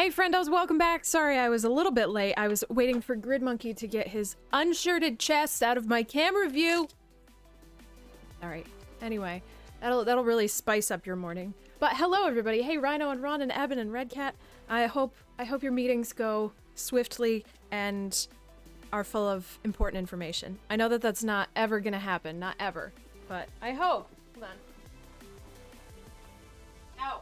Hey friendos, welcome back. Sorry I was a little bit late. I was waiting for Grid Monkey to get his unshirted chest out of my camera view. Alright, anyway, that'll really spice up your morning. But hello everybody. Hey Rhino and Ron and Eben and Redcat. I hope your meetings go swiftly and are full of important information. I know that that's not ever gonna happen, not ever, but I hope. Hold on. Ow.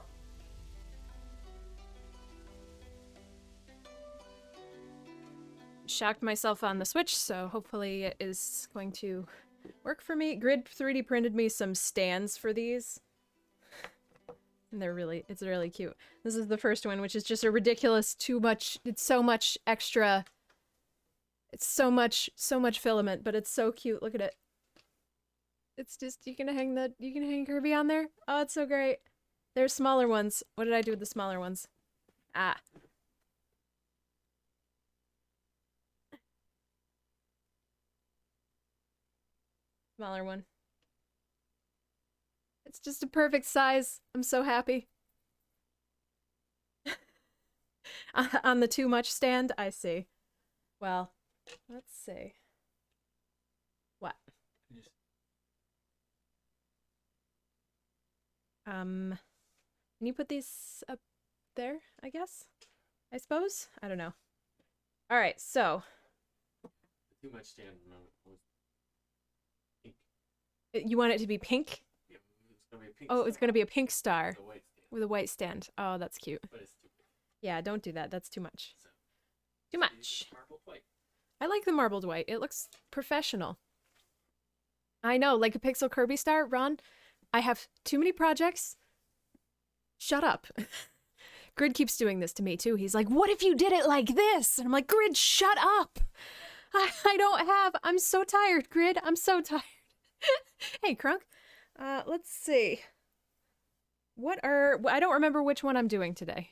Shocked myself on the Switch, so hopefully it is going to work for me. Grid 3D printed me some stands for these. And it's really cute. This is the first one, which is just a ridiculous it's so much extra. It's so much filament, but it's so cute. Look at it. It's just, you can hang Kirby on there. Oh, it's so great. There's smaller ones. What did I do with the smaller ones? Ah. Smaller one. It's just a perfect size. I'm so happy. On the too much stand, I see. Well, let's see. What? Can you put these up there, I guess? I suppose? I don't know. Alright, so. Too much stand was pink. You want it to be pink? Yeah, it's gonna be a pink oh, star. It's gonna be a pink star. With a white stand. Oh, that's cute. But it's too big. Yeah, don't do that. That's too much. So, too much. marbled white. I like the marbled white. It looks professional. I know, like a Pixel Kirby star, Ron. I have too many projects. Shut up. Grid keeps doing this to me too. He's like, what if you did it like this? And I'm like, Grid, shut up. I'm so tired, Grid. I'm so tired. Hey, Crunk. Let's see. I don't remember which one I'm doing today.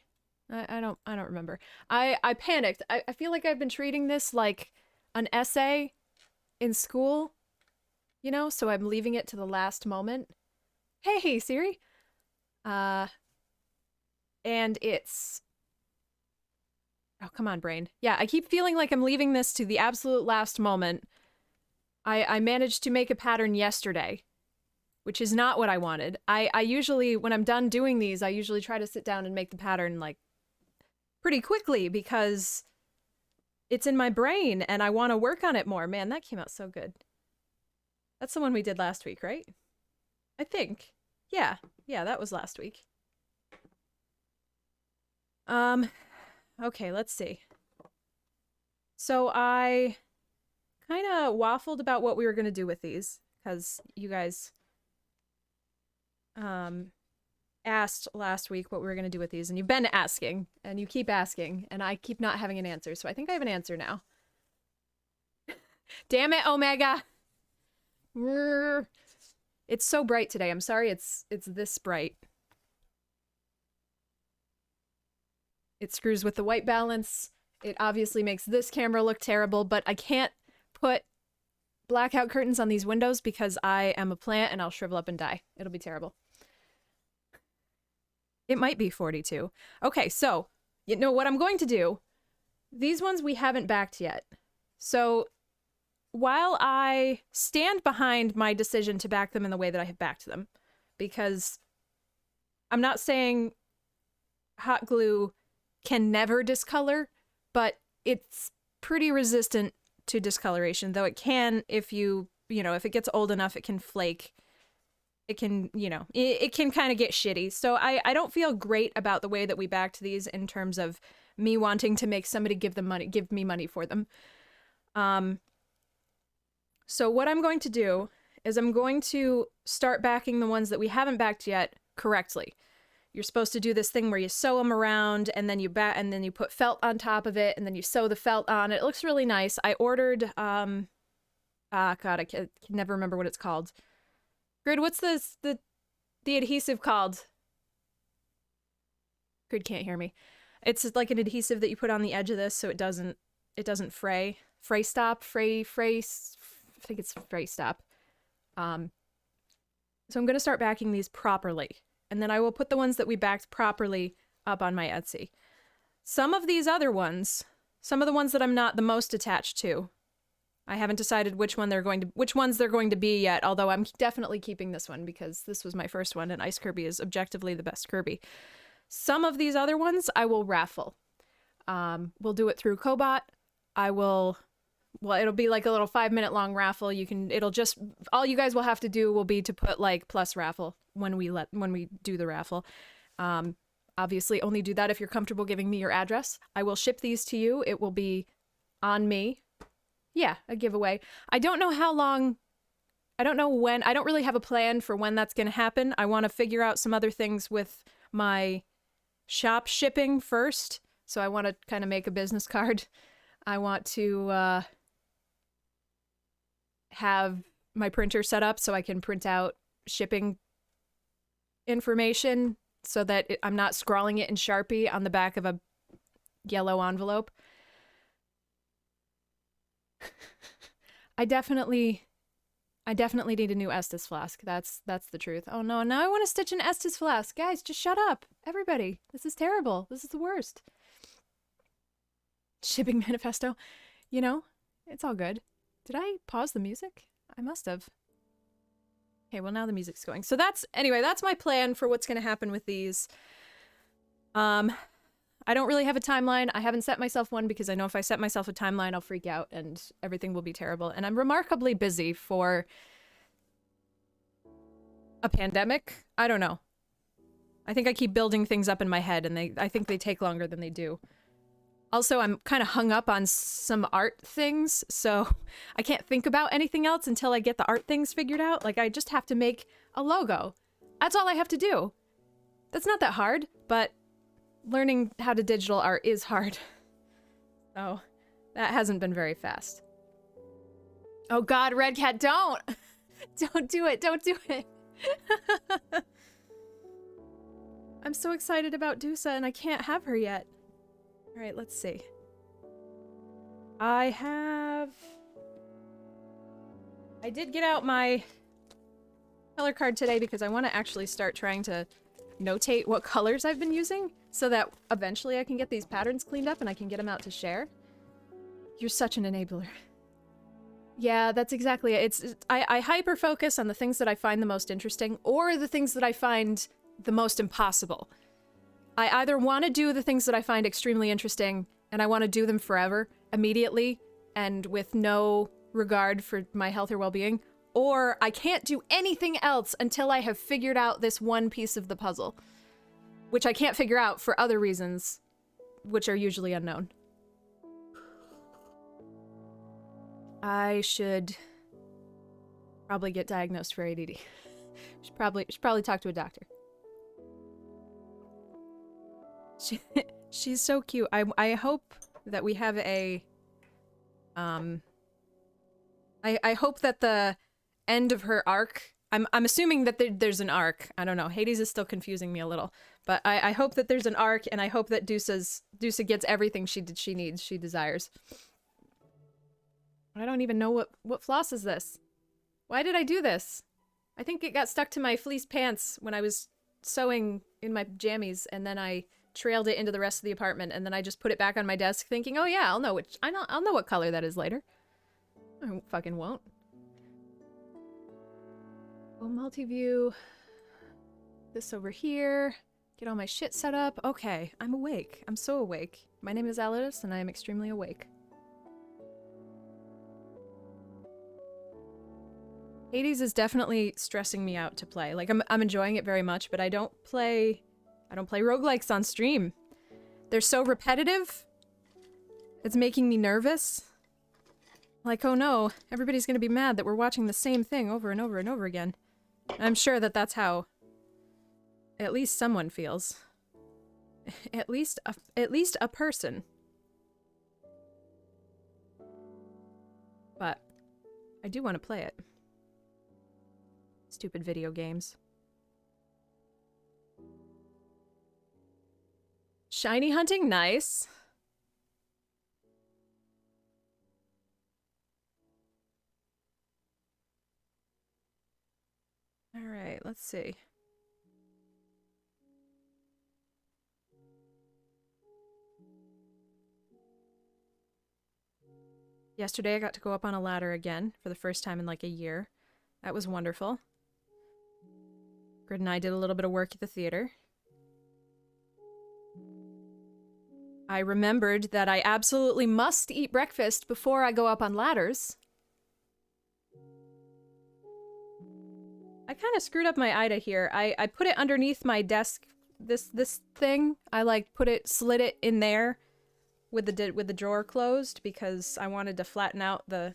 I don't remember. I panicked. I feel like I've been treating this like an essay in school, you know, so I'm leaving it to the last moment. Hey, Siri. And it's... Oh, come on, brain. Yeah, I keep feeling like I'm leaving this to the absolute last moment. I managed to make a pattern yesterday, which is not what I wanted. I usually, when I'm done doing these, I usually try to sit down and make the pattern, like, pretty quickly because it's in my brain and I want to work on it more. Man, that came out so good. That's the one we did last week, right? I think. Yeah, that was last week. Okay, let's see. So I kind of waffled about what we were going to do with these because you guys asked last week what we were going to do with these, and you've been asking, and you keep asking, and I keep not having an answer, so I think I have an answer now. Damn it, Omega! It's so bright today. I'm sorry it's this bright. It screws with the white balance. It obviously makes this camera look terrible, but I can't put blackout curtains on these windows because I am a plant and I'll shrivel up and die. It'll be terrible. It might be 42. Okay, so, you know what I'm going to do? These ones we haven't backed yet. So, while I stand behind my decision to back them in the way that I have backed them, because I'm not saying hot glue can never discolor, but it's pretty resistant to discoloration, though it can if if it gets old enough, it can flake. It can, it can kind of get shitty. So I don't feel great about the way that we backed these in terms of me wanting to make somebody give me money for them. So what I'm going to do is I'm going to start backing the ones that we haven't backed yet correctly. You're supposed to do this thing where you sew them around and then you put felt on top of it and then you sew the felt on. It looks really nice. I ordered, God, I can never remember what it's called. Grid, what's the adhesive called? Grid can't hear me. It's like an adhesive that you put on the edge of this so it doesn't fray. I think it's fray stop. So I'm going to start backing these properly. And then I will put the ones that we backed properly up on my Etsy. Some of these other ones, some of the ones that I'm not the most attached to, I haven't decided which ones they're going to be yet, although I'm definitely keeping this one because this was my first one and Ice Kirby is objectively the best Kirby. Some of these other ones I will raffle. We'll do it through Cobot. It'll be like a little 5-minute long raffle. All you guys will have to do will be to put like plus raffle when we do the raffle. Obviously only do that if you're comfortable giving me your address. I will ship these to you. It will be on me. Yeah, a giveaway. I don't know how long, I don't know when, I don't really have a plan for when that's going to happen. I want to figure out some other things with my shop shipping first. So I want to kind of make a business card. I want to have my printer set up so I can print out shipping information so that I'm not scrawling it in Sharpie on the back of a yellow envelope. I definitely need a new Estus flask. That's the truth. Oh no, now I want to stitch an Estus flask. Guys, just shut up. Everybody. This is terrible. This is the worst. Shipping manifesto. You know, it's all good. Did I pause the music? I must have. Okay, well now the music's going. So that's my plan for what's going to happen with these. I don't really have a timeline. I haven't set myself one because I know if I set myself a timeline, I'll freak out and everything will be terrible. And I'm remarkably busy for a pandemic. I don't know. I think I keep building things up in my head and I think they take longer than they do. Also, I'm kind of hung up on some art things, so I can't think about anything else until I get the art things figured out. Like, I just have to make a logo. That's all I have to do. That's not that hard, but learning how to digital art is hard. So, that hasn't been very fast. Oh god, Red Cat, don't! Don't do it, don't do it! I'm so excited about Dusa and I can't have her yet. Alright, let's see. I did get out my color card today because I want to actually start trying to notate what colors I've been using so that eventually I can get these patterns cleaned up and I can get them out to share. You're such an enabler. Yeah, that's exactly it. I hyper-focus on the things that I find the most interesting or the things that I find the most impossible. I either want to do the things that I find extremely interesting and I want to do them forever, immediately, and with no regard for my health or well-being, or I can't do anything else until I have figured out this one piece of the puzzle, which I can't figure out for other reasons, which are usually unknown. I should probably get diagnosed for ADD. Should probably talk to a doctor. She's so cute. I hope that we have a I hope that the end of her arc, I'm assuming that there's an arc. I don't know. Hades is still confusing me a little, but I hope that there's an arc, and I hope that Dusa gets everything she needs, she desires. I don't even know what floss is this. Why did I do this? I think it got stuck to my fleece pants when I was sewing in my jammies, and then I trailed it into the rest of the apartment, and then I just put it back on my desk thinking, oh yeah, I'll know what color that is later. I fucking won't. We'll multi-view this over here. Get all my shit set up. Okay, I'm awake. I'm so awake. My name is Alice, and I am extremely awake. Hades is definitely stressing me out to play. Like, I'm enjoying it very much, but I don't play roguelikes on stream. They're so repetitive. It's making me nervous. Like, oh no, everybody's gonna be mad that we're watching the same thing over and over and over again. I'm sure that that's how at least someone feels. At least a person. But I do want to play it. Stupid video games. Shiny hunting, nice. All right, let's see. Yesterday I got to go up on a ladder again for the first time in like a year. That was wonderful. Grid and I did a little bit of work at the theater. I remembered that I absolutely must eat breakfast before I go up on ladders. I kind of screwed up my Ida here. I put it underneath my desk, this thing. I like slid it in there with the drawer closed because I wanted to flatten out the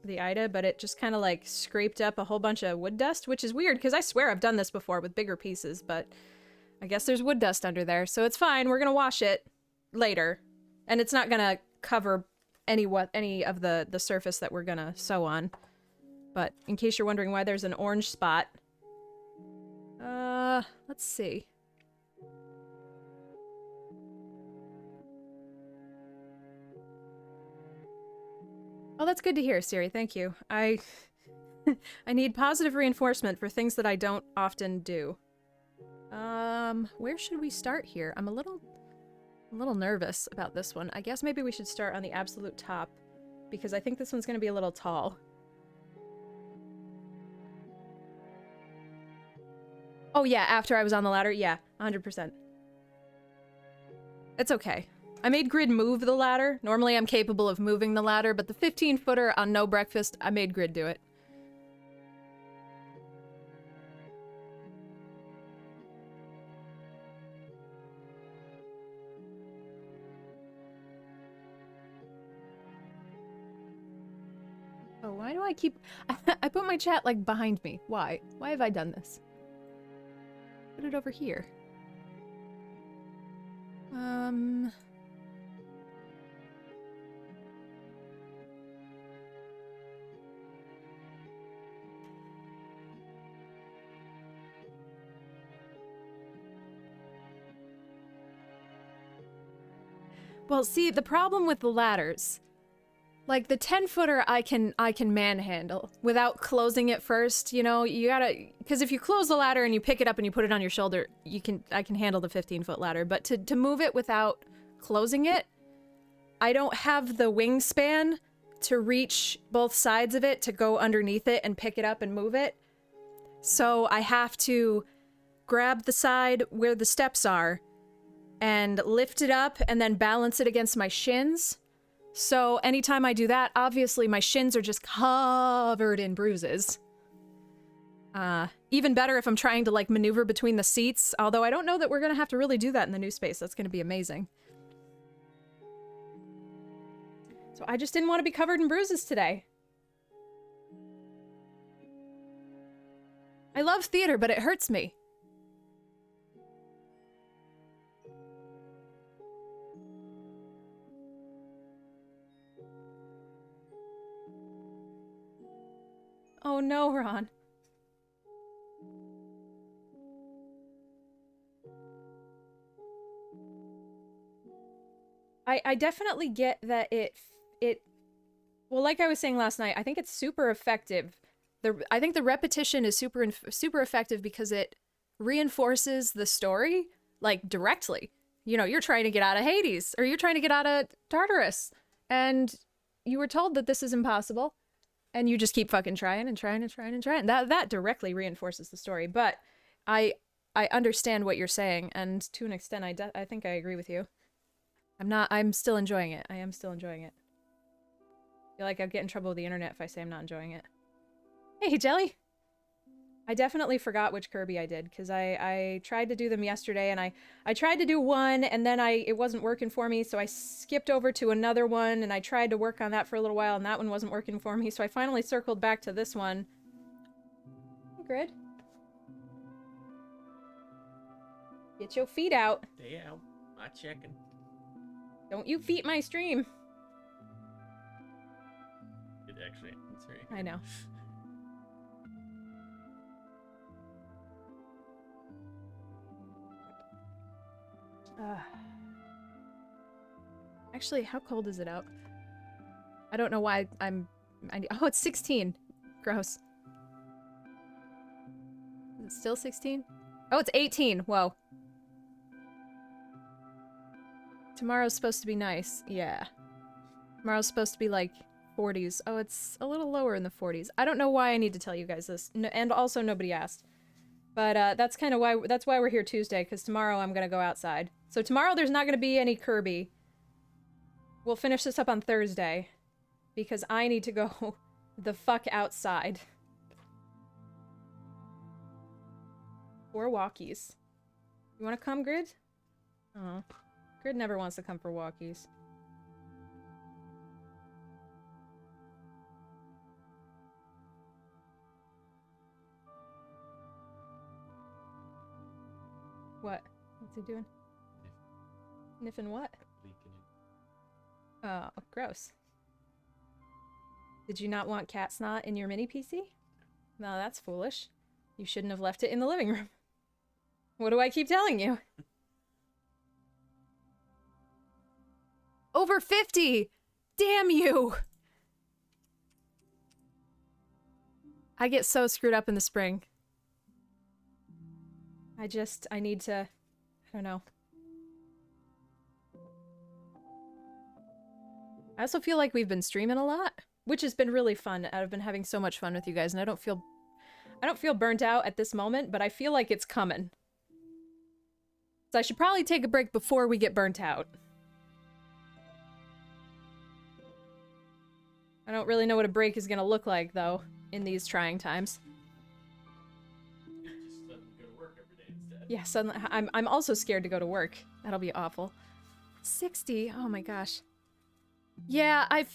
Ida, but it just kind of like scraped up a whole bunch of wood dust, which is weird because I swear I've done this before with bigger pieces, but I guess there's wood dust under there, so it's fine. We're gonna wash it later, and it's not gonna cover any of the surface that we're gonna sew on. But in case you're wondering why there's an orange spot, let's see. Oh, that's good to hear, Siri. Thank you. I need positive reinforcement for things that I don't often do. Where should we start here? I'm a little nervous about this one. I guess maybe we should start on the absolute top because I think this one's going to be a little tall. Oh yeah, after I was on the ladder? Yeah, 100%. It's okay. I made Grid move the ladder. Normally I'm capable of moving the ladder, but the 15-footer on no breakfast, I made Grid do it. Oh, why do I keep... I put my chat, like, behind me. Why? Why have I done this? Put it over here. Well, see, the problem with the ladders, like the 10-footer I can manhandle without closing it first, you know, you gotta, because if you close the ladder and you pick it up and you put it on your shoulder, I can handle the 15-foot ladder, but to move it without closing it, I don't have the wingspan to reach both sides of it to go underneath it and pick it up and move it. So I have to grab the side where the steps are and lift it up and then balance it against my shins. So anytime I do that, obviously my shins are just covered in bruises. Even better if I'm trying to like maneuver between the seats, although I don't know that we're gonna have to really do that in the new space. That's gonna be amazing. So I just didn't want to be covered in bruises today. I love theater, but it hurts me. Oh no, Ron. I definitely get that well, like I was saying last night, I think it's super effective. I think the repetition is super effective because it reinforces the story, like, directly. You know, you're trying to get out of Hades, or you're trying to get out of Tartarus, and you were told that this is impossible, and you just keep fucking trying and trying and trying and trying. That directly reinforces the story, but I understand what you're saying, and to an extent, I think I agree with you. I'm still enjoying it. I am still enjoying it. I feel like I'd get in trouble with the internet if I say I'm not enjoying it. Hey, Jelly! I definitely forgot which Kirby I did, because I tried to do them yesterday, and I tried to do one, and then it wasn't working for me, so I skipped over to another one, and I tried to work on that for a little while, and that one wasn't working for me, so I finally circled back to this one. Hey, Grid. Get your feet out. Yeah, I'm checking. Don't you feet my stream. It actually ends, right? I know. Actually, how cold is it out? I don't know why oh, it's 16. Gross. Is it still 16? Oh, it's 18. Whoa. Tomorrow's supposed to be nice. Yeah. Tomorrow's supposed to be like 40s. Oh, it's a little lower in the 40s. I don't know why I need to tell you guys this, and also nobody asked. But that's kind of why, that's why we're here Tuesday, because tomorrow I'm gonna go outside. So tomorrow there's not gonna be any Kirby. We'll finish this up on Thursday, because I need to go the fuck outside. 4 walkies. You wanna come, Grid? Oh. Grid never wants to come for walkies. What? What's he doing? Sniffing what? Oh, gross. Did you not want cat snot in your mini PC? No, that's foolish. You shouldn't have left it in the living room. What do I keep telling you? Over 50! Damn you! I get so screwed up in the spring. I need to, I don't know. I also feel like we've been streaming a lot, which has been really fun. I've been having so much fun with you guys, and I don't feel burnt out at this moment, but I feel like it's coming. So I should probably take a break before we get burnt out. I don't really know what a break is gonna look like, though, in these trying times. Just let them go to work every day instead. Yeah, suddenly I'm also scared to go to work. That'll be awful. 60. Oh my gosh. Yeah, I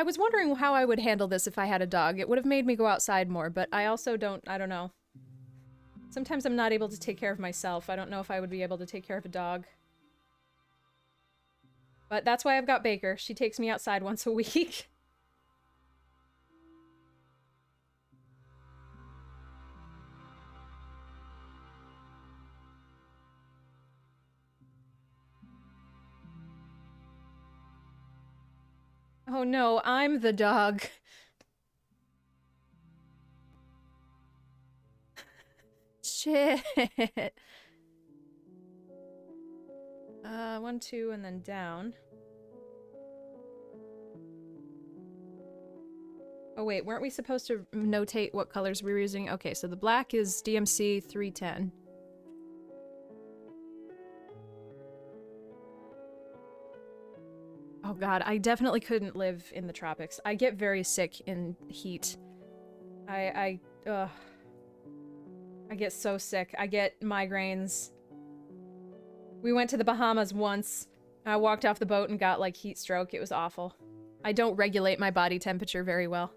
was wondering how I would handle this if I had a dog. It would have made me go outside more, but I also I don't know. Sometimes I'm not able to take care of myself. I don't know if I would be able to take care of a dog. But that's why I've got Baker. She takes me outside once a week. Oh no, I'm the dog. Shit. 1, 2, and then down. Oh wait, weren't we supposed to notate what colors we were using? Okay, so the black is DMC 310. Oh god, I definitely couldn't live in the tropics. I get very sick in heat. I get so sick. I get migraines. We went to the Bahamas once. I walked off the boat and got, like, heat stroke. It was awful. I don't regulate my body temperature very well.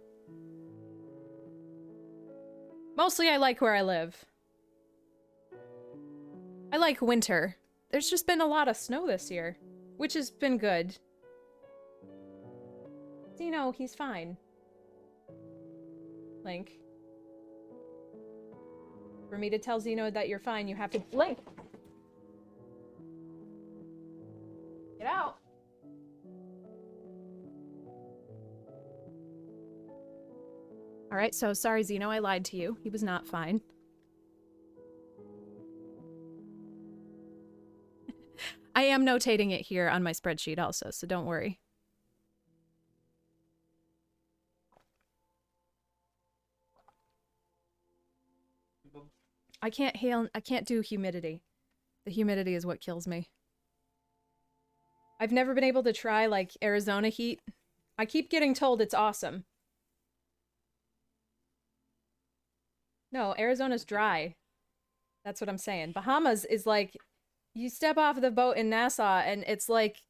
Mostly I like where I live. I like winter. There's just been a lot of snow this year, which has been good. Zeno, he's fine. Link. For me to tell Zeno that you're fine, you have to— Link! Get out! Alright, so sorry Zeno, I lied to you. He was not fine. I am notating it here on my spreadsheet also, so don't worry. I can't do humidity. The humidity is what kills me. I've never been able to try, like, Arizona heat. I keep getting told it's awesome. No, Arizona's dry. That's what I'm saying. Bahamas is like, you step off the boat in Nassau and it's like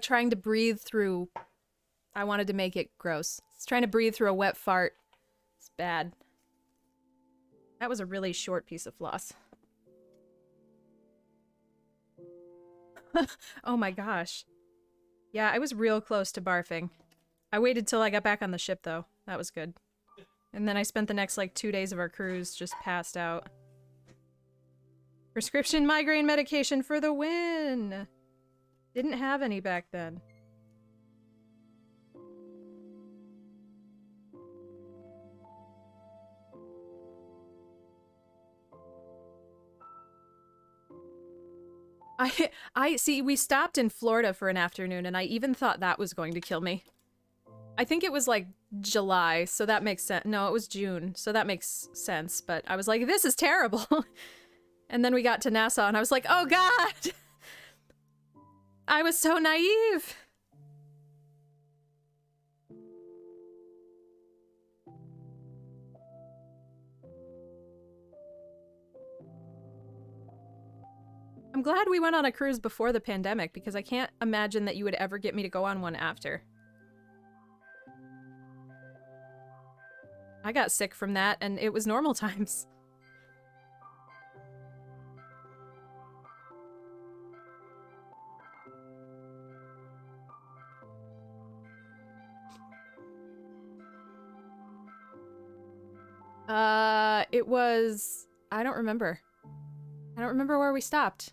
trying to breathe through— I wanted to make it gross. It's trying to breathe through a wet fart. It's bad. That was a really short piece of floss. Oh my gosh. Yeah, I was real close to barfing. I waited till I got back on the ship, though. That was good. And then I spent the next, like, 2 days of our cruise just passed out. Prescription migraine medication for the win! Didn't have any back then. I see, we stopped in Florida for an afternoon, and I even thought that was going to kill me. I think it was like July, so that makes sense. No, it was June, so that makes sense. But I was like, this is terrible. And then we got to Nassau, and I was like, oh god! I was so naive! I'm glad we went on a cruise before the pandemic, because I can't imagine that you would ever get me to go on one after. I got sick from that, and it was normal times. It was... I don't remember. I don't remember where we stopped.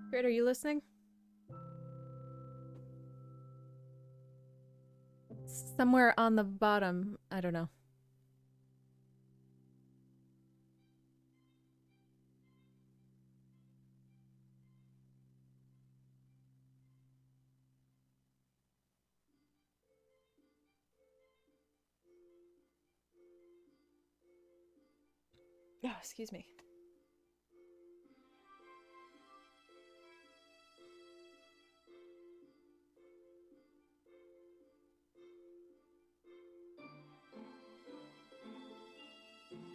Crit, are you listening? Somewhere on the bottom. I don't know. Oh, excuse me.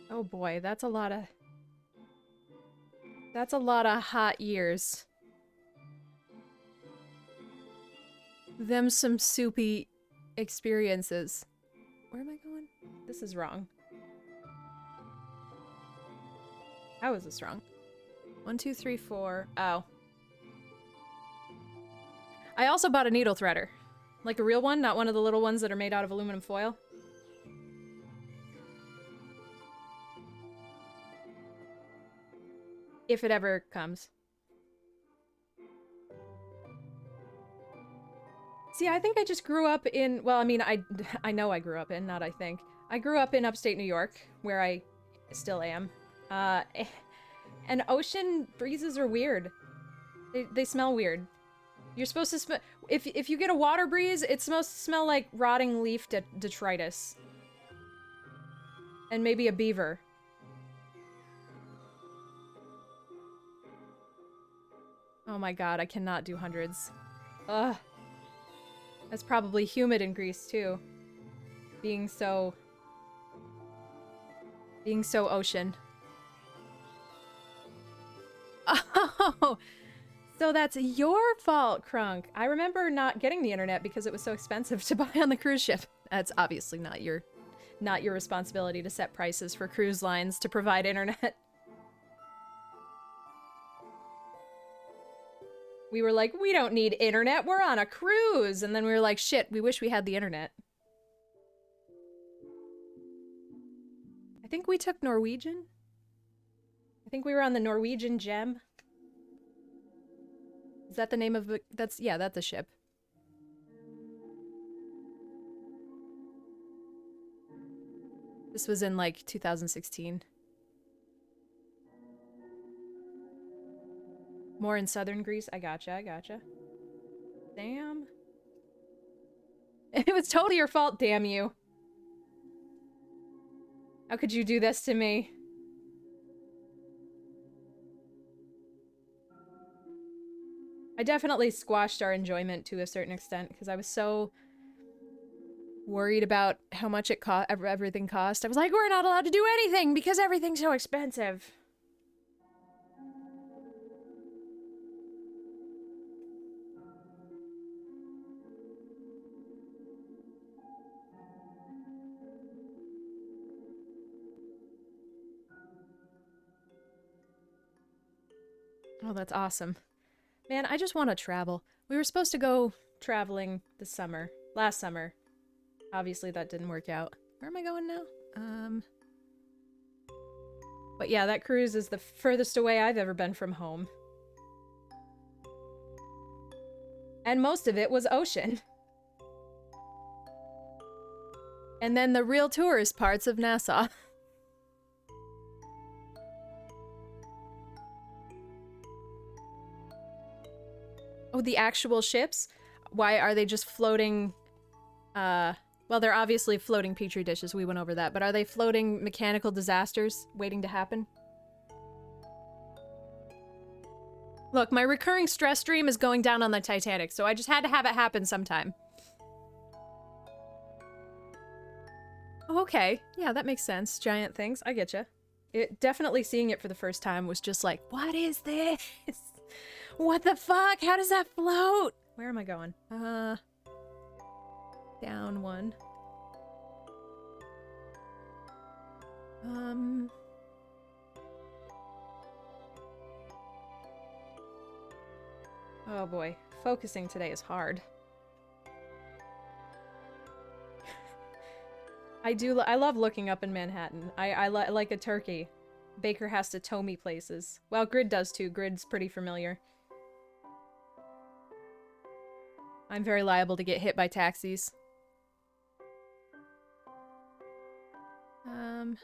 Oh boy, that's a lot of... That's a lot of hot years. Them some soupy experiences. Where am I going? This is wrong. How is this wrong? 1, 2, 3, 4. Oh. I also bought a needle threader. Like a real one, not one of the little ones that are made out of aluminum foil. If it ever comes. See, I think I just grew up in... Well, I mean, I know I grew up in, not I think. I grew up in upstate New York, where I still am. And ocean breezes are weird. They smell weird. You're supposed to smell... If you get a water breeze, it's supposed to smell like rotting leaf detritus. And maybe a beaver. Oh my god, I cannot do hundreds. Ugh. That's probably humid in Greece, too. Being so ocean. Oh! So that's your fault, Crunk. I remember not getting the internet because it was so expensive to buy on the cruise ship. That's obviously not your responsibility to set prices for cruise lines to provide internet. We were like, we don't need internet, we're on a cruise! And then we were like, shit, we wish we had the internet. I think we took Norwegian? I think we were on the Norwegian Gem. Is that the name of the... Yeah, that's a ship. This was in, like, 2016. More in southern Greece? I gotcha. Damn. It was totally your fault, damn you. How could you do this to me? I definitely squashed our enjoyment to a certain extent because I was so worried about how much everything cost. I was like, we're not allowed to do anything because everything's so expensive. Oh, that's awesome. Man, I just want to travel. We were supposed to go traveling this summer. Last summer. Obviously, that didn't work out. Where am I going now? But yeah, that cruise is the furthest away I've ever been from home. And most of it was ocean. And then the real tourist parts of Nassau. Oh, the actual ships? Why are they just floating, well, they're obviously floating petri dishes, we went over that, but are they floating mechanical disasters waiting to happen? Look, my recurring stress dream is going down on the Titanic, so I just had to have it happen sometime. Oh, okay. Yeah, that makes sense. Giant things. I getcha. It definitely seeing it for the first time was just like, what is this? What the fuck? How does that float? Where am I going? Down one. Oh boy. Focusing today is hard. I love looking up in Manhattan. I like a turkey. Baker has to tow me places. Well, Grid does too. Grid's pretty familiar. I'm very liable to get hit by taxis. I'm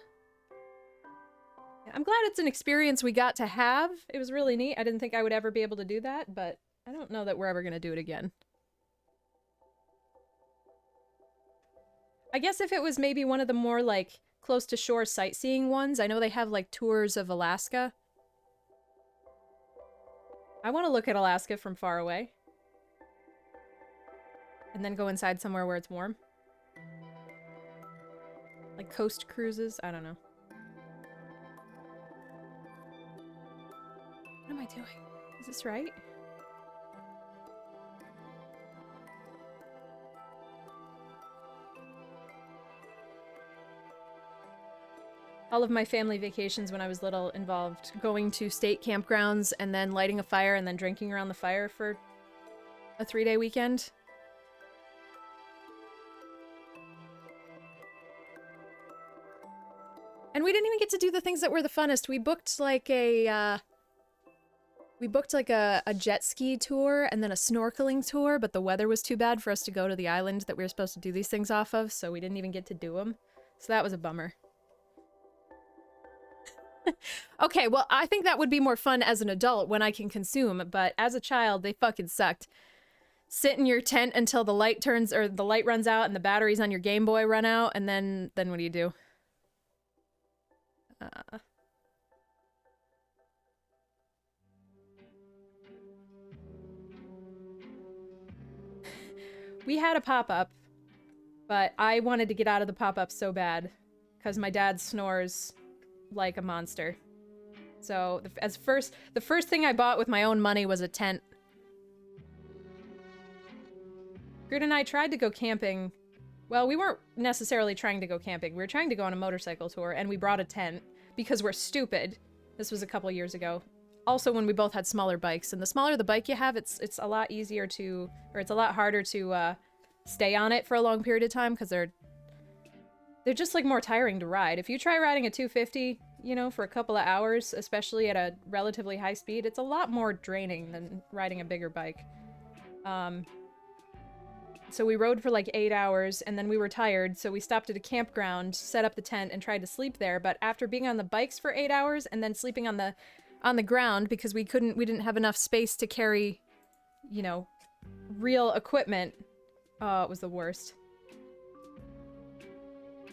glad it's an experience we got to have. It was really neat. I didn't think I would ever be able to do that, but I don't know that we're ever gonna do it again. I guess if it was maybe one of the more, like, close to shore sightseeing ones. I know they have, like, tours of Alaska. I want to look at Alaska from far away. And then go inside somewhere where it's warm. Like coast cruises? I don't know. What am I doing? Is this right? All of my family vacations when I was little involved going to state campgrounds and then lighting a fire and then drinking around the fire for a 3-day weekend. And we didn't even get to do the things that were the funnest. We booked like a jet ski tour and then a snorkeling tour, but the weather was too bad for us to go to the island that we were supposed to do these things off of, so we didn't even get to do them. So that was a bummer. Okay, well, I think that would be more fun as an adult when I can consume, but as a child, they fucking sucked. Sit in your tent until the light turns, or the light runs out and the batteries on your Game Boy run out, and then what do you do? We had a pop-up, but I wanted to get out of the pop-up so bad because my dad snores like a monster. So the first thing I bought with my own money was a tent. Grid and I tried to go camping. Well, we weren't necessarily trying to go camping. We were trying to go on a motorcycle tour, and we brought a tent because we're stupid. This was a couple years ago. Also, when we both had smaller bikes, and the smaller the bike you have, it's a lot easier to, or it's a lot harder to stay on it for a long period of time because they're just like more tiring to ride. If you try riding a 250, you know, for a couple of hours, especially at a relatively high speed, it's a lot more draining than riding a bigger bike. So we rode for like 8 hours, and then we were tired, so we stopped at a campground, set up the tent, and tried to sleep there. But after being on the bikes for 8 hours and then sleeping on the ground because we didn't have enough space to carry, you know, real equipment, it was the worst.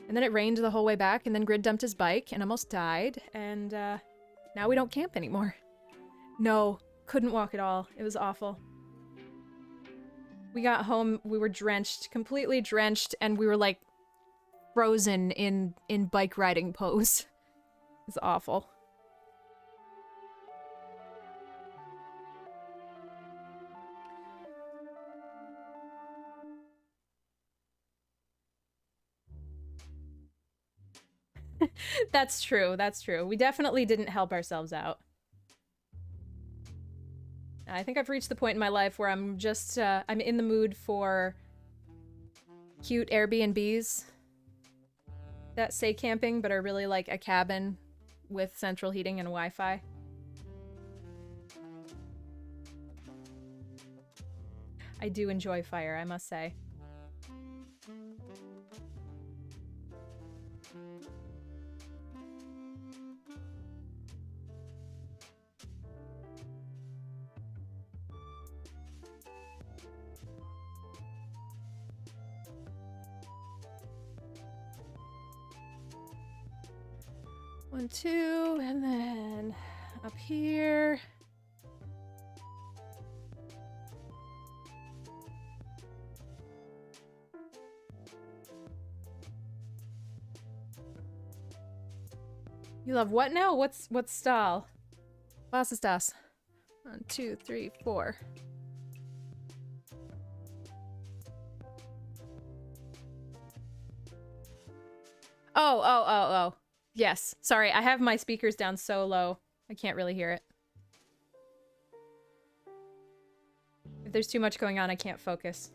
And then it rained the whole way back, and then Grid dumped his bike and almost died, and now we don't camp anymore. No, couldn't walk at all. It was awful. We got home, we were drenched, completely drenched, and we were like frozen in bike riding pose. It's awful. That's true, that's true. We definitely didn't help ourselves out. I think I've reached the point in my life where I'm just, I'm in the mood for cute Airbnbs that say camping, but are really like a cabin with central heating and Wi-Fi. I do enjoy fire, I must say. 1, 2, and then up here. You love what now? What's style? Was ist das? 1, 2, 3, 4. Oh. Yes. Sorry, I have my speakers down so low. I can't really hear it. If there's too much going on, I can't focus.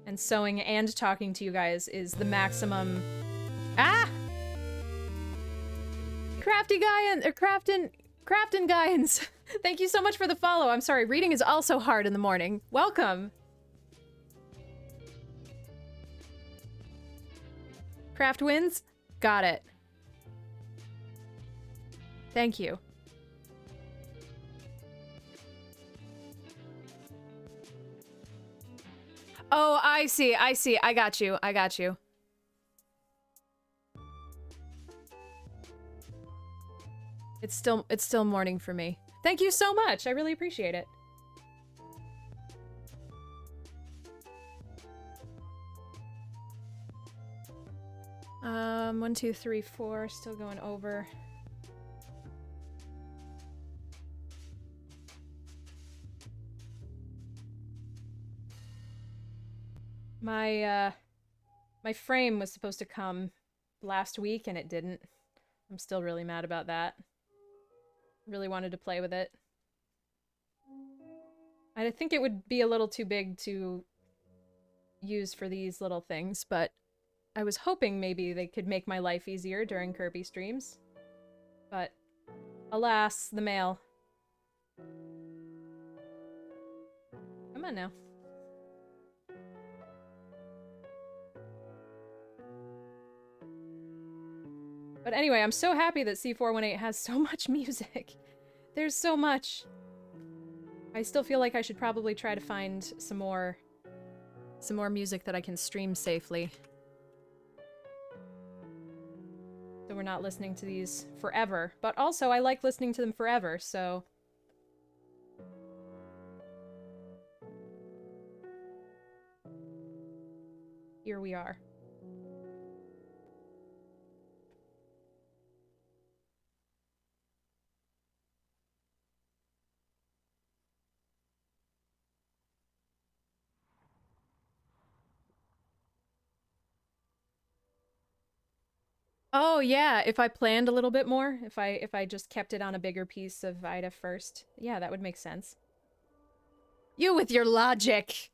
And sewing and talking to you guys is the maximum... Ah! Crafty Guyans, or Craftin Guyans. Thank you so much for the follow. I'm sorry, reading is also hard in the morning. Welcome. Craft wins? Got it. Thank you. Oh, I see. I got you. It's still morning for me. Thank you so much. I really appreciate it. One, two, three, four. Still going over. My frame was supposed to come last week and it didn't. I'm still really mad about that. Really wanted to play with it. I think it would be a little too big to use for these little things, but I was hoping maybe they could make my life easier during Kirby streams. But alas, the mail. Come on now. But anyway, I'm so happy that C418 has so much music. There's so much. I still feel like I should probably try to find some more music that I can stream safely. So we're not listening to these forever. But also, I like listening to them forever, so... Here we are. Oh yeah, if I planned a little bit more, if I just kept it on a bigger piece of Ida first. Yeah, that would make sense. You with your logic.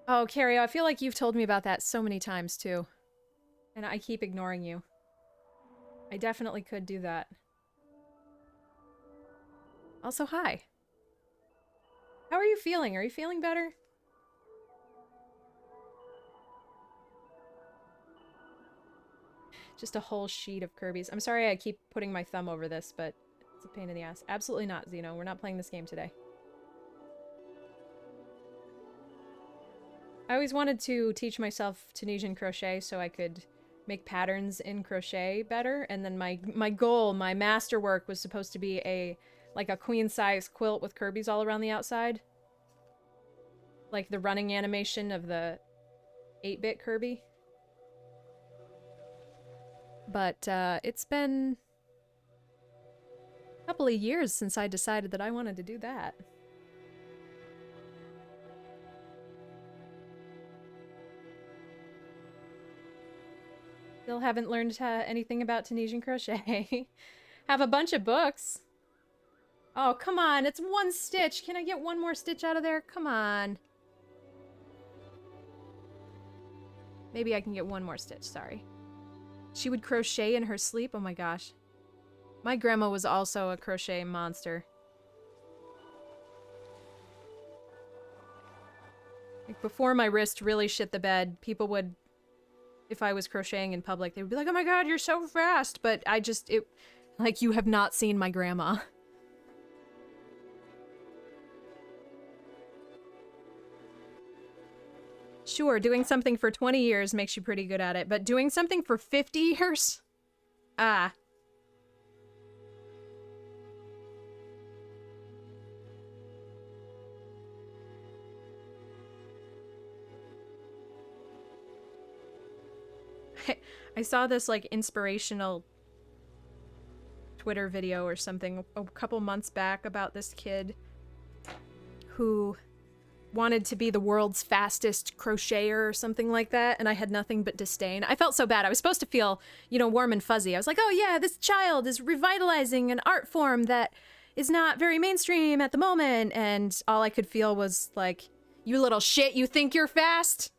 Oh, Carrie, I feel like you've told me about that so many times too. And I keep ignoring you. I definitely could do that. Also, hi. How are you feeling? Are you feeling better? Just a whole sheet of Kirby's. I'm sorry I keep putting my thumb over this, but it's a pain in the ass. Absolutely not, Xeno. We're not playing this game today. I always wanted to teach myself Tunisian crochet so I could make patterns in crochet better, and then my goal, my masterwork, was supposed to be like a queen-size quilt with Kirby's all around the outside. Like the running animation of the 8-bit Kirby. But it's been a couple of years since I decided that I wanted to do that. Still haven't learned anything about Tunisian crochet. Have a bunch of books. Oh, come on. It's one stitch. Can I get one more stitch out of there? Come on. Maybe I can get one more stitch. Sorry. She would crochet in her sleep? Oh my gosh. My grandma was also a crochet monster. Like before my wrist really shit the bed, people would... If I was crocheting in public, they would be like, oh my god, you're so fast! But I just, like, you have not seen my grandma. Sure, doing something for 20 years makes you pretty good at it, but doing something for 50 years? Ah. I saw this like inspirational Twitter video or something a couple months back about this kid who wanted to be the world's fastest crocheter or something like that, and I had nothing but disdain. I felt so bad. I was supposed to feel, you know, warm and fuzzy. I was like, oh yeah, this child is revitalizing an art form that is not very mainstream at the moment, and all I could feel was like, you little shit, you think you're fast?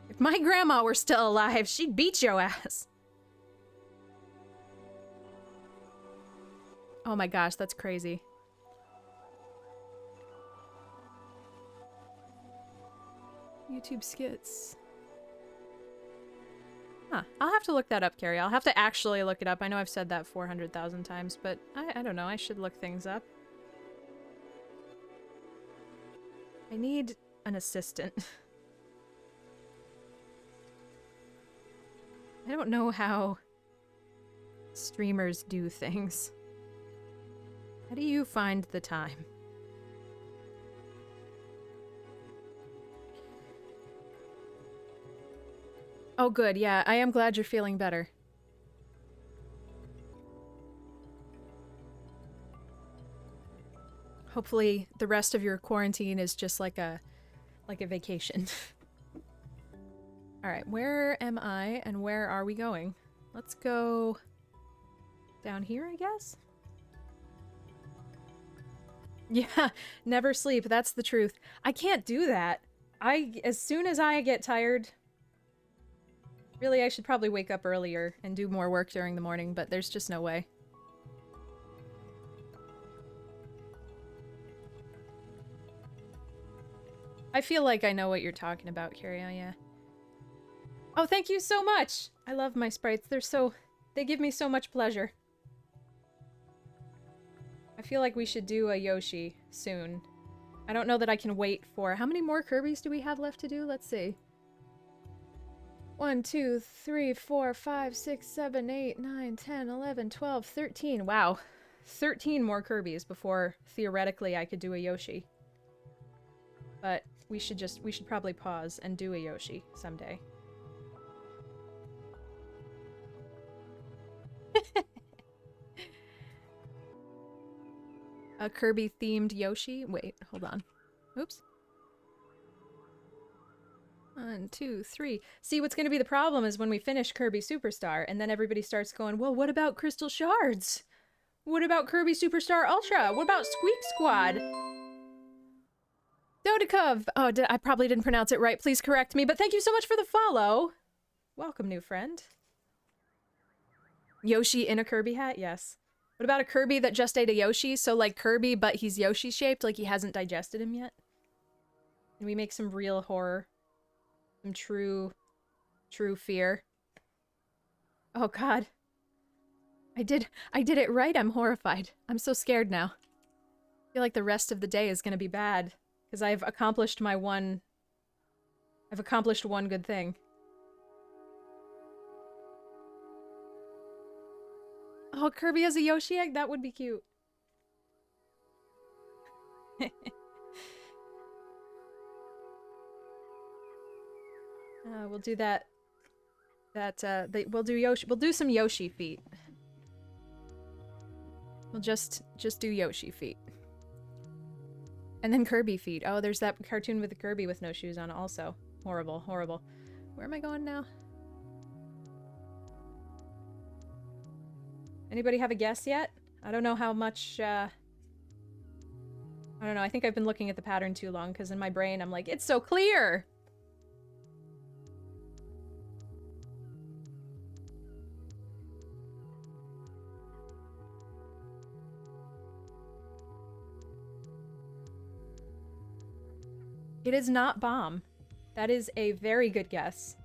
If my grandma were still alive, she'd beat your ass. Oh my gosh, that's crazy. YouTube skits. Huh. I'll have to look that up, Carrie. I'll have to actually look it up. I know I've said that 400,000 times, but I don't know. I should look things up. I need an assistant. I don't know how streamers do things. How do you find the time? Oh, good. Yeah, I am glad you're feeling better. Hopefully the rest of your quarantine is just like a vacation. All right, where am I and where are we going? Let's go down here, I guess? Yeah, never sleep. That's the truth. I can't do that. As soon as I get tired, really, I should probably wake up earlier and do more work during the morning, but there's just no way. I feel like I know what you're talking about, Carrie. Oh, yeah. Oh, thank you so much! I love my sprites. They give me so much pleasure. I feel like we should do a Yoshi soon. I don't know that I can wait for... How many more Kirbys do we have left to do? Let's see. 1, 2, 3, 4, 5, 6, 7, 8, 9, 10, 11, 12, 13. Wow. 13 more Kirbys before, theoretically, I could do a Yoshi. But we should probably pause and do a Yoshi someday. A Kirby-themed Yoshi? Wait, hold on. Oops. 1, 2, 3. See, what's going to be the problem is when we finish Kirby Superstar, and then everybody starts going, well, what about Crystal Shards? What about Kirby Superstar Ultra? What about Squeak Squad? Dodikov! Oh, I probably didn't pronounce it right. Please correct me, but thank you so much for the follow. Welcome, new friend. Yoshi in a Kirby hat? Yes. What about a Kirby that just ate a Yoshi? So like Kirby, but he's Yoshi-shaped, like he hasn't digested him yet? Can we make some real horror? Some true fear? Oh god. I did it right. I'm horrified. I'm so scared now. I feel like the rest of the day is gonna be bad. Because I've accomplished one good thing. Oh, Kirby has a Yoshi egg? That would be cute. We'll do that. We'll do Yoshi. We'll do some Yoshi feet. We'll just do Yoshi feet. And then Kirby feet. Oh, there's that cartoon with the Kirby with no shoes on also. Horrible, horrible. Where am I going now? Anybody have a guess yet? I don't know how much, I don't know, I think I've been looking at the pattern too long, because in my brain I'm like, it's so clear! It is not bomb. That is a very good guess.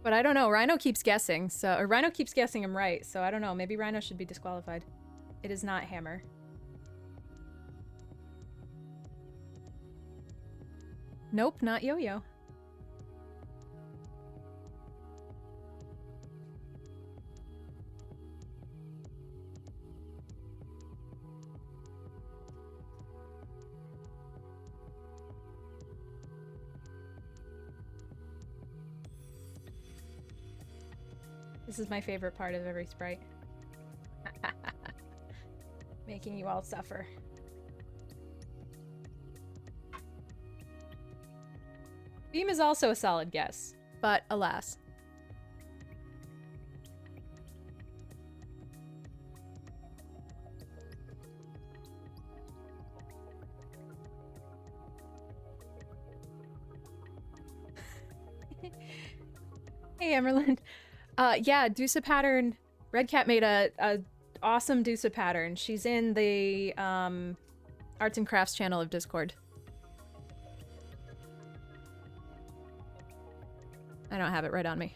But I don't know. Rhino keeps guessing, so or Rhino keeps guessing I'm right, so I don't know. Maybe Rhino should be disqualified. It is not hammer. Nope, not yo-yo. This is my favorite part of every sprite. Making you all suffer. Beam is also a solid guess, but alas. Hey, Emerlyn. Yeah, Dusa pattern. Red Cat made a awesome Dusa pattern. She's in the Arts and Crafts channel of Discord. I don't have it right on me.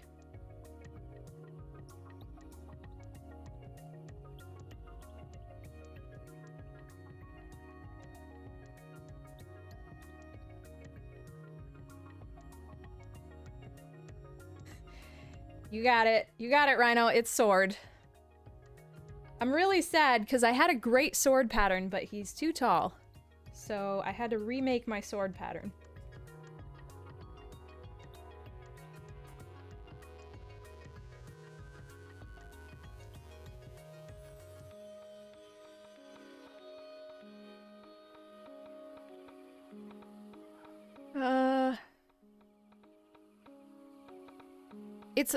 You got it. You got it, Rhino. It's sword. I'm really sad because I had a great sword pattern, but he's too tall. So I had to remake my sword pattern.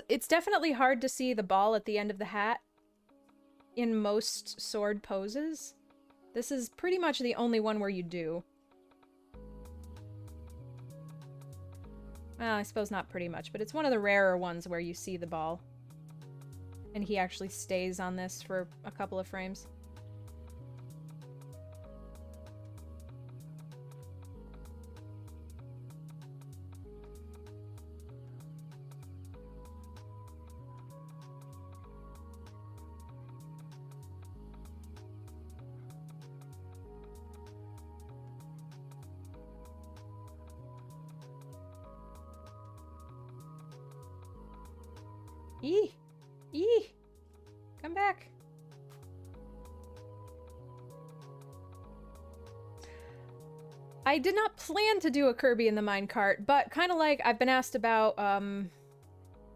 It's definitely hard to see the ball at the end of the hat in most sword poses. This is pretty much the only one where you do. Well, I suppose not pretty much, but it's one of the rarer ones where you see the ball. And he actually stays on this for a couple of frames. Eee! Eee! Come back! I did not plan to do a Kirby in the minecart, but kind of like I've been asked about,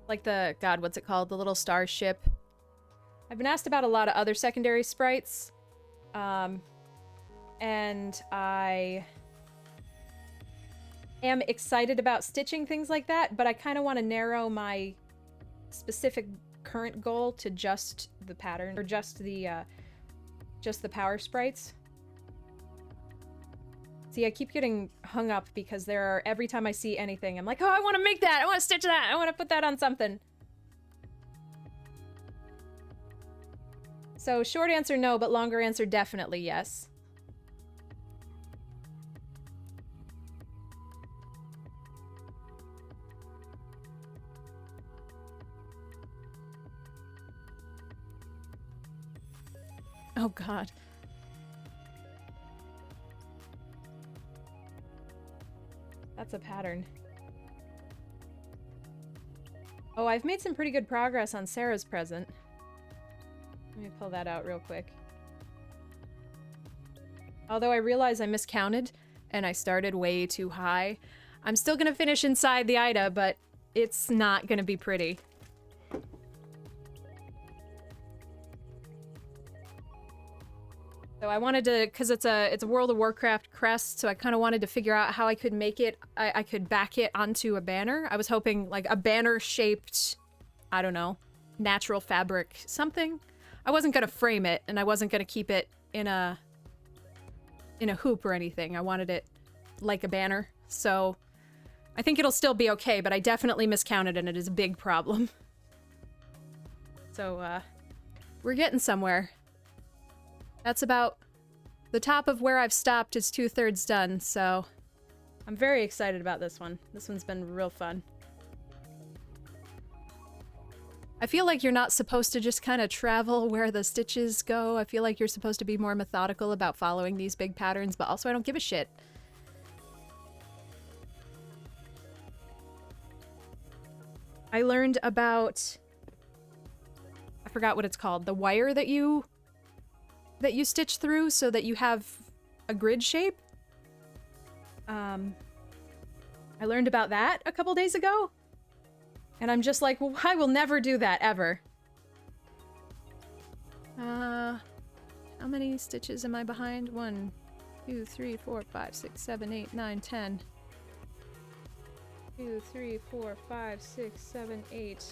like the, God, what's it called? The little starship. I've been asked about a lot of other secondary sprites, and I am excited about stitching things like that, but I kind of want to narrow my specific current goal to just the pattern, or just the power sprites. See, I keep getting hung up because there are, every time I see anything, I'm like, oh, I want to make that! I want to stitch that! I want to put that on something! So, short answer no, but longer answer definitely yes. Oh god. That's a pattern. Oh, I've made some pretty good progress on Sarah's present. Let me pull that out real quick. Although I realize I miscounted and I started way too high. I'm still gonna finish inside the Ida, but it's not gonna be pretty. So I wanted to, because it's a World of Warcraft crest, so I kind of wanted to figure out how I could make it, I could back it onto a banner. I was hoping like a banner-shaped, I don't know, natural fabric, something. I wasn't gonna frame it, and I wasn't gonna keep it in a hoop or anything. I wanted it like a banner, so I think it'll still be okay, but I definitely miscounted, and it is a big problem. So, we're getting somewhere. That's about the top of where I've stopped is 2/3 done, so I'm very excited about this one. This one's been real fun. I feel like you're not supposed to just kind of travel where the stitches go. I feel like you're supposed to be more methodical about following these big patterns, but also I don't give a shit. I learned about... I forgot what it's called. The wire that you stitch through so that you have a grid shape. I learned about that a couple days ago. And I'm just like, well, I will never do that, ever. How many stitches am I behind? 1, 2, 3, 4, 5, 6, 7, 8, 9, 10. 2, 3, 4, 5, 6, 7, 8.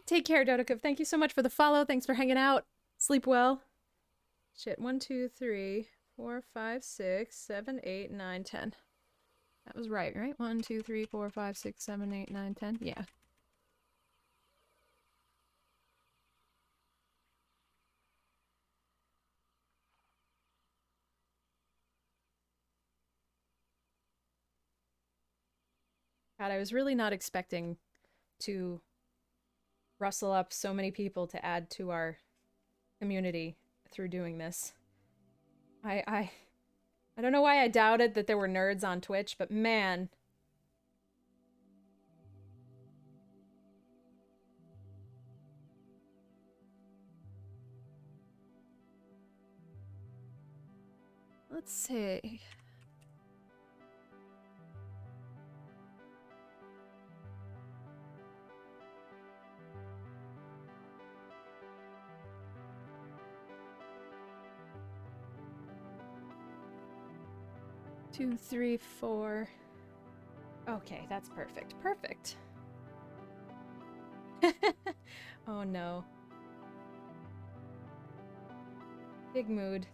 Take care, Dodokov. Thank you so much for the follow. Thanks for hanging out. Sleep well. Shit, 1, 2, 3, 4, 5, 6, 7, 8, 9, 10. That was right? 1, 2, 3, 4, 5, 6, 7, 8, 9, 10. Yeah. God, I was really not expecting to rustle up so many people to add to our community through doing this. I don't know why I doubted that there were nerds on Twitch, but man. Let's see. Two, 3, 4. Okay, that's perfect. Perfect. Oh no. Big mood.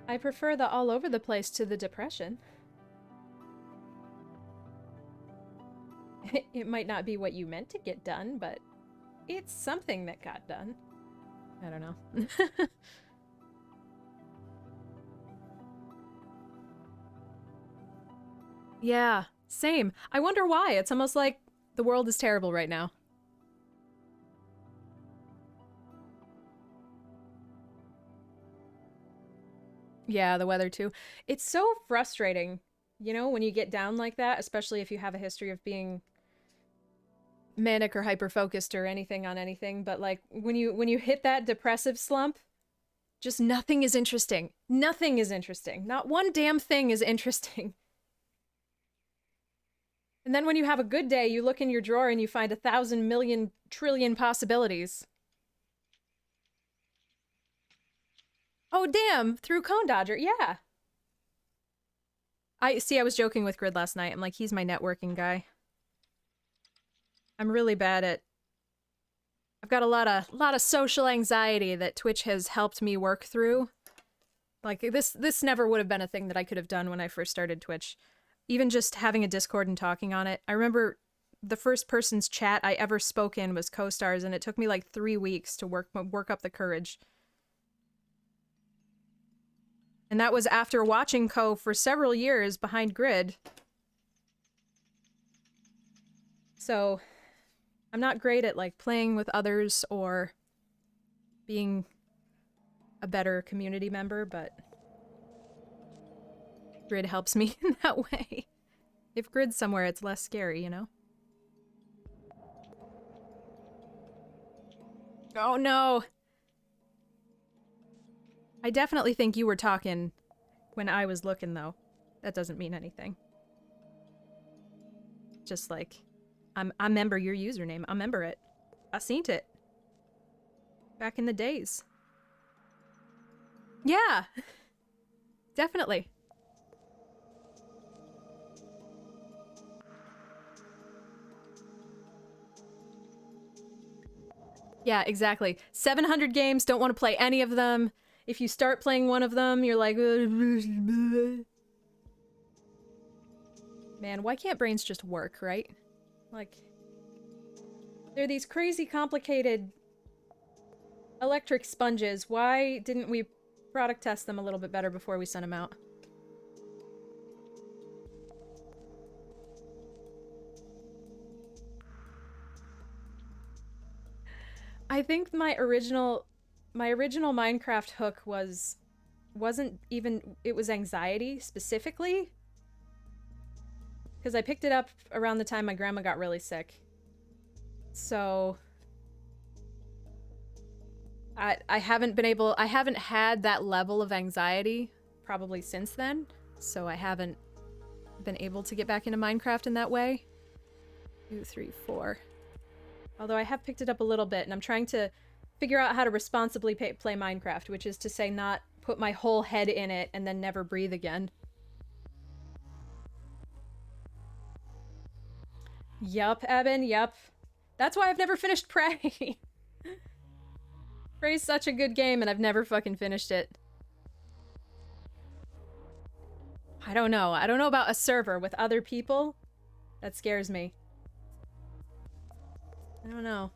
I prefer the all over the place to the depression. It might not be what you meant to get done, but it's something that got done. I don't know. Yeah, same. I wonder why. It's almost like the world is terrible right now. Yeah, the weather too. It's so frustrating, you know, when you get down like that, especially if you have a history of being manic or hyper focused or anything on anything, but like when you hit that depressive slump, just nothing is interesting. Nothing is interesting. Not one damn thing is interesting. And then when you have a good day, you look in your drawer and you find 1,000 million trillion possibilities. Oh damn, through Cone Dodger, yeah. I was joking with Grid last night. I'm like, he's my networking guy. I'm really bad at... I've got a lot of social anxiety that Twitch has helped me work through. Like, this never would have been a thing that I could have done when I first started Twitch. Even just having a Discord and talking on it. I remember the first person's chat I ever spoke in was Co-Stars, and it took me like 3 weeks to work up the courage. And that was after watching Co for several years behind Grid. So, I'm not great at like playing with others or being a better community member, but Grid helps me in that way. If Grid's somewhere, it's less scary, you know? Oh no! I definitely think you were talking when I was looking, though. That doesn't mean anything. Just like, I member your username. I member it. I seen it. Back in the days. Yeah. Definitely. Yeah, exactly. 700 games, don't want to play any of them. If you start playing one of them, you're like... Man, why can't brains just work, right? Like... They're these crazy complicated electric sponges. Why didn't we product test them a little bit better before we sent them out? I think my original Minecraft hook wasn't even, it was anxiety specifically, because I picked it up around the time my grandma got really sick. So I haven't had that level of anxiety probably since then, so I haven't been able to get back into Minecraft in that way. 2, 3, 4. Although I have picked it up a little bit, and I'm trying to figure out how to responsibly play Minecraft, which is to say not put my whole head in it and then never breathe again. Yup, Eben, yup. That's why I've never finished Prey. Prey's such a good game, and I've never fucking finished it. I don't know. I don't know about a server with other people. That scares me. I don't know.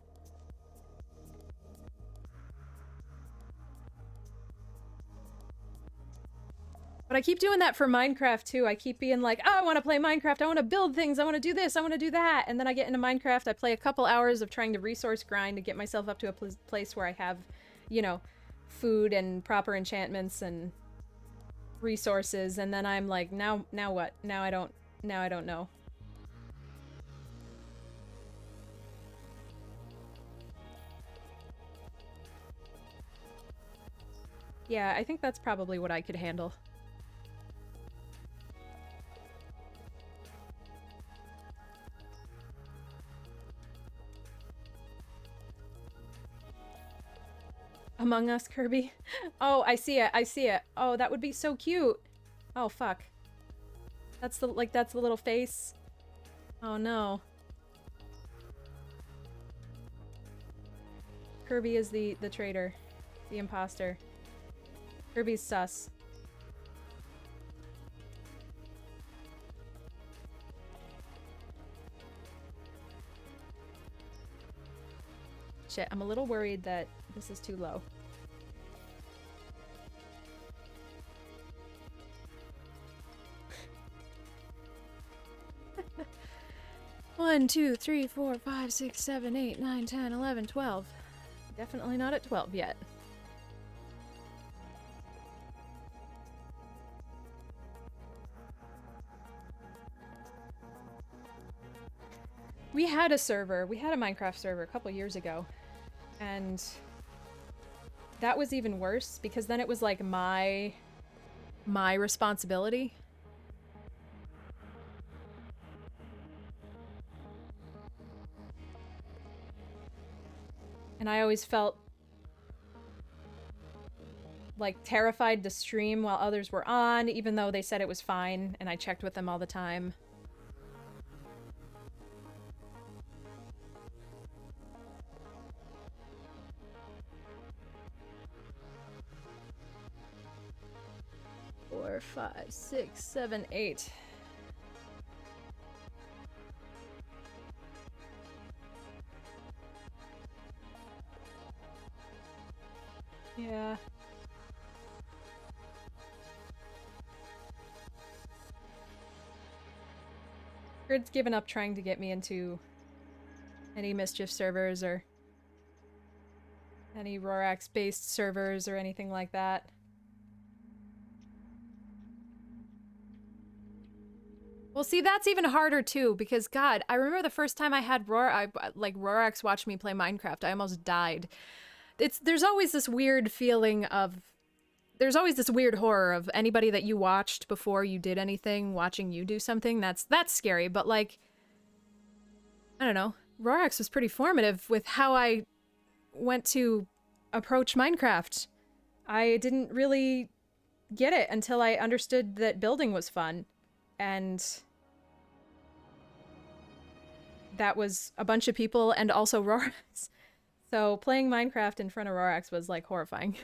But I keep doing that for Minecraft too. I keep being like, oh, I want to play Minecraft. I want to build things. I want to do this. I want to do that. And then I get into Minecraft. I play a couple hours of trying to resource grind to get myself up to a place where I have, you know, food and proper enchantments and resources. And then I'm like, now what? Now I don't know. Yeah, I think that's probably what I could handle. Among Us, Kirby. Oh, I see it. I see it. Oh, that would be so cute. Oh, fuck. That's the little face. Oh, no. Kirby is the traitor. The imposter. Kirby's sus. Shit, I'm a little worried that this is too low. One, 2, 3, 4, 5, 6, 7, 8, 9, 10, 11, 12. Definitely not at 12 yet. We had a server. We had a Minecraft server a couple years ago. And that was even worse because then it was like my responsibility. And I always felt like terrified to stream while others were on, even though they said it was fine and I checked with them all the time. Four, 5, 6, 7, 8. Yeah. Grid's given up trying to get me into any Mischief servers or any Rorax-based servers or anything like that. Well, see, that's even harder too, because God, I remember the first time I had Rorax watched me play Minecraft, I almost died. There's always this weird feeling of, there's always this weird horror of anybody that you watched before you did anything, watching you do something. That's scary, but like, I don't know. Rorax was pretty formative with how I went to approach Minecraft. I didn't really get it until I understood that building was fun. And that was a bunch of people and also Rorax. So playing Minecraft in front of Rorax was like horrifying.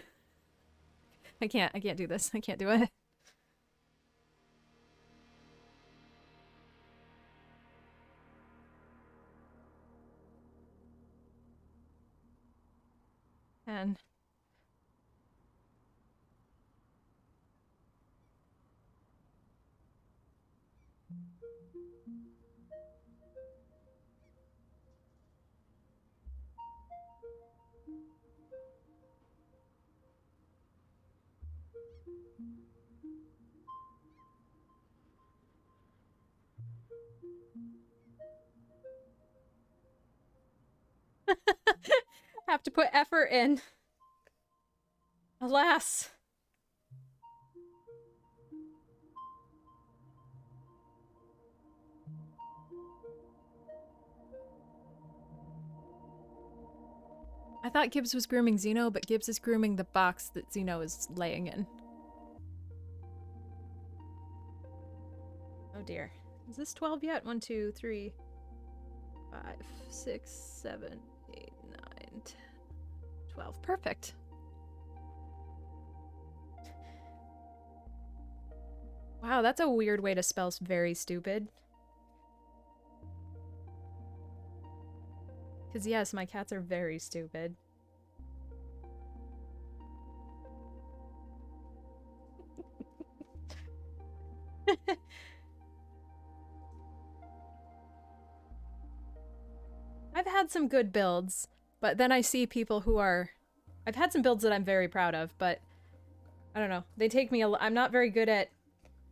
I can't do this. I can't do it. And have to put effort in. Alas. I thought Gibbs was grooming Xeno, but Gibbs is grooming the box that Xeno is laying in. Oh dear. Is this 12 yet? 1, 2, 3, 5, 6, 7, 8, 9, 10, 12. Perfect. Wow, that's a weird way to spell very stupid. Because yes, my cats are very stupid. I've had some good builds, but then I see people who are... I've had some builds that I'm very proud of, but I don't know. They take me I'm not very good at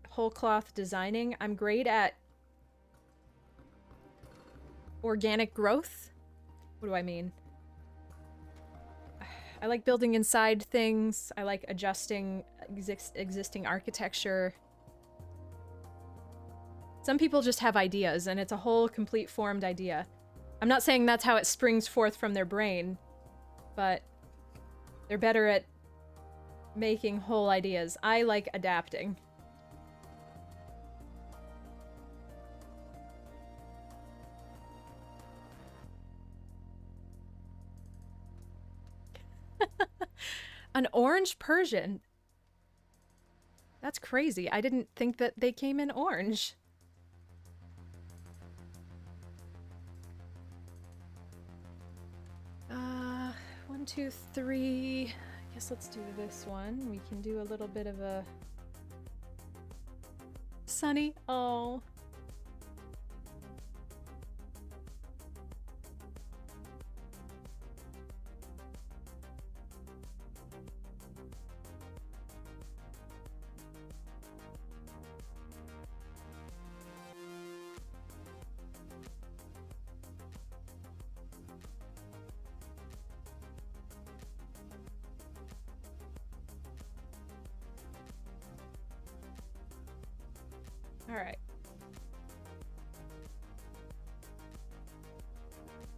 whole cloth designing. I'm great at organic growth. What do I mean? I like building inside things. I like adjusting existing architecture. Some people just have ideas, and it's a whole complete formed idea. I'm not saying that's how it springs forth from their brain, but they're better at making whole ideas. I like adapting. An orange Persian. That's crazy. I didn't think that they came in orange. Uh, 1, 2, 3. I guess let's do this one. We can do a little bit of a sunny. Oh. All right.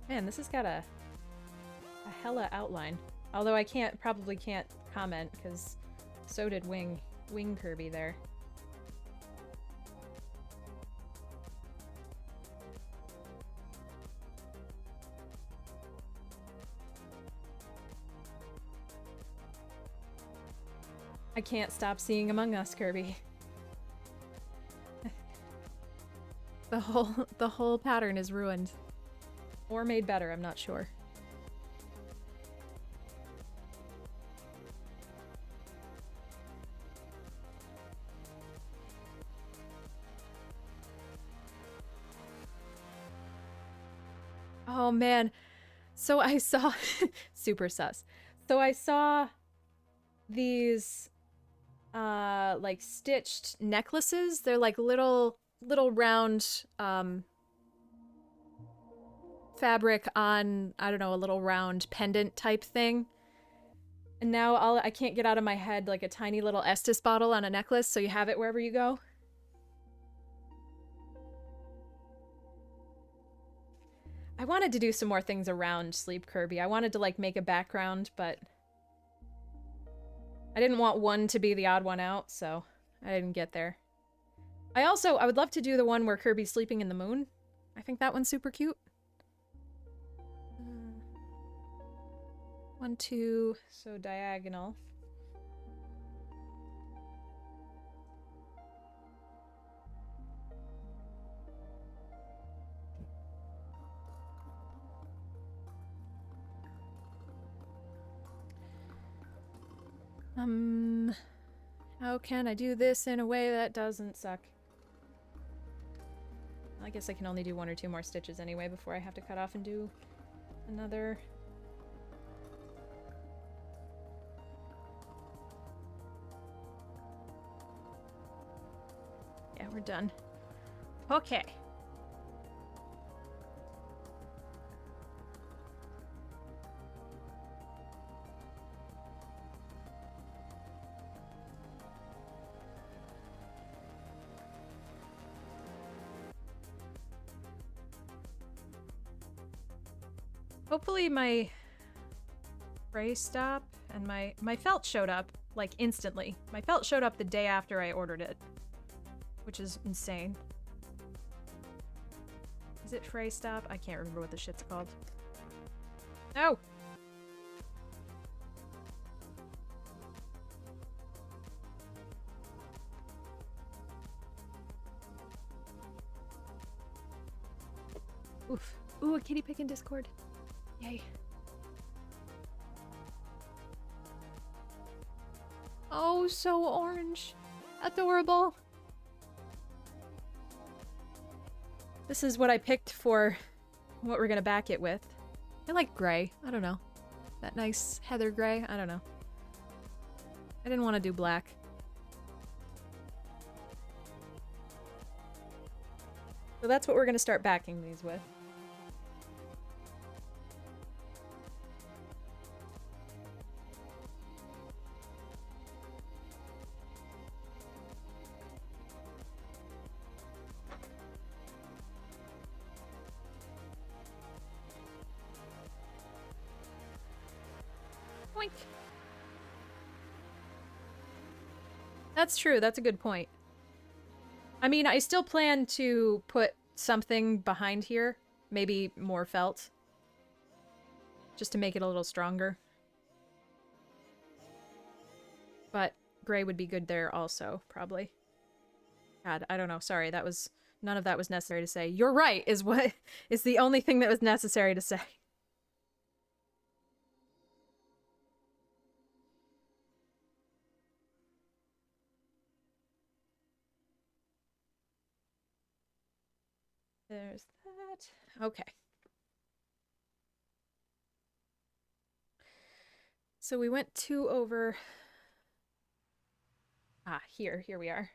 Man, this has got a hella outline. Although I probably can't comment because so did Wing Kirby there. I can't stop seeing Among Us, Kirby. The whole pattern is ruined. Or made better, I'm not sure. Oh man. So I saw super sus. So I saw these like stitched necklaces. They're like little round fabric on, I don't know, a little round pendant type thing. And now I can't get out of my head like a tiny little Estes bottle on a necklace, so you have it wherever you go. wanted to do some more things around Sleep Kirby. I wanted to, like, make a background, but I didn't want one to be the odd one out, so I didn't get there. I would love to do the one where Kirby's sleeping in the moon. I think that one's super cute. 1, 2, so diagonal. How can I do this in a way that doesn't suck? I guess I can only do 1 or 2 more stitches anyway before I have to cut off and do another. Yeah, we're done. Okay. Hopefully my spray stop and my felt showed up, like, instantly. My felt showed up the day after I ordered it, which is insane. Is it fray stop? I can't remember what the shit's called. No! Oof. Ooh, a kitty pic in Discord. Yay. Oh, so orange. Adorable. This is what I picked for what we're gonna back it with. I like gray. I don't know. That nice heather gray. I don't know. I didn't want to do black. So that's what we're gonna start backing these with. Boink. That's true. That's a good point. I mean, I still plan to put something behind here. Maybe more felt. Just to make it a little stronger. But gray would be good there also, probably. God, I don't know. Sorry, that was... None of that was necessary to say. You're right, is what is the only thing that was necessary to say. There's that. Okay. So we went 2 over... Ah, here we are.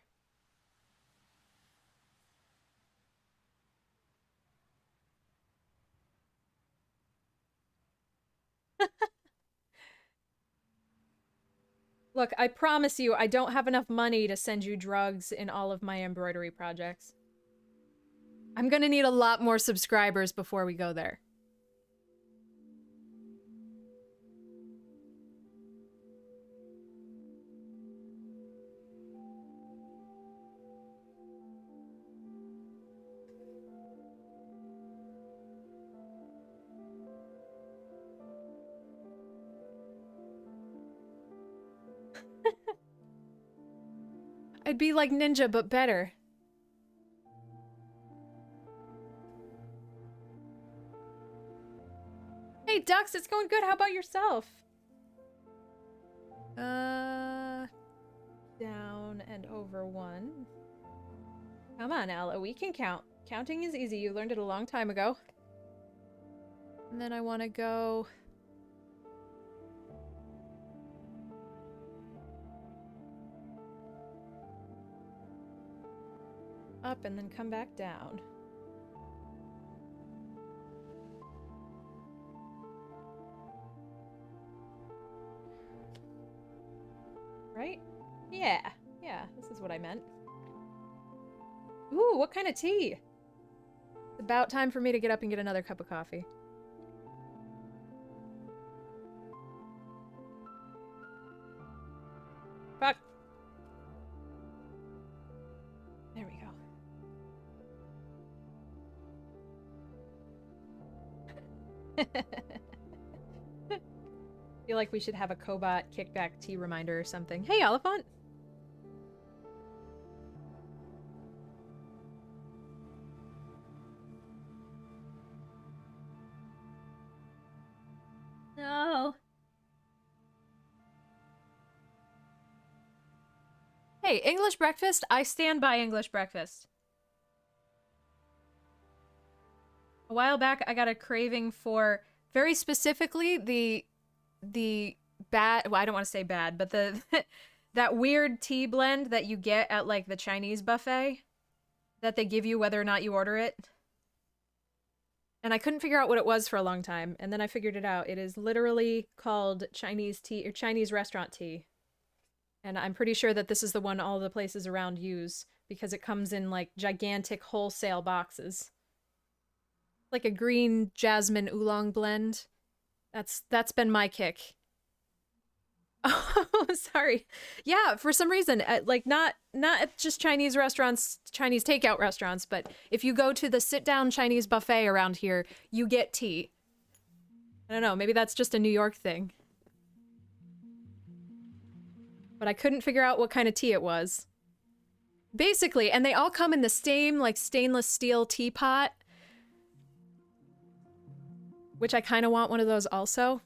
Look, I promise you, I don't have enough money to send you drugs in all of my embroidery projects. I'm gonna need a lot more subscribers before we go there. I'd be like Ninja, but better. Hey, Dux, it's going good. How about yourself? Down and over 1. Come on, Ella, we can count. Counting is easy. You learned it a long time ago. And then I want to go... up and then come back down. Right? Yeah. Yeah, this is what I meant. Ooh, what kind of tea? about time for me to get up and get another cup of coffee. Fuck. There we go. Feel like we should have a Cobot kickback tea reminder or something. Hey, Oliphant! No. Hey, English breakfast? I stand by English breakfast. A while back, I got a craving for, very specifically, the bad, well, I don't want to say bad, but the that weird tea blend that you get at like the Chinese buffet that they give you whether or not you order it. And I couldn't figure out what it was for a long time, and then I figured it out. It is literally called Chinese tea or Chinese restaurant tea. And I'm pretty sure that this is the one all the places around use because it comes in like gigantic wholesale boxes. Like a green jasmine oolong blend. That's been my kick. Oh, sorry. Yeah, for some reason, like not at just Chinese restaurants, Chinese takeout restaurants, but if you go to the sit-down Chinese buffet around here, you get tea. I don't know, maybe that's just a New York thing. But I couldn't figure out what kind of tea it was. Basically, and they all come in the same, like, stainless steel teapot. Which I kind of want one of those also.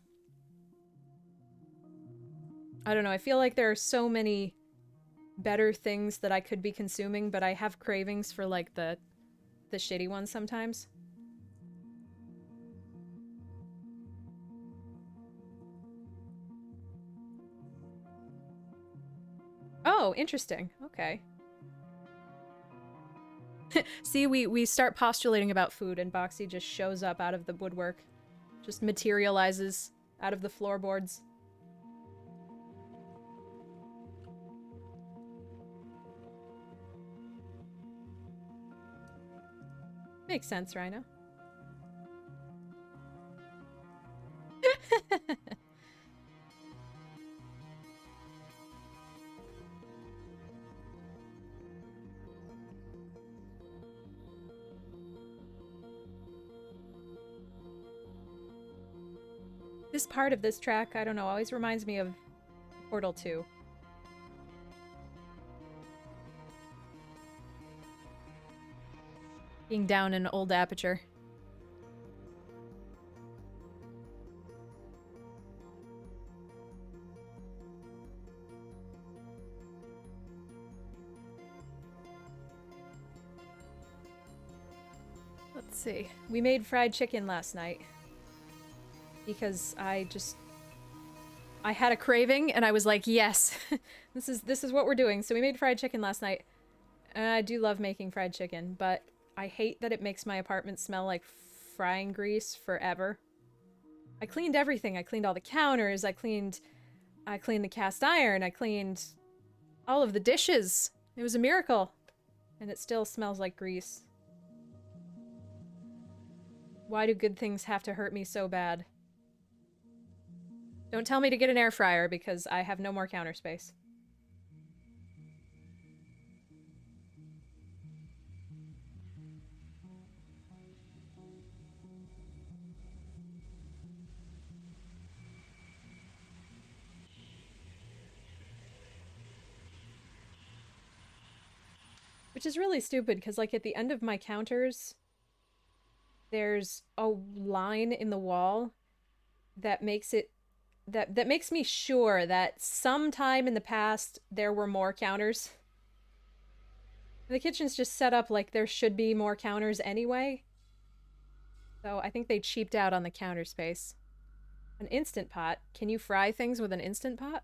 I don't know, I feel like there are so many better things that I could be consuming, but I have cravings for, like, the shitty ones sometimes. Oh, interesting. Okay. See, we start postulating about food and Boxy just shows up out of the woodwork. Just materializes out of the floorboards. Makes sense, Rhino. This part of this track, I don't know, always reminds me of Portal 2. Being down in old Aperture. Let's see. We made fried chicken last night. Because I had a craving and I was like, yes, this is what we're doing. So we made fried chicken last night. And I do love making fried chicken, but I hate that it makes my apartment smell like frying grease forever. I cleaned everything. I cleaned all the counters. I cleaned the cast iron. I cleaned all of the dishes. It was a miracle. And it still smells like grease. Why do good things have to hurt me so bad? Don't tell me to get an air fryer because I have no more counter space. Which is really stupid because like at the end of my counters, there's a line in the wall that makes it that makes me sure that sometime in the past there were more counters. The kitchen's just set up like there should be more counters anyway. So I think they cheaped out on the counter space. An Instant Pot. Can you fry things with an Instant Pot?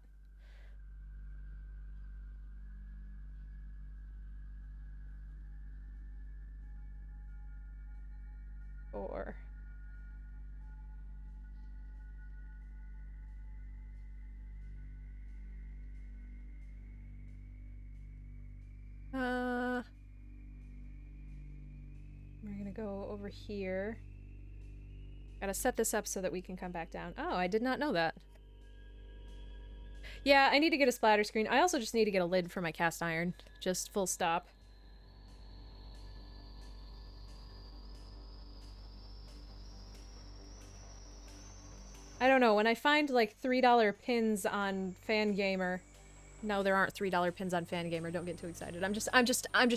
Or... we're gonna gonna go over here. Gotta set this up so that we can come back down. Oh, I did not know that. Yeah, I need to get a splatter screen. I also just need to get a lid for my cast iron. Just full stop. I don't know, when I find like $3 pins on Fangamer. No, there aren't $3 pins on Fangamer. Don't get too excited. I'm just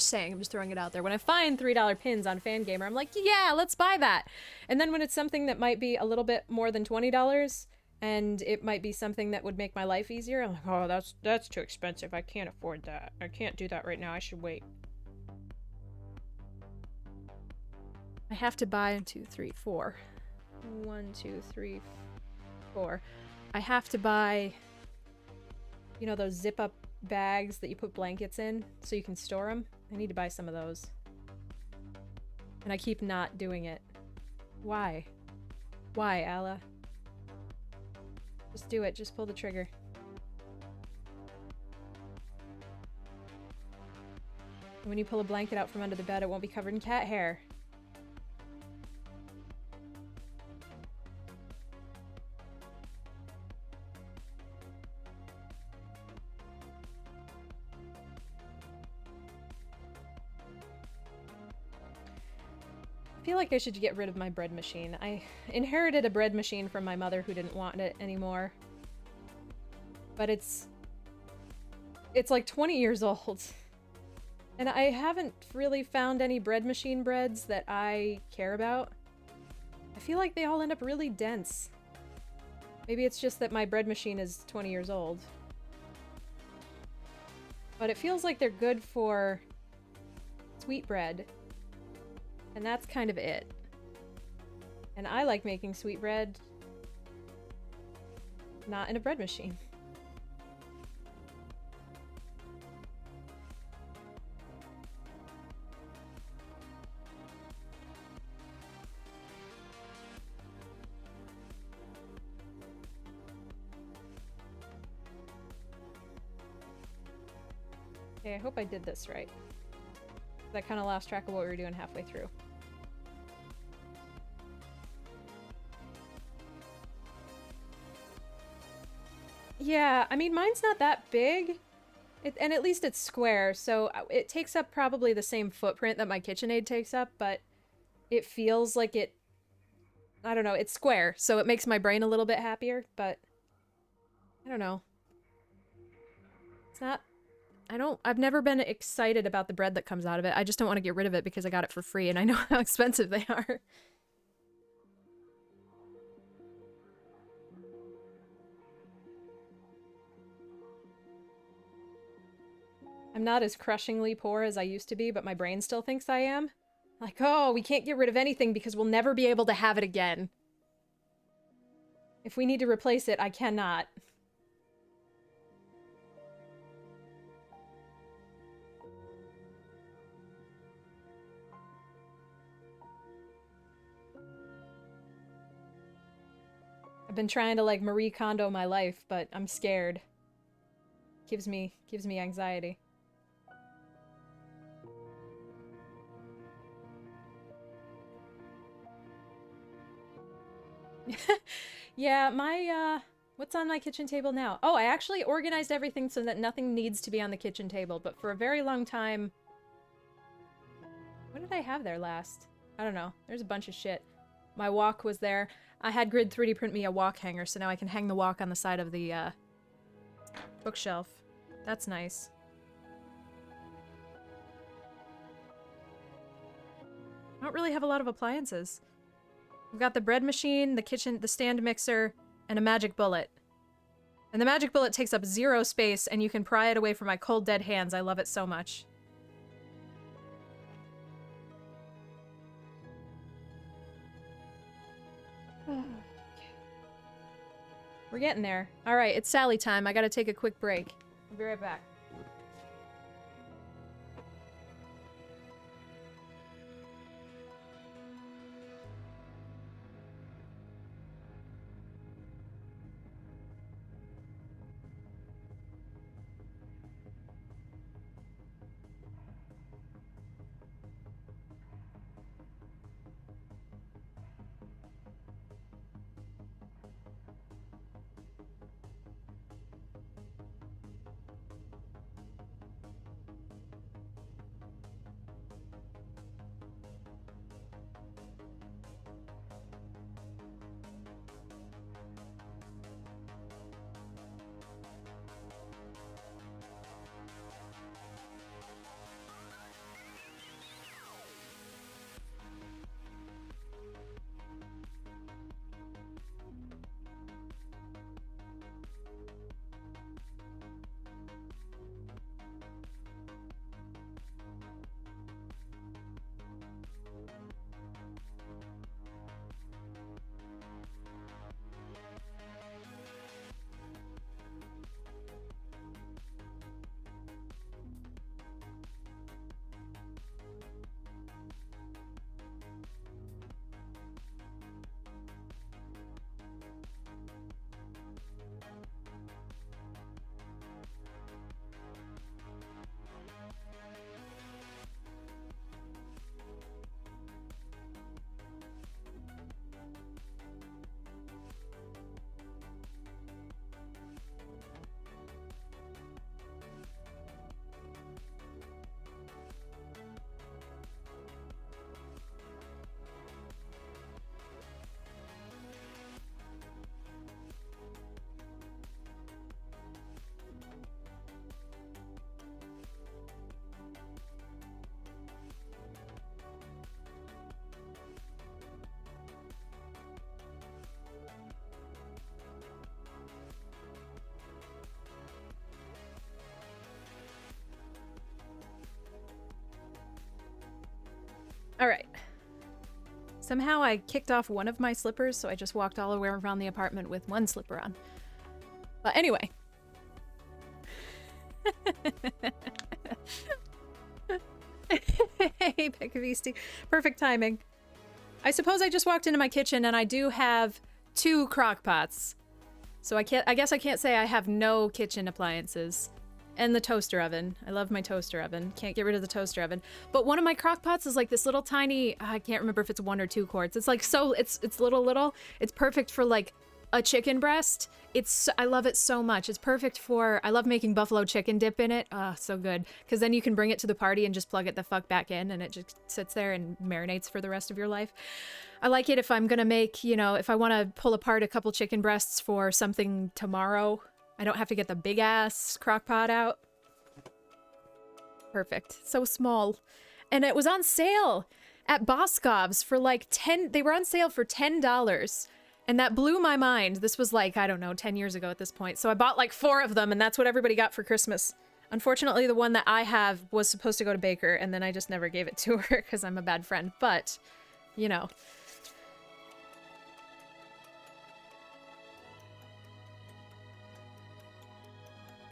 saying. I'm just throwing it out there. When I find $3 pins on Fangamer, I'm like, yeah, let's buy that. And then when it's something that might be a little bit more than $20, and it might be something that would make my life easier, I'm like, oh, that's too expensive. I can't afford that. I can't do that right now. I should wait. I have to buy 1, 2, 3, 4. 1, 2, 3, 4. I have to buy, you know, those zip-up bags that you put blankets in so you can store them. I need to buy some of those. And I keep not doing it. Why? Why, Allah? Just do it. Just pull the trigger. And when you pull a blanket out from under the bed, it won't be covered in cat hair. I feel like I should get rid of my bread machine. I inherited a bread machine from my mother who didn't want it anymore. But it's like 20 years old. And I haven't really found any bread machine breads that I care about. I feel like they all end up really dense. Maybe it's just that my bread machine is 20 years old. But it feels like they're good for sweet bread. And that's kind of it. And I like making sweet bread not in a bread machine. Okay, I hope I did this right. I kind of lost track of what we were doing halfway through. Yeah, I mean, mine's not that big. And at least it's square, so it takes up probably the same footprint that my KitchenAid takes up, but it feels like it... I don't know, it's square, so it makes my brain a little bit happier, but... I don't know. It's not... I've never been excited about the bread that comes out of it. I just don't want to get rid of it because I got it for free, and I know how expensive they are. I'm not as crushingly poor as I used to be, but my brain still thinks I am. Like, oh, we can't get rid of anything because we'll never be able to have it again. If we need to replace it, I cannot. I've been trying to, like, Marie Kondo my life, but I'm scared. Gives me anxiety. Yeah, my, what's on my kitchen table now? Oh, I actually organized everything so that nothing needs to be on the kitchen table, but for a very long time... What did I have there last? I don't know. There's a bunch of shit. My wok was there. I had Grid 3D print me a wok hanger, so now I can hang the wok on the side of the, bookshelf. That's nice. I don't really have a lot of appliances. We've got the bread machine, the kitchen, the stand mixer, and a magic bullet. And the magic bullet takes up 0 space, and you can pry it away from my cold, dead hands. I love it so much. We're getting there. Alright, it's Sally time. I gotta take a quick break. I'll be right back. All right. Somehow I kicked off one of my slippers, so I just walked all the way around the apartment with one slipper on. But anyway. Hey, Pekavisti. Perfect timing. I suppose I just walked into my kitchen and I do have 2 crock pots. So I guess I can't say I have no kitchen appliances. And the toaster oven. I love my toaster oven. Can't get rid of the toaster oven. But one of my crock pots is like this little tiny, I can't remember if it's 1 or 2 quarts. It's like it's little. It's perfect for like a chicken breast. I love it so much. It's perfect for, I love making buffalo chicken dip in it. Oh, so good. Because then you can bring it to the party and just plug it the fuck back in and it just sits there and marinates for the rest of your life. I like it if I'm gonna make, you know, if I want to pull apart a couple chicken breasts for something tomorrow. I don't have to get the big ass crock pot out. Perfect. So small. And it was on sale at Boscov's for like they were on sale for $10. And that blew my mind. This was like, I don't know, 10 years ago at this point. So I bought like 4 of them and that's what everybody got for Christmas. Unfortunately, the one that I have was supposed to go to Baker and then I just never gave it to her because I'm a bad friend. But, you know.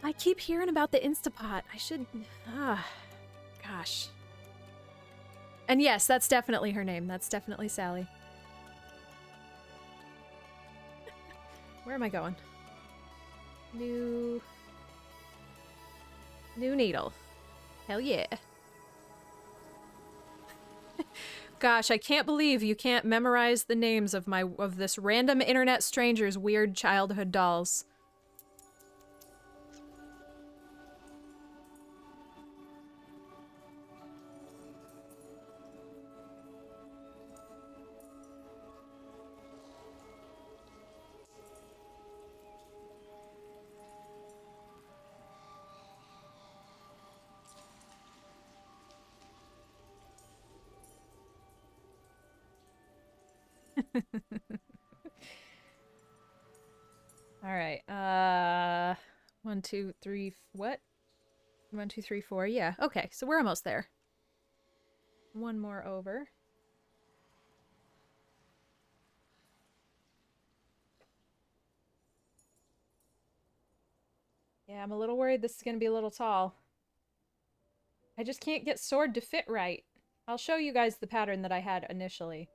I keep hearing about the Instapot. I should... gosh. And yes, that's definitely her name. That's definitely Sally. Where am I going? New needle. Hell yeah. Gosh, I can't believe you can't memorize the names of this random internet stranger's weird childhood dolls. All right. 1, 2, 3. What? 1, 2, 3, 4. Yeah. Okay. So we're almost there. One more over. Yeah, I'm a little worried this is going to be a little tall. I just can't get sword to fit right. I'll show you guys the pattern that I had initially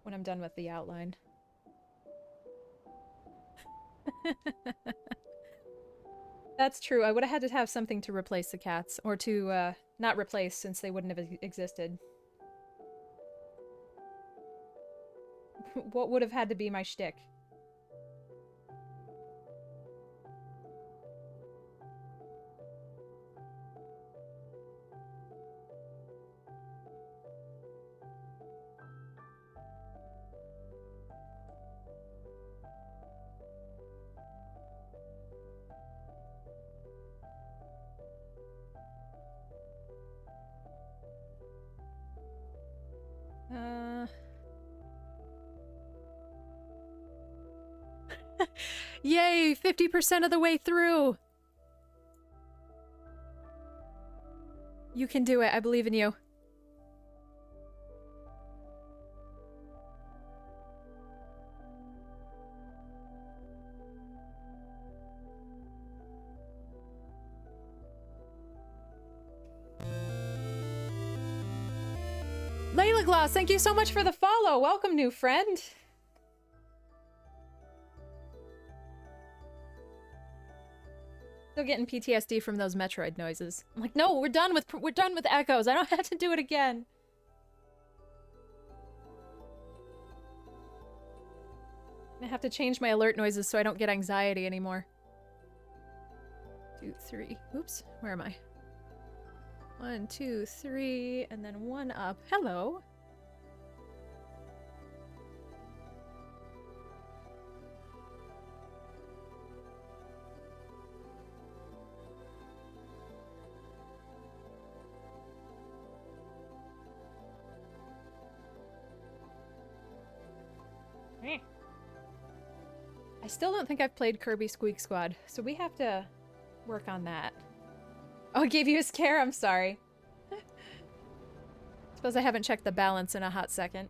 when I'm done with the outline. That's true. I would have had to have something to replace the cats. Or to, not replace since they wouldn't have existed. What would have had to be my shtick? Yay! 50% of the way through! You can do it. I believe in you. Layla Gloss, thank you so much for the follow. Welcome, new friend. Still getting PTSD from those Metroid noises. I'm like, no, we're done with echoes. I don't have to do it again. I have to change my alert noises so I don't get anxiety anymore. 2, 3. Oops, where am I? 1, 2, 3, and then 1 up. Hello. I still don't think I've played Kirby Squeak Squad, so we have to work on that. Oh, I gave you a scare? I'm sorry. It's Suppose I haven't checked the balance in a hot second.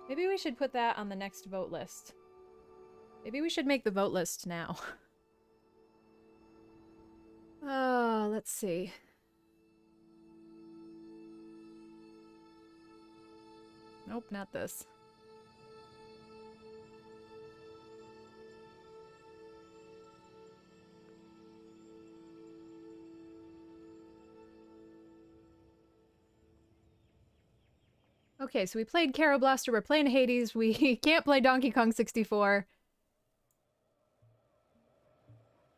Maybe we should put that on the next vote list. Maybe we should make the vote list now. Oh, let's see. Nope, not this. Okay, so we played Caro Blaster, we're playing Hades, we can't play Donkey Kong 64.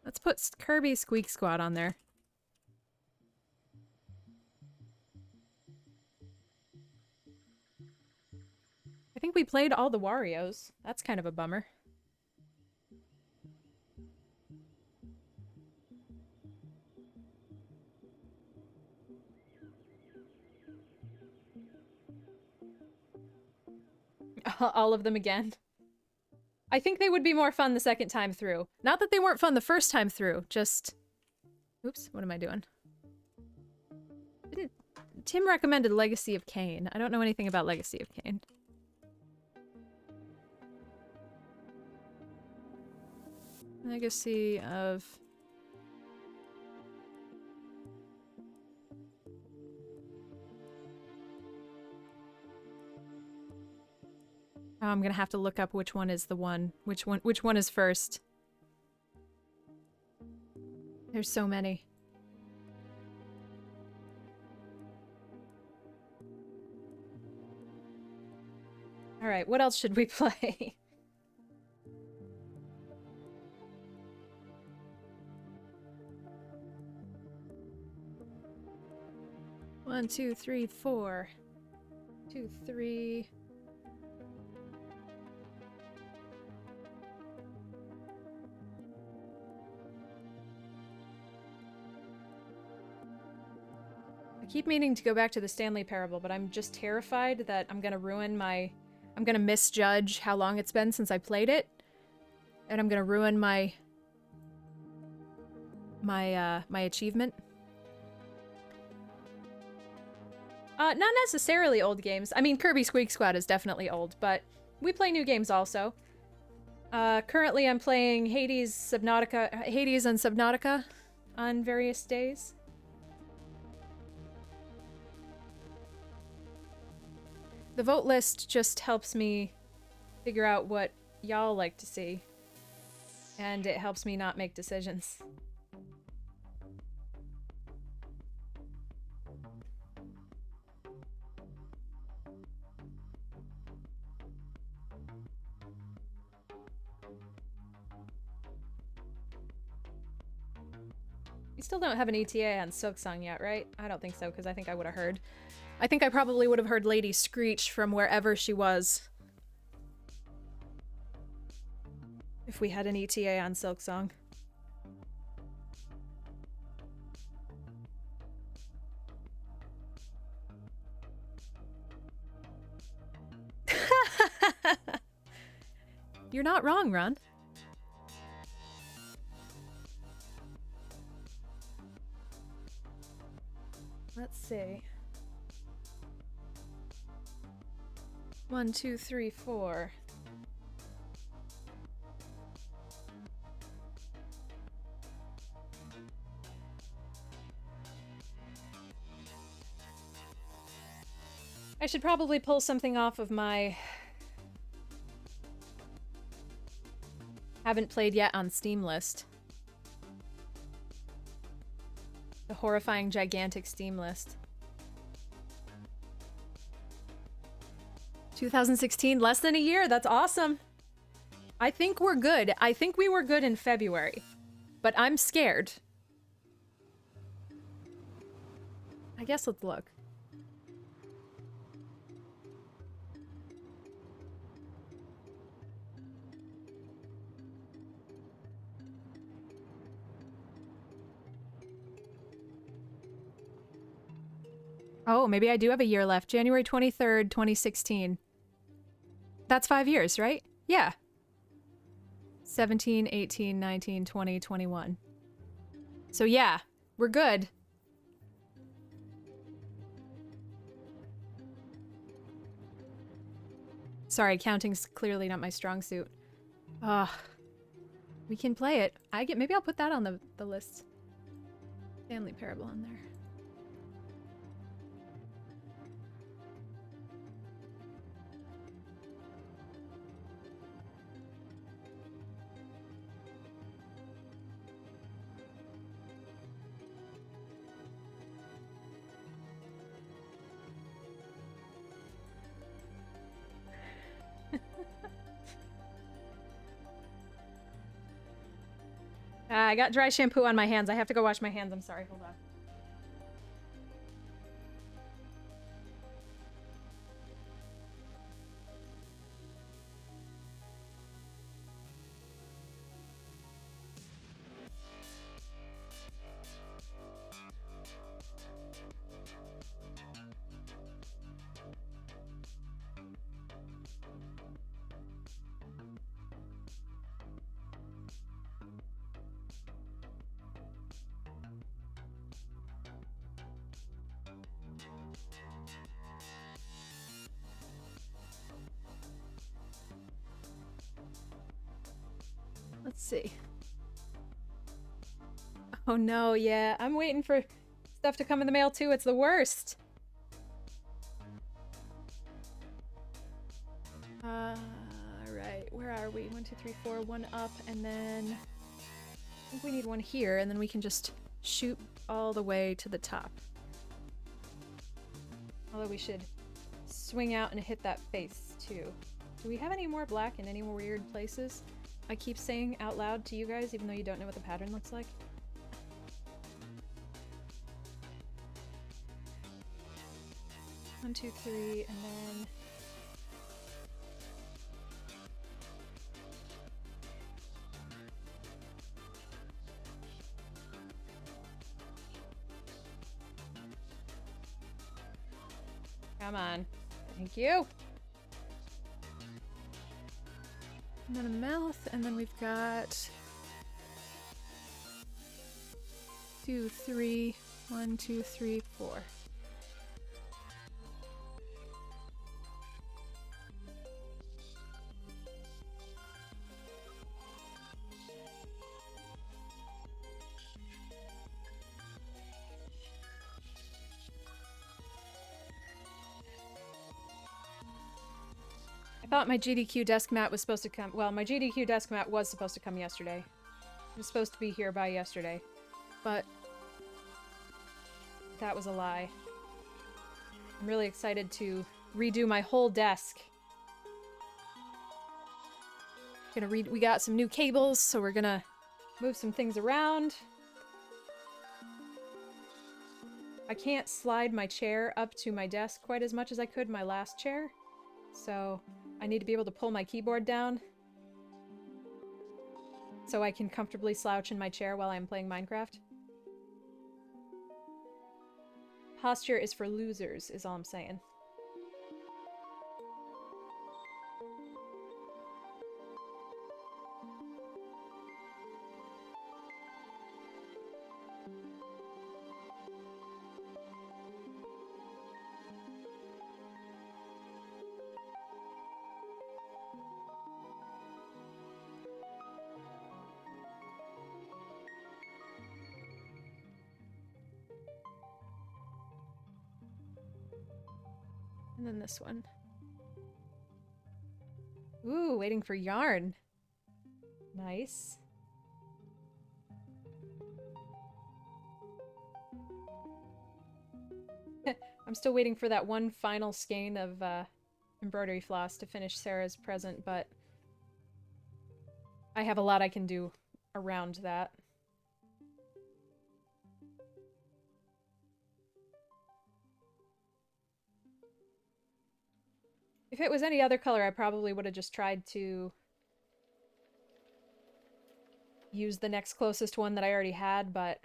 Let's put Kirby Squeak Squad on there. I think we played all the Warios. That's kind of a bummer. All of them again. I think they would be more fun the second time through. Not that they weren't fun the first time through, just... Oops, what am I doing? Tim recommended Legacy of Kain. I don't know anything about Legacy of Kain. Legacy of... Oh, I'm gonna have to look up which one is the one. Which one is first. There's so many. Alright, what else should we play? One, two, three, four. 2, 3... I keep meaning to go back to the Stanley Parable, but I'm just terrified that I'm gonna ruin my... I'm gonna misjudge how long it's been since I played it. And I'm gonna ruin my achievement. Not necessarily old games. I mean, Kirby Squeak Squad is definitely old, but we play new games also. Currently I'm playing Hades and Subnautica on various days. The vote list just helps me figure out what y'all like to see. And it helps me not make decisions. We still don't have an ETA on Silksong yet, right? I don't think so, because I think I would have heard. I think I probably would have heard Lady screech from wherever she was. If we had an ETA on Silksong. You're not wrong, Ron. Let's see. 1, 2, 3, 4. I should probably pull something off of my haven't played yet on Steam list. The horrifying, gigantic Steam list. 2016, less than a year. That's awesome. I think we're good. I think we were good in February, but I'm scared. I guess let's look. Oh, maybe I do have a year left. January 23rd, 2016. That's 5 years, right? Yeah. 17, 18, 19, 20, 21. So yeah, we're good. Sorry, counting's clearly not my strong suit. Ugh. We can play it. Maybe I'll put that on the list. Stanley Parable on there. I got dry shampoo on my hands. I have to go wash my hands. I'm sorry. Hold on. Let's see. Oh no, yeah. I'm waiting for stuff to come in the mail too. It's the worst. Right. Where are we? 1, 2, 3, 4. One up, and then I think we need one here, and then we can just shoot all the way to the top. Although we should swing out and hit that face too. Do we have any more black in any more weird places? I keep saying out loud to you guys, even though you don't know what the pattern looks like. One, two, three, and then come on. Thank you. And then a mouth, and then we've got 2, 3, 1, 2, 3, 4. I thought my GDQ desk mat was supposed to come. Well, my GDQ desk mat was supposed to come yesterday. It was supposed to be here by yesterday. But that was a lie. I'm really excited to redo my whole desk. We got some new cables, so we're gonna move some things around. I can't slide my chair up to my desk quite as much as I could my last chair. So I need to be able to pull my keyboard down so I can comfortably slouch in my chair while I'm playing Minecraft. Posture is for losers, is all I'm saying. And then this one. Ooh, waiting for yarn. Nice. I'm still waiting for that one final skein of embroidery floss to finish Sarah's present, but I have a lot I can do around that. If it was any other color, I probably would have just tried to use the next closest one that I already had, but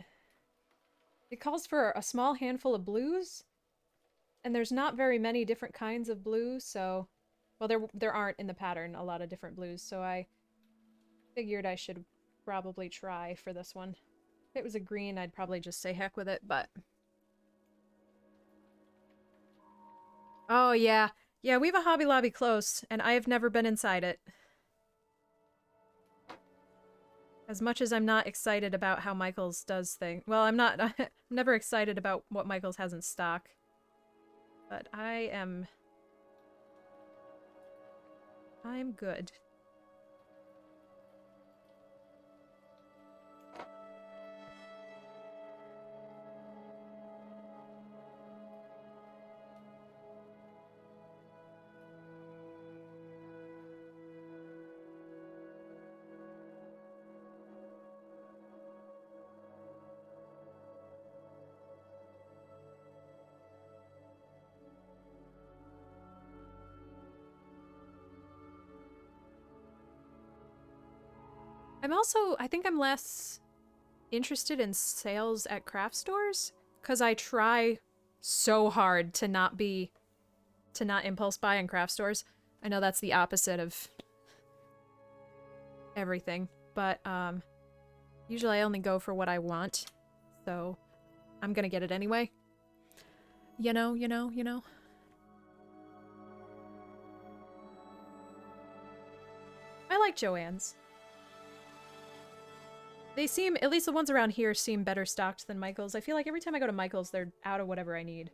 it calls for a small handful of blues. And there's not very many different kinds of blues, so... Well, there aren't in the pattern a lot of different blues, so I figured I should probably try for this one. If it was a green, I'd probably just say heck with it, but... Oh, yeah. Yeah, we have a Hobby Lobby close, and I have never been inside it. As much as I'm not excited about how Michaels does things. Well, I'm not. I'm never excited about what Michaels has in stock. But I'm good. I think I'm less interested in sales at craft stores because I try so hard to not impulse buy in craft stores. I know that's the opposite of everything, but usually I only go for what I want, so I'm gonna get it anyway. You know. I like Joann's. They seem, at least the ones around here, seem better stocked than Michael's. I feel like every time I go to Michael's, they're out of whatever I need.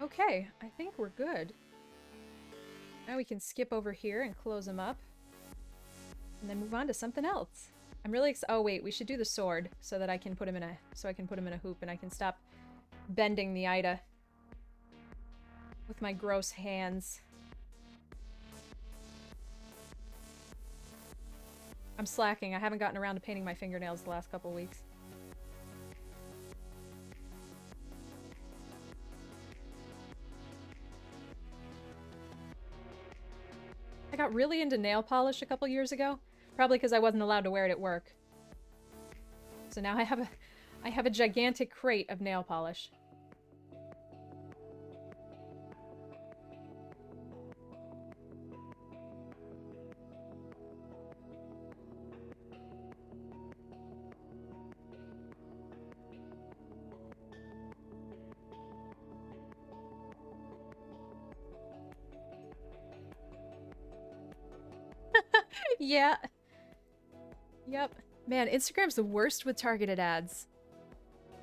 Okay, I think we're good. Now we can skip over here and close them up. And then move on to something else. I'm really oh wait, we should do the sword so that I can put him in a hoop and I can stop bending the Ida with my gross hands. I'm slacking. I haven't gotten around to painting my fingernails the last couple weeks. I got really into nail polish a couple years ago, probably because I wasn't allowed to wear it at work. So now I have a gigantic crate of nail polish. Yeah. Yep. Man, Instagram's the worst with targeted ads.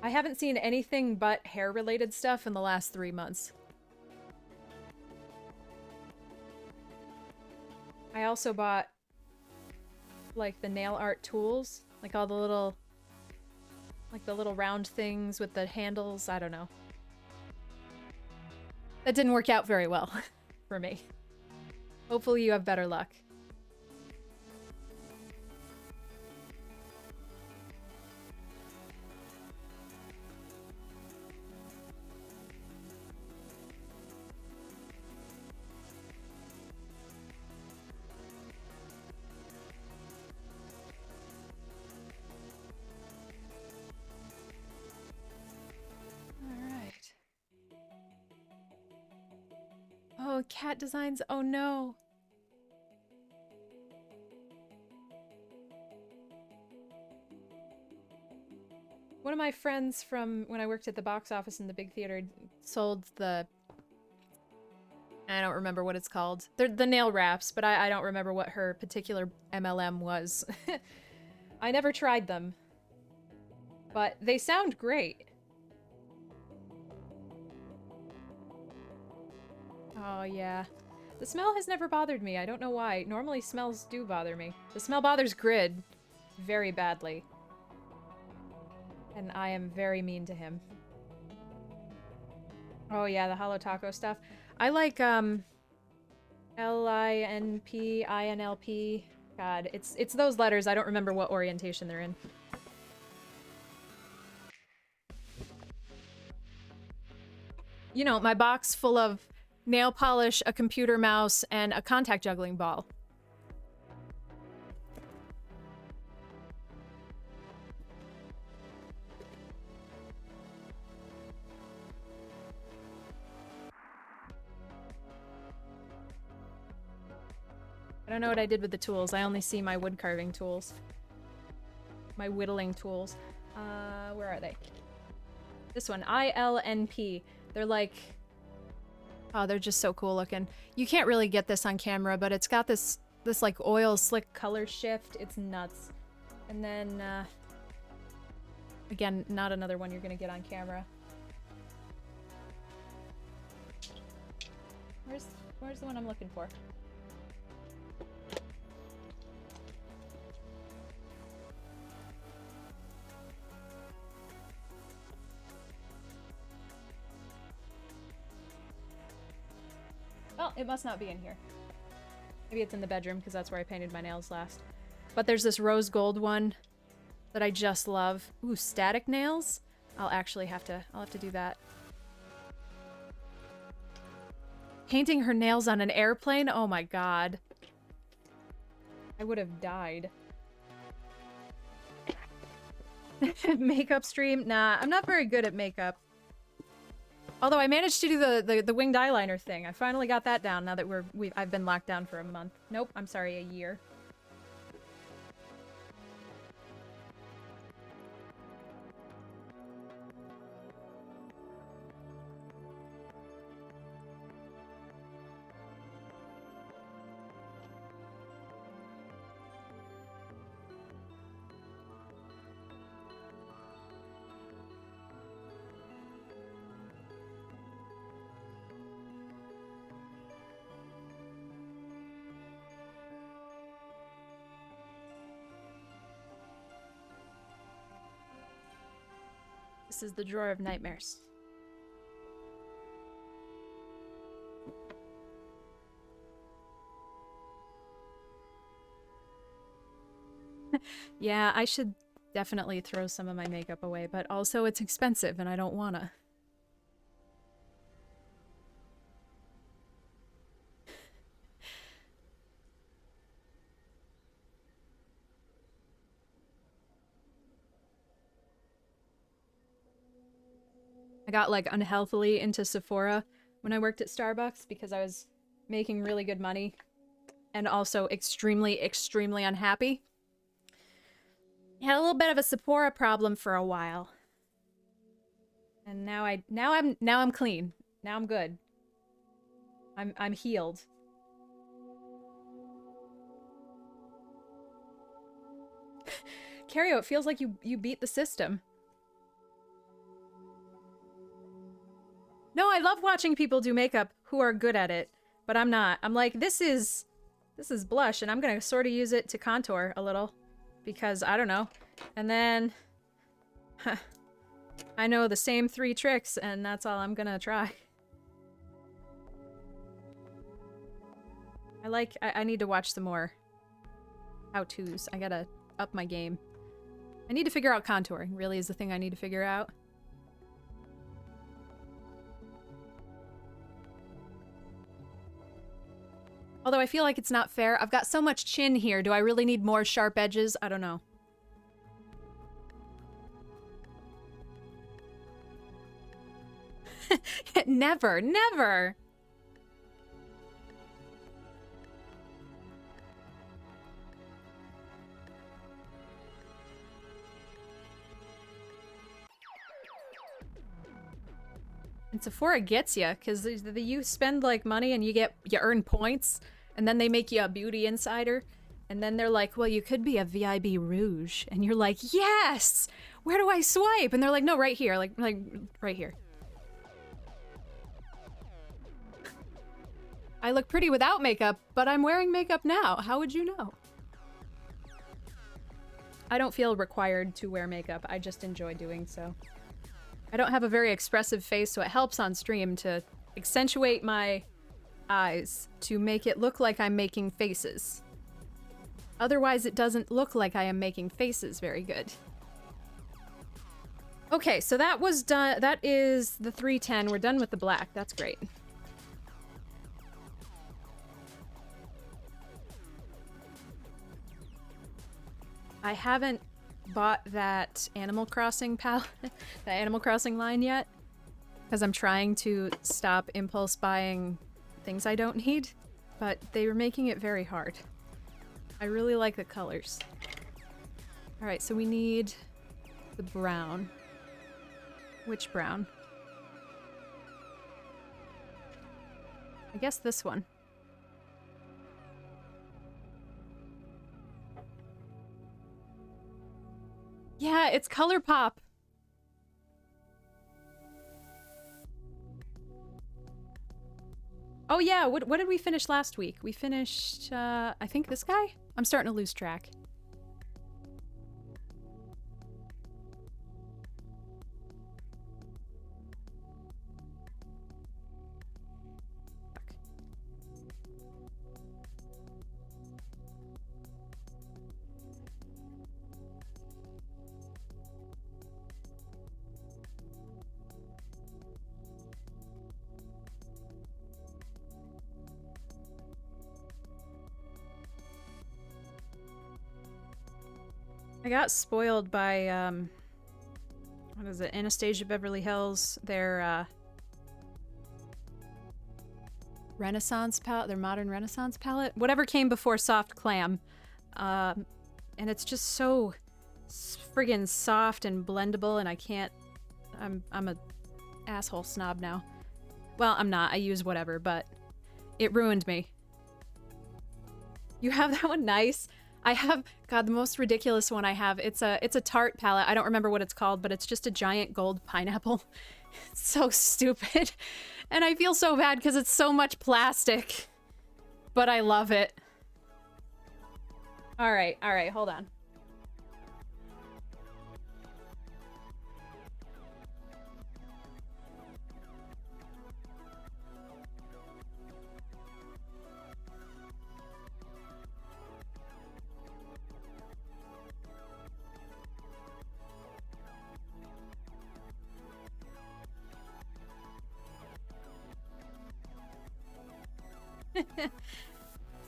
I haven't seen anything but hair-related stuff in the last 3 months. I also bought, like, the nail art tools. Like, all the little... Like, the little round things with the handles. I don't know. That didn't work out very well for me. Hopefully you have better luck. Oh, cat designs. Oh no. One of my friends from when I worked at the box office in the big theater sold the... I don't remember what it's called. They're the nail wraps, but I don't remember what her particular MLM was. I never tried them. But they sound great. Oh, yeah. The smell has never bothered me. I don't know why. Normally, smells do bother me. The smell bothers Grid very badly. And I am very mean to him. Oh, yeah, the Holo Taco stuff. I like, Linpinlp. God, it's those letters. I don't remember what orientation they're in. You know, my box full of nail polish, a computer mouse, and a contact juggling ball. I don't know what I did with the tools. I only see my wood carving tools. My whittling tools. Where are they? This one, ILNP. They're like... Oh, they're just so cool looking. You can't really get this on camera, but it's got this like oil slick color shift. It's nuts. And then, again, not another one you're gonna get on camera. Where's the one I'm looking for? Well, it must not be in here. Maybe it's in the bedroom, because that's where I painted my nails last. But there's this rose gold one that I just love. Ooh, static nails? I'll actually have to do that. Painting her nails on an airplane? Oh my god. I would have died. Makeup stream? Nah, I'm not very good at makeup. Although I managed to do the winged eyeliner thing. I finally got that down now that I've been locked down for a month. Nope, I'm sorry, a year. This is the drawer of nightmares. Yeah, I should definitely throw some of my makeup away, but also it's expensive and I don't wanna. I got like unhealthily into Sephora when I worked at Starbucks because I was making really good money and also extremely, extremely unhappy. Had a little bit of a Sephora problem for a while. And now I'm clean. Now I'm good. I'm healed. Cario, it feels like you beat the system. No, I love watching people do makeup who are good at it, but I'm not. I'm like, this is blush, and I'm gonna sort of use it to contour a little, because I don't know. And then, I know the same 3 tricks, and that's all I'm gonna try. I need to watch some more how-tos. I gotta up my game. I need to figure out contouring, really is the thing I need to figure out. Although I feel like it's not fair. I've got so much chin here. Do I really need more sharp edges? I don't know. Never, never. And Sephora gets you, because you spend like money and you earn points, and then they make you a beauty insider, and then they're like, well, you could be a VIB Rouge, and you're like, yes! Where do I swipe? And they're like, no, right here, like right here. I look pretty without makeup, but I'm wearing makeup now. How would you know? I don't feel required to wear makeup. I just enjoy doing so. I don't have a very expressive face, so it helps on stream to accentuate my eyes to make it look like I'm making faces. Otherwise, it doesn't look like I am making faces very good. Okay, so that was done. That is the 310. We're done with the black. That's great. I haven't bought that Animal Crossing palette, the Animal Crossing line yet, because I'm trying to stop impulse buying things I don't need, but they were making it very hard. I really like the colors. All right, so we need the brown. Which brown? I guess this one. Yeah, it's ColourPop. Oh yeah, what did we finish last week? We finished, I think this guy? I'm starting to lose track. I got spoiled by, what is it, Anastasia Beverly Hills, their, Renaissance palette, their modern Renaissance palette, whatever came before Soft Clam, and it's just so friggin' soft and blendable, and I can't, I'm a asshole snob now. Well, I'm not, I use whatever, but it ruined me. You have that one? Nice. I have, God, the most ridiculous one I have. It's a Tarte palette. I don't remember what it's called, but it's just a giant gold pineapple. It's so stupid. And I feel so bad because it's so much plastic. But I love it. All right, hold on.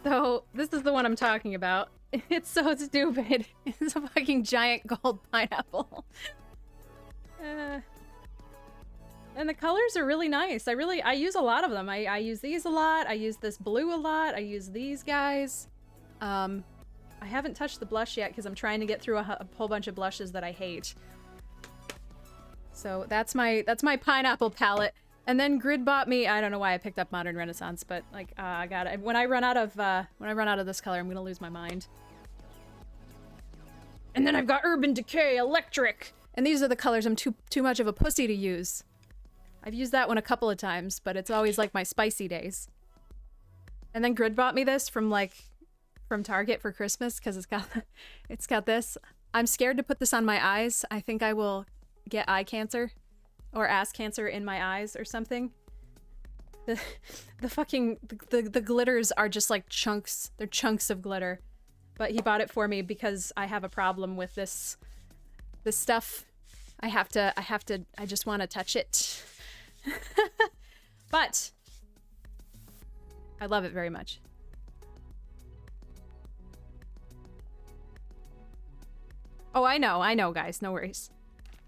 So, this is the one I'm talking about. It's so stupid. It's a fucking giant gold pineapple. And the colors are really nice. I use a lot of them. I use these a lot. I use this blue a lot. I use these guys. I haven't touched the blush yet because I'm trying to get through a whole bunch of blushes that I hate. So that's my pineapple palette. And then Grid bought me, I don't know why I picked up Modern Renaissance, but like, I got it. When I run out of this color, I'm gonna lose my mind. And then I've got Urban Decay Electric! And these are the colors I'm too much of a pussy to use. I've used that one a couple of times, but it's always like my spicy days. And then Grid bought me this from Target for Christmas, because it's got this. I'm scared to put this on my eyes. I think I will get eye cancer. Or ass cancer in my eyes or something. The glitters are just like chunks. They're chunks of glitter. But he bought it for me because I have a problem with this stuff. I just want to touch it. But I love it very much. Oh, I know, guys. No worries.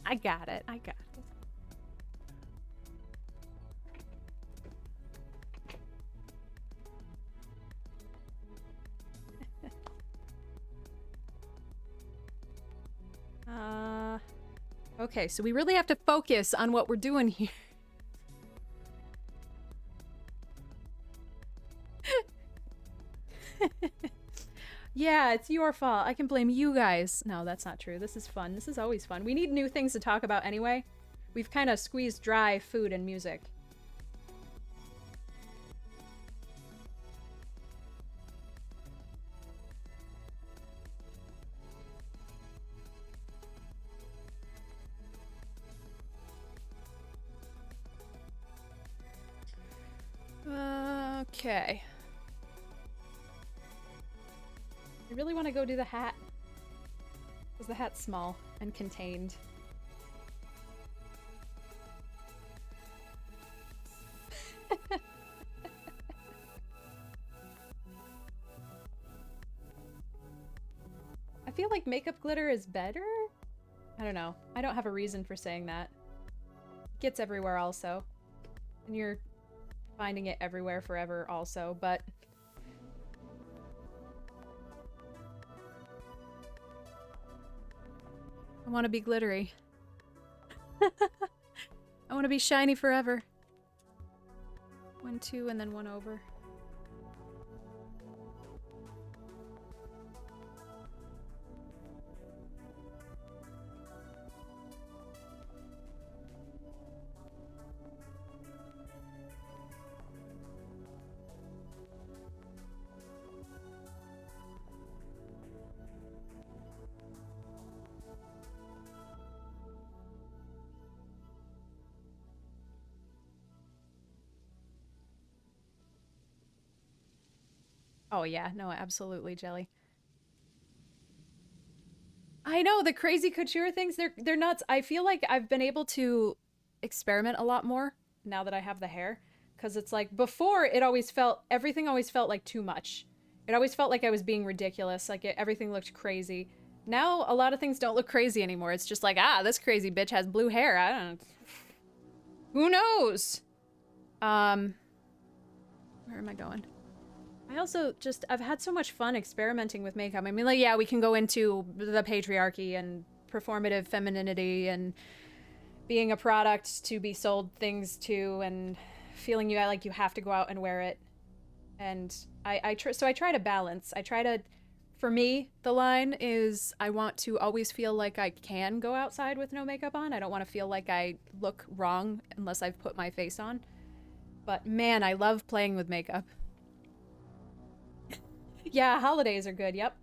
I got it. Okay, so we really have to focus on what we're doing here. Yeah, it's your fault. I can blame you guys. No, that's not true. This is fun. This is always fun. We need new things to talk about anyway. We've kind of squeezed dry food and music. Okay. I really want to go do the hat. Because the hat's small and contained. I feel like makeup glitter is better? I don't know. I don't have a reason for saying that. It gets everywhere also. And you're finding it everywhere forever also, but... I want to be glittery. I want to be shiny forever. 1, 2, and then 1 over. Oh yeah, no, absolutely, Jelly. I know, the crazy couture things, they're nuts. I feel like I've been able to experiment a lot more now that I have the hair. Because it's like, before, everything always felt like too much. It always felt like I was being ridiculous, like everything looked crazy. Now, a lot of things don't look crazy anymore. It's just like, this crazy bitch has blue hair. I don't know. Who knows? Where am I going? I also I've had so much fun experimenting with makeup. I mean, like, yeah, we can go into the patriarchy and performative femininity and being a product to be sold things to and feeling like you have to go out and wear it. And I try to balance. For me, the line is I want to always feel like I can go outside with no makeup on. I don't want to feel like I look wrong unless I've put my face on. But man, I love playing with makeup. Yeah, holidays are good, yep.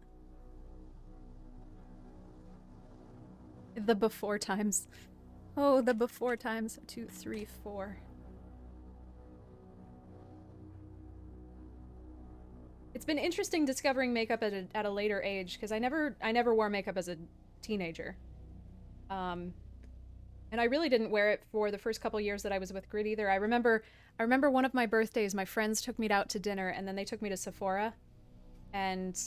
The before times. Oh, the before times. 2, 3, 4. It's been interesting discovering makeup at a later age, because I never wore makeup as a teenager. And I really didn't wear it for the first couple years that I was with Grid either. I remember one of my birthdays, my friends took me out to dinner, and then they took me to Sephora. And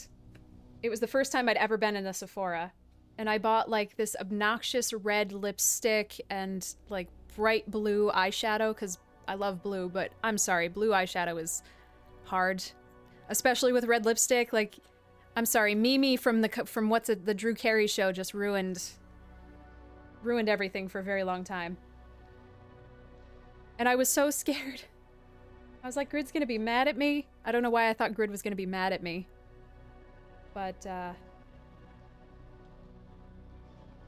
it was the first time I'd ever been in a Sephora. And I bought like this obnoxious red lipstick and like bright blue eyeshadow because I love blue, but I'm sorry, blue eyeshadow is hard, especially with red lipstick. Like, I'm sorry, Mimi from the Drew Carey show just ruined everything for a very long time. And I was so scared. I was like, Grid's gonna be mad at me. I don't know why I thought Grid was gonna be mad at me. But,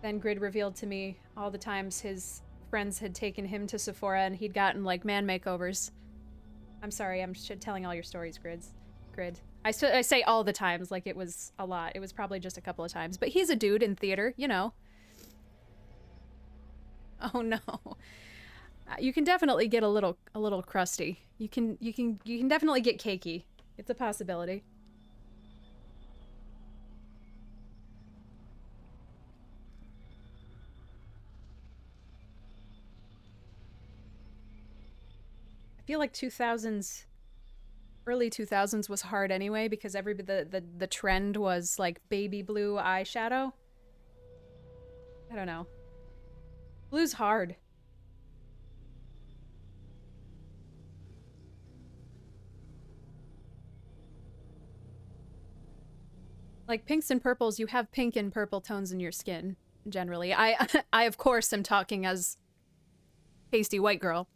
then Grid revealed to me all the times his friends had taken him to Sephora and he'd gotten, like, man makeovers. I'm sorry, I'm telling all your stories, Grid. I say all the times, like it was a lot. It was probably just a couple of times. But he's a dude in theater, you know. Oh no. You can definitely get a little crusty. You can definitely get cakey. It's a possibility. I feel like early 2000s was hard anyway because the trend was like baby blue eyeshadow. I don't know. Blue's hard. Like pinks and purples, you have pink and purple tones in your skin, generally. I of course am talking as pasty white girl,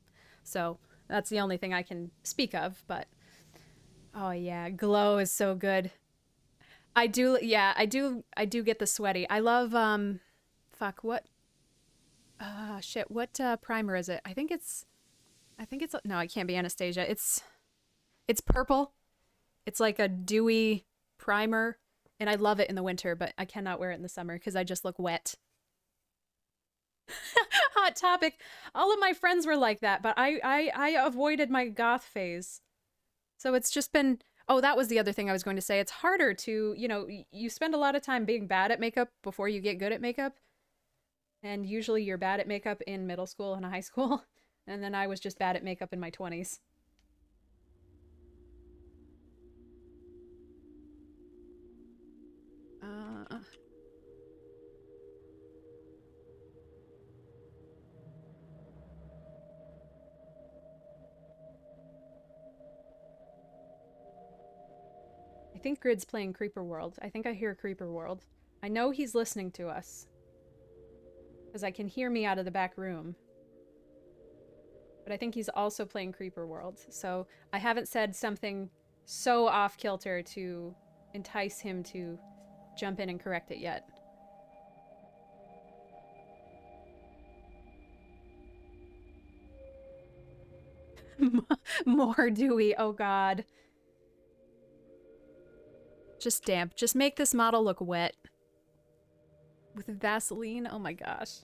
so that's the only thing I can speak of, but oh yeah, glow is so good. I do get the sweaty. I love fuck, what shit, what primer is it? I think it's no, it can't be Anastasia. It's purple. It's like a dewy primer. And I love it in the winter, but I cannot wear it in the summer because I just look wet. Hot topic. All of my friends were like that, but I avoided my goth phase. So it's just been, oh, that was the other thing I was going to say. It's harder to, you spend a lot of time being bad at makeup before you get good at makeup. And usually you're bad at makeup in middle school and high school. And then I was just bad at makeup in my 20s. I think Grid's playing Creeper World. I think I hear Creeper World. I know he's listening to us. Because I can hear me out of the back room. But I think he's also playing Creeper World. So I haven't said something so off kilter to entice him to jump in and correct it yet. More dewy, oh god. Just damp. Just make this model look wet. With Vaseline? Oh my gosh.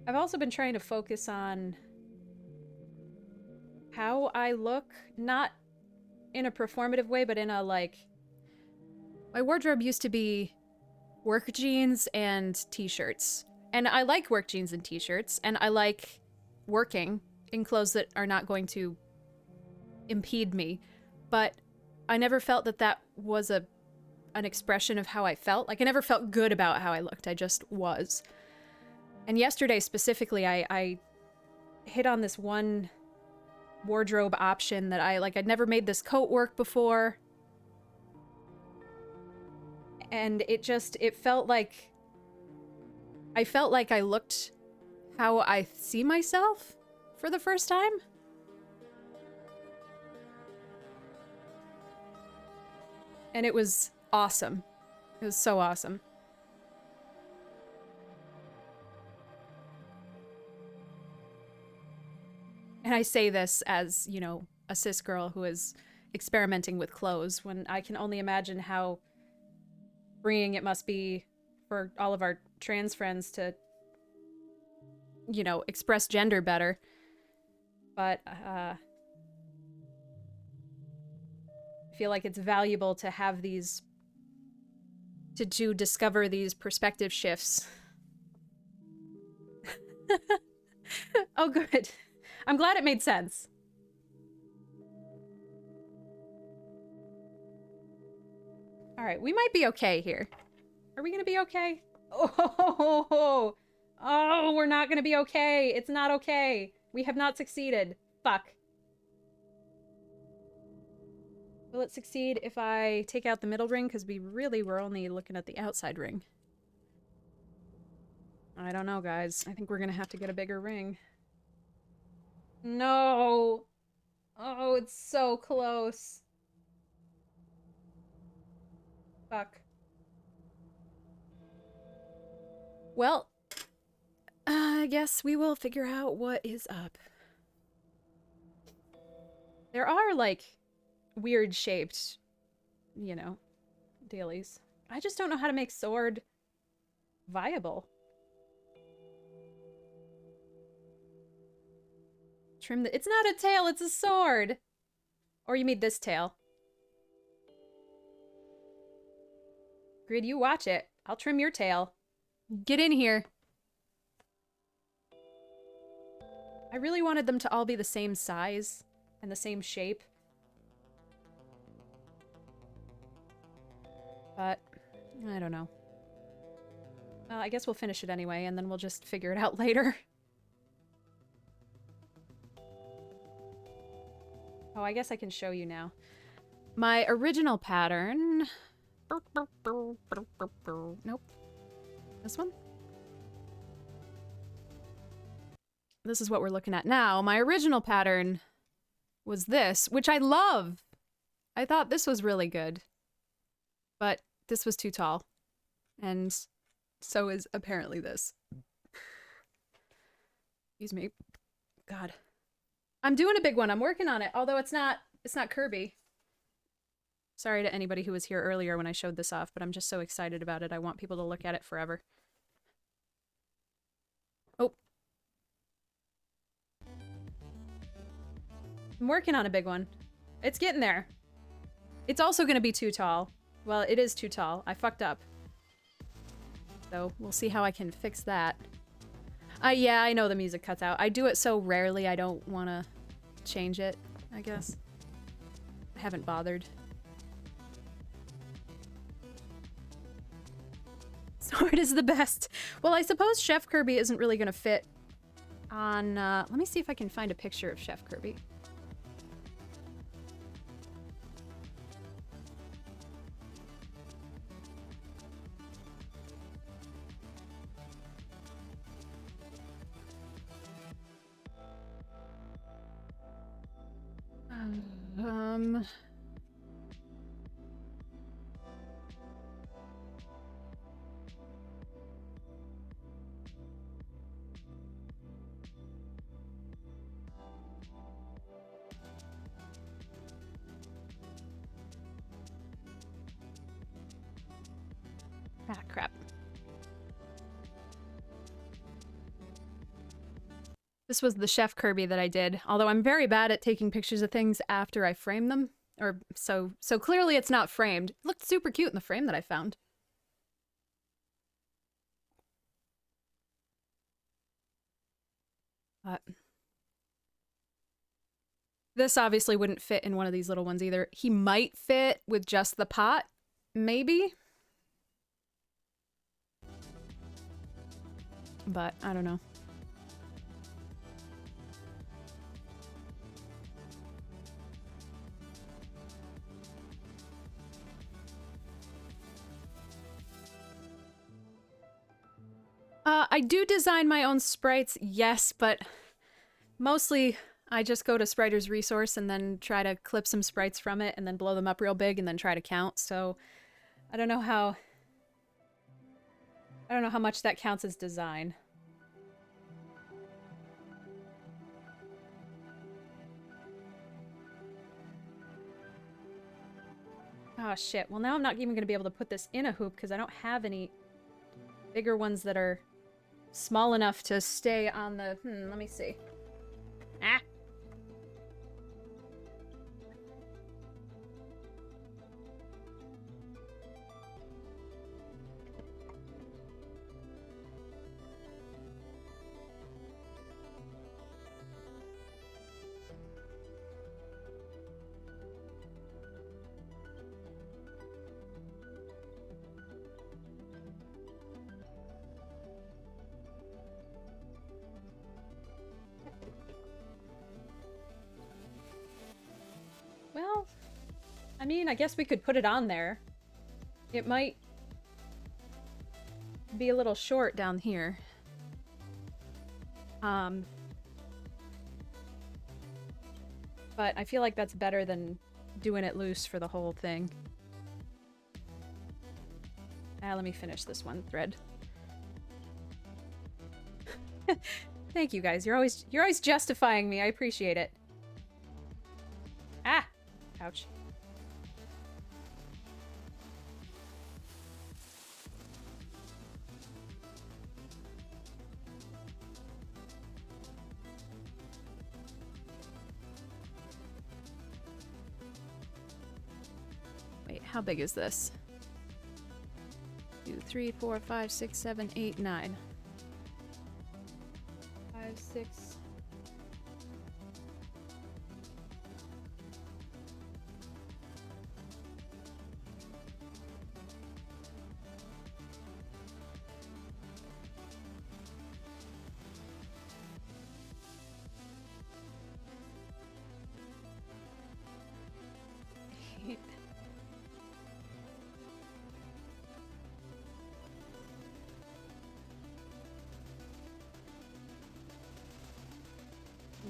I've also been trying to focus on how I look, not in a performative way, but in a like... My wardrobe used to be work jeans and t-shirts. And I like work jeans and t-shirts, and I like working in clothes that are not going to impede me. But I never felt that that was an expression of how I felt. Like, I never felt good about how I looked. I just was. And yesterday specifically, I hit on this one wardrobe option that I'd never made this coat work before. And it felt like... I felt like I looked how I see myself for the first time. And it was awesome. It was so awesome. And I say this as, a cis girl who is experimenting with clothes, when I can only imagine how freeing it must be for all of our trans friends to, express gender better. But I feel like it's valuable to have these, to discover these perspective shifts. Oh, good. I'm glad it made sense. All right, we might be okay here. Are we gonna be okay? Oh, we're not gonna be okay. It's not okay. We have not succeeded. Fuck. Will it succeed if I take out the middle ring? Because we really were only looking at the outside ring. I don't know, guys. I think we're gonna have to get a bigger ring. No. Oh, it's so close. Fuck. Well, I guess we will figure out what is up. There are, like, weird shaped, dailies. I just don't know how to make sword viable. Trim the... It's not a tail, it's a sword! Or you mean this tail. Grid, you watch it. I'll trim your tail. Get in here. I really wanted them to all be the same size and the same shape. But, I don't know. Well, I guess we'll finish it anyway, and then we'll just figure it out later. Oh, I guess I can show you now. My original pattern... Nope. This one? This is what we're looking at now. My original pattern was this, which I love. I thought this was really good. But this was too tall. And so is apparently this. Excuse me. God. I'm doing a big one. I'm working on it, although it's not Kirby. Sorry to anybody who was here earlier when I showed this off, but I'm just so excited about it. I want people to look at it forever. Oh. I'm working on a big one. It's getting there. It's also going to be too tall. Well, it is too tall. I fucked up. So we'll see how I can fix that. Yeah, I know the music cuts out. I do it so rarely I don't want to change it, I guess. I haven't bothered. Sword is the best. Well, I suppose Chef Kirby isn't really going to fit on... let me see if I can find a picture of Chef Kirby. Ah, crap. This was the Chef Kirby that I did, although I'm very bad at taking pictures of things after I frame them. Or so clearly it's not framed. It looked super cute in the frame that I found. But this obviously wouldn't fit in one of these little ones either. He might fit with just the pot, maybe. But I don't know. I do design my own sprites, yes, but mostly I just go to Spriter's Resource and then try to clip some sprites from it and then blow them up real big and then try to count, so I don't know how much that counts as design. Oh shit, well now I'm not even going to be able to put this in a hoop because I don't have any bigger ones that are small enough to stay on the... let me see. Ah! Well, I mean, I guess we could put it on there. It might be a little short down here. But I feel like that's better than doing it loose for the whole thing. Let me finish this one thread. Thank you guys. You're always justifying me. I appreciate it. Ah! Ouch. Wait, how big is this? 2, 3, 4, 5, 6, 7, 8, 9. 5, 6...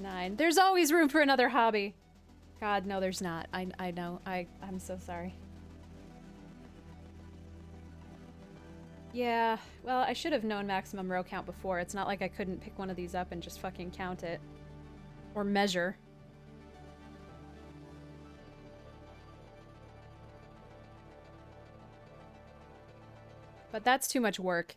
Nine. There's always room for another hobby. God, no, there's not. I know. I'm so sorry. Yeah, well, I should have known maximum row count before. It's not like I couldn't pick one of these up and just fucking count it. Or measure. But that's too much work.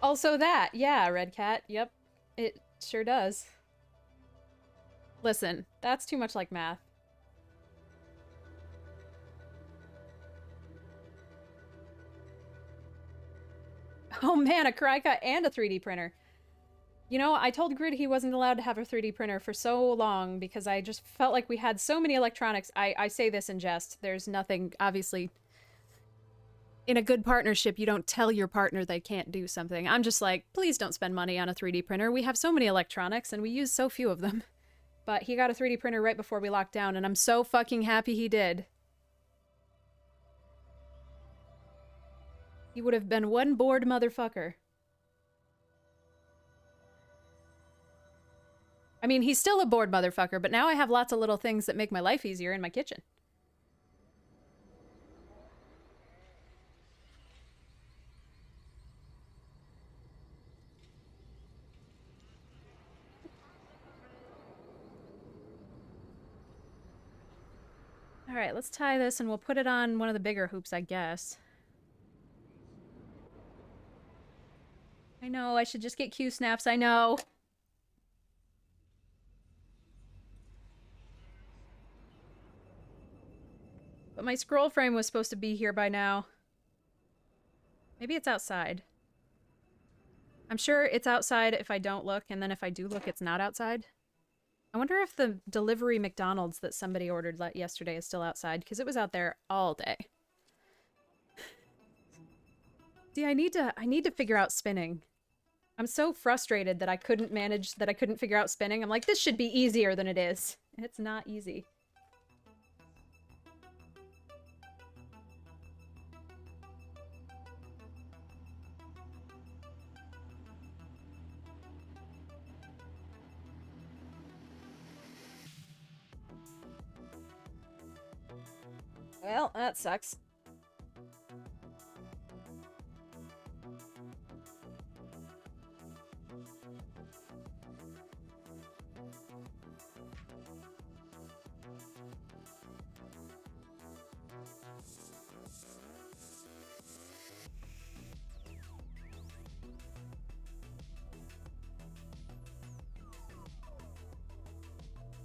Also that, yeah, Red Cat, yep. It sure does. Listen, that's too much like math. Oh man, a Kraika and a 3D printer. You know, I told Grid he wasn't allowed to have a 3D printer for so long because I just felt like we had so many electronics. I say this in jest. There's nothing, obviously. In a good partnership, you don't tell your partner they can't do something. I'm just like, please don't spend money on a 3D printer. We have so many electronics and we use so few of them. But he got a 3D printer right before we locked down, and I'm so fucking happy he did. He would have been one bored motherfucker. I mean, he's still a bored motherfucker, but now I have lots of little things that make my life easier in my kitchen. All right, let's tie this and we'll put it on one of the bigger hoops, I guess. I know, I should just get Q-snaps, I know. But my scroll frame was supposed to be here by now. Maybe it's outside. I'm sure it's outside if I don't look, and then if I do look, it's not outside. I wonder if the delivery McDonald's that somebody ordered yesterday is still outside, because it was out there all day. See, I need to figure out spinning. I'm so frustrated that I couldn't figure out spinning. I'm like, this should be easier than it is. It's not easy. Well, that sucks.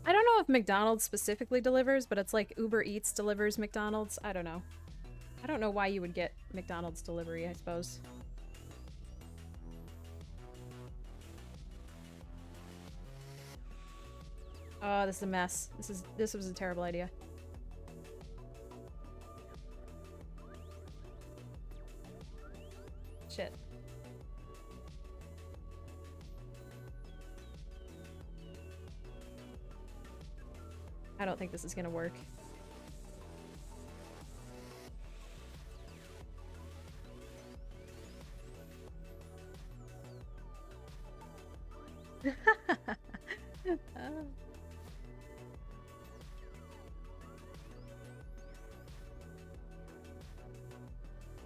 I don't know if McDonald's specifically delivers, but it's like Uber Eats delivers McDonald's. I don't know. I don't know why you would get McDonald's delivery, I suppose. Oh, this is a mess. This was a terrible idea. Shit. I don't think this is gonna work.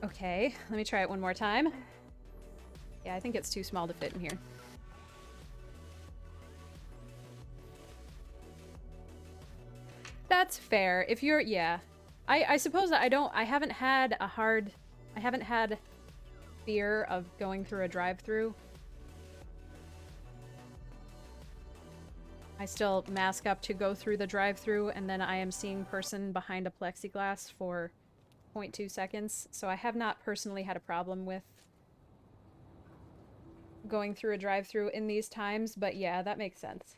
Okay, let me try it one more time. Yeah, I think it's too small to fit in here. That's fair. If you're, yeah. I suppose that I haven't had fear of going through a drive-through. I still mask up to go through the drive-through, and then I am seeing person behind a plexiglass for 0.2 seconds, so I have not personally had a problem with going through a drive-through in these times, but yeah, that makes sense.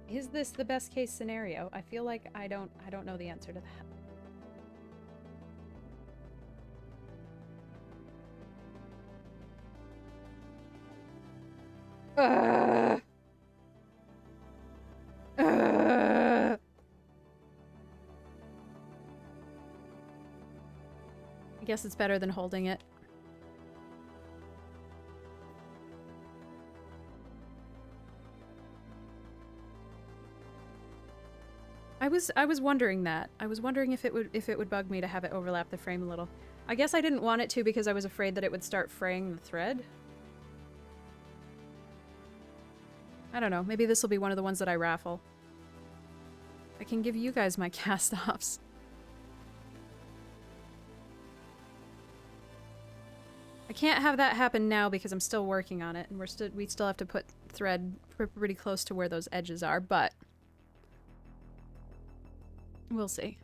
Is this the best case scenario? I feel like I don't know the answer to that. Uh, uh. I guess it's better than holding it. I was wondering that. I was wondering if it would bug me to have it overlap the frame a little. I guess I didn't want it to because I was afraid that it would start fraying the thread. I don't know. Maybe this will be one of the ones that I raffle. I can give you guys my cast-offs. I can't have that happen now because I'm still working on it, and we still have to put thread pretty close to where those edges are, but we'll see.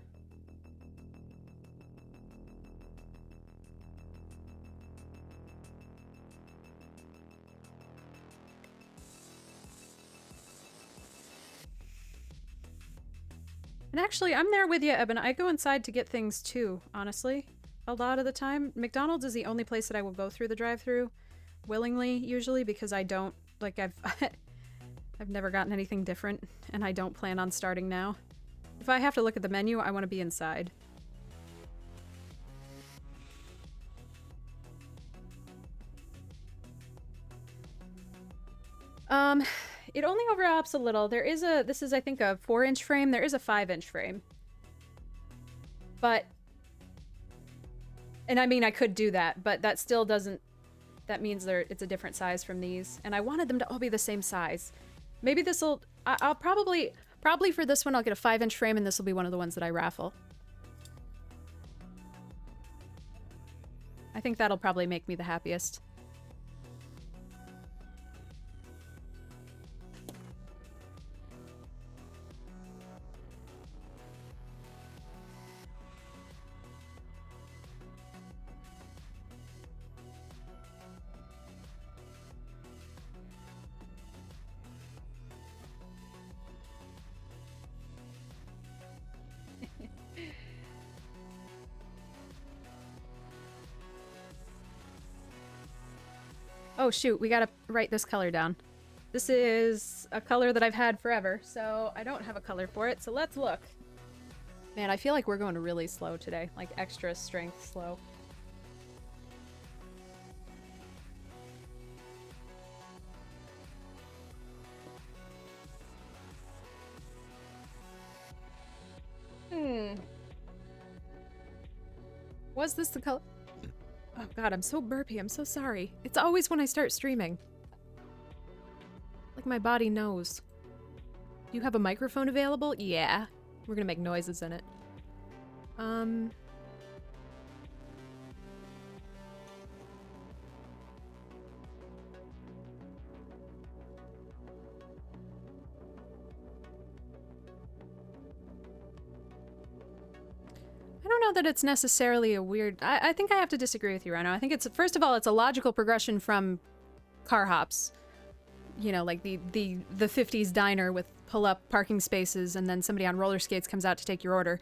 And actually, I'm there with you, Eben. I go inside to get things too, honestly. A lot of the time. McDonald's is the only place that I will go through the drive-thru willingly, usually, because I don't, like, I've never gotten anything different, and I don't plan on starting now. If I have to look at the menu, I want to be inside. It only overlaps a little. This is, I think, a 4-inch frame. There is a 5-inch frame. But, and I mean, I could do that, but that still doesn't, that means it's a different size from these. And I wanted them to all be the same size. Maybe this'll, I'll probably for this one, I'll get a 5-inch frame, and this will be one of the ones that I raffle. I think that'll probably make me the happiest. Oh shoot, we gotta write this color down. This is a color that I've had forever, so I don't have a color for it, so let's look. Man, I feel like we're going really slow today, like extra strength slow. Was this the color? Oh god, I'm so burpy. I'm so sorry. It's always when I start streaming. Like my body knows. You have a microphone available? Yeah. We're gonna make noises in it. I don't know that it's necessarily a weird... I think I have to disagree with you, Rhino. I think it's... First of all, it's a logical progression from car hops. You know, like the 50s diner with pull-up parking spaces and then somebody on roller skates comes out to take your order.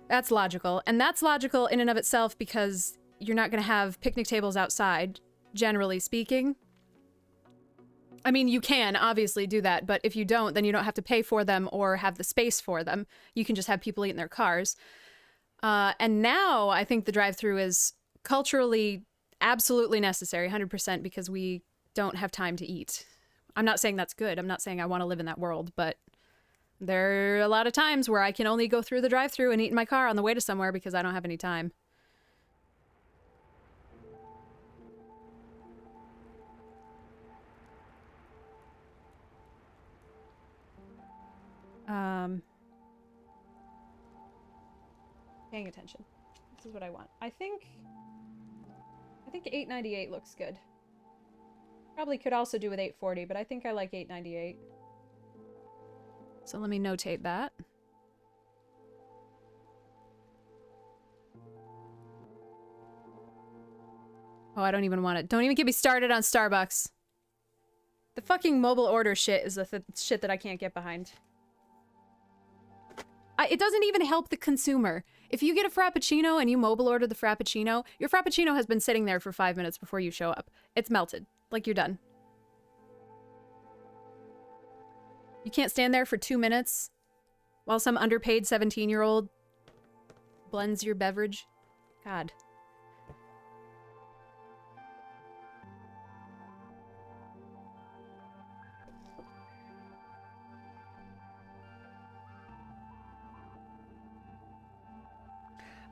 That's logical. And that's logical in and of itself because you're not going to have picnic tables outside, generally speaking. I mean, you can obviously do that, but if you don't, then you don't have to pay for them or have the space for them. You can just have people eat in their cars. And now I think the drive-thru is culturally absolutely necessary, 100%, because we don't have time to eat. I'm not saying that's good. I'm not saying I want to live in that world, but there are a lot of times where I can only go through the drive-thru and eat in my car on the way to somewhere because I don't have any time. Paying attention. This is what I want. I think $8.98 looks good. Probably could also do with $8.40, but I think I like $8.98. So let me notate that. Oh, I don't even want it. Don't even get me started on Starbucks. The fucking mobile order shit is the shit that I can't get behind. It doesn't even help the consumer. If you get a Frappuccino and you mobile order the Frappuccino, your Frappuccino has been sitting there for 5 minutes before you show up. It's melted. Like, you're done. You can't stand there for 2 minutes while some underpaid 17-year-old blends your beverage. God.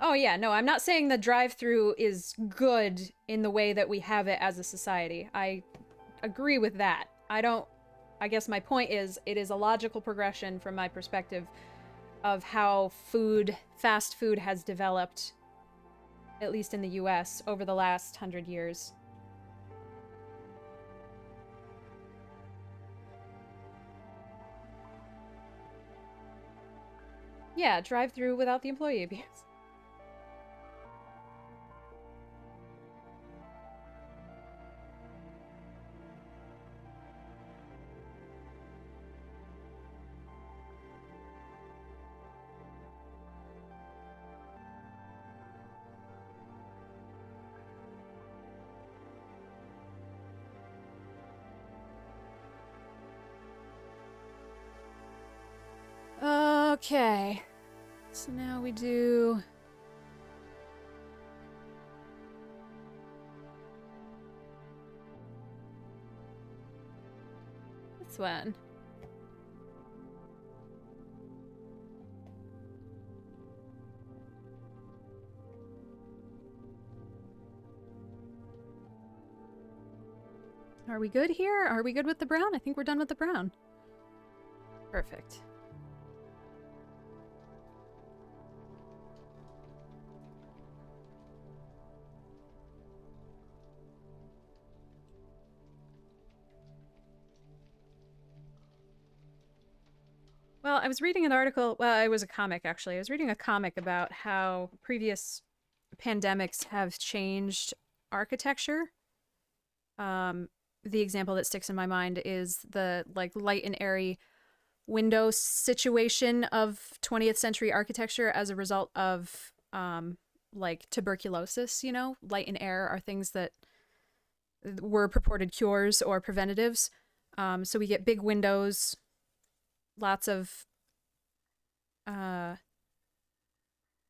Oh yeah, no, I'm not saying the drive-through is good in the way that we have it as a society. I agree with that. I guess my point is, it is a logical progression from my perspective of how fast food has developed, at least in the US, over the last 100 years. Yeah, drive-through without the employee abuse. Okay. So now we do... this one. Are we good here? Are we good with the brown? I think we're done with the brown. Perfect. Well, I was reading an article, well, it was a comic actually. I was reading a comic about how previous pandemics have changed architecture. The example that sticks in my mind is the like light and airy window situation of 20th century architecture as a result of like tuberculosis, you know? Light and air are things that were purported cures or preventatives. So we get big windows, lots of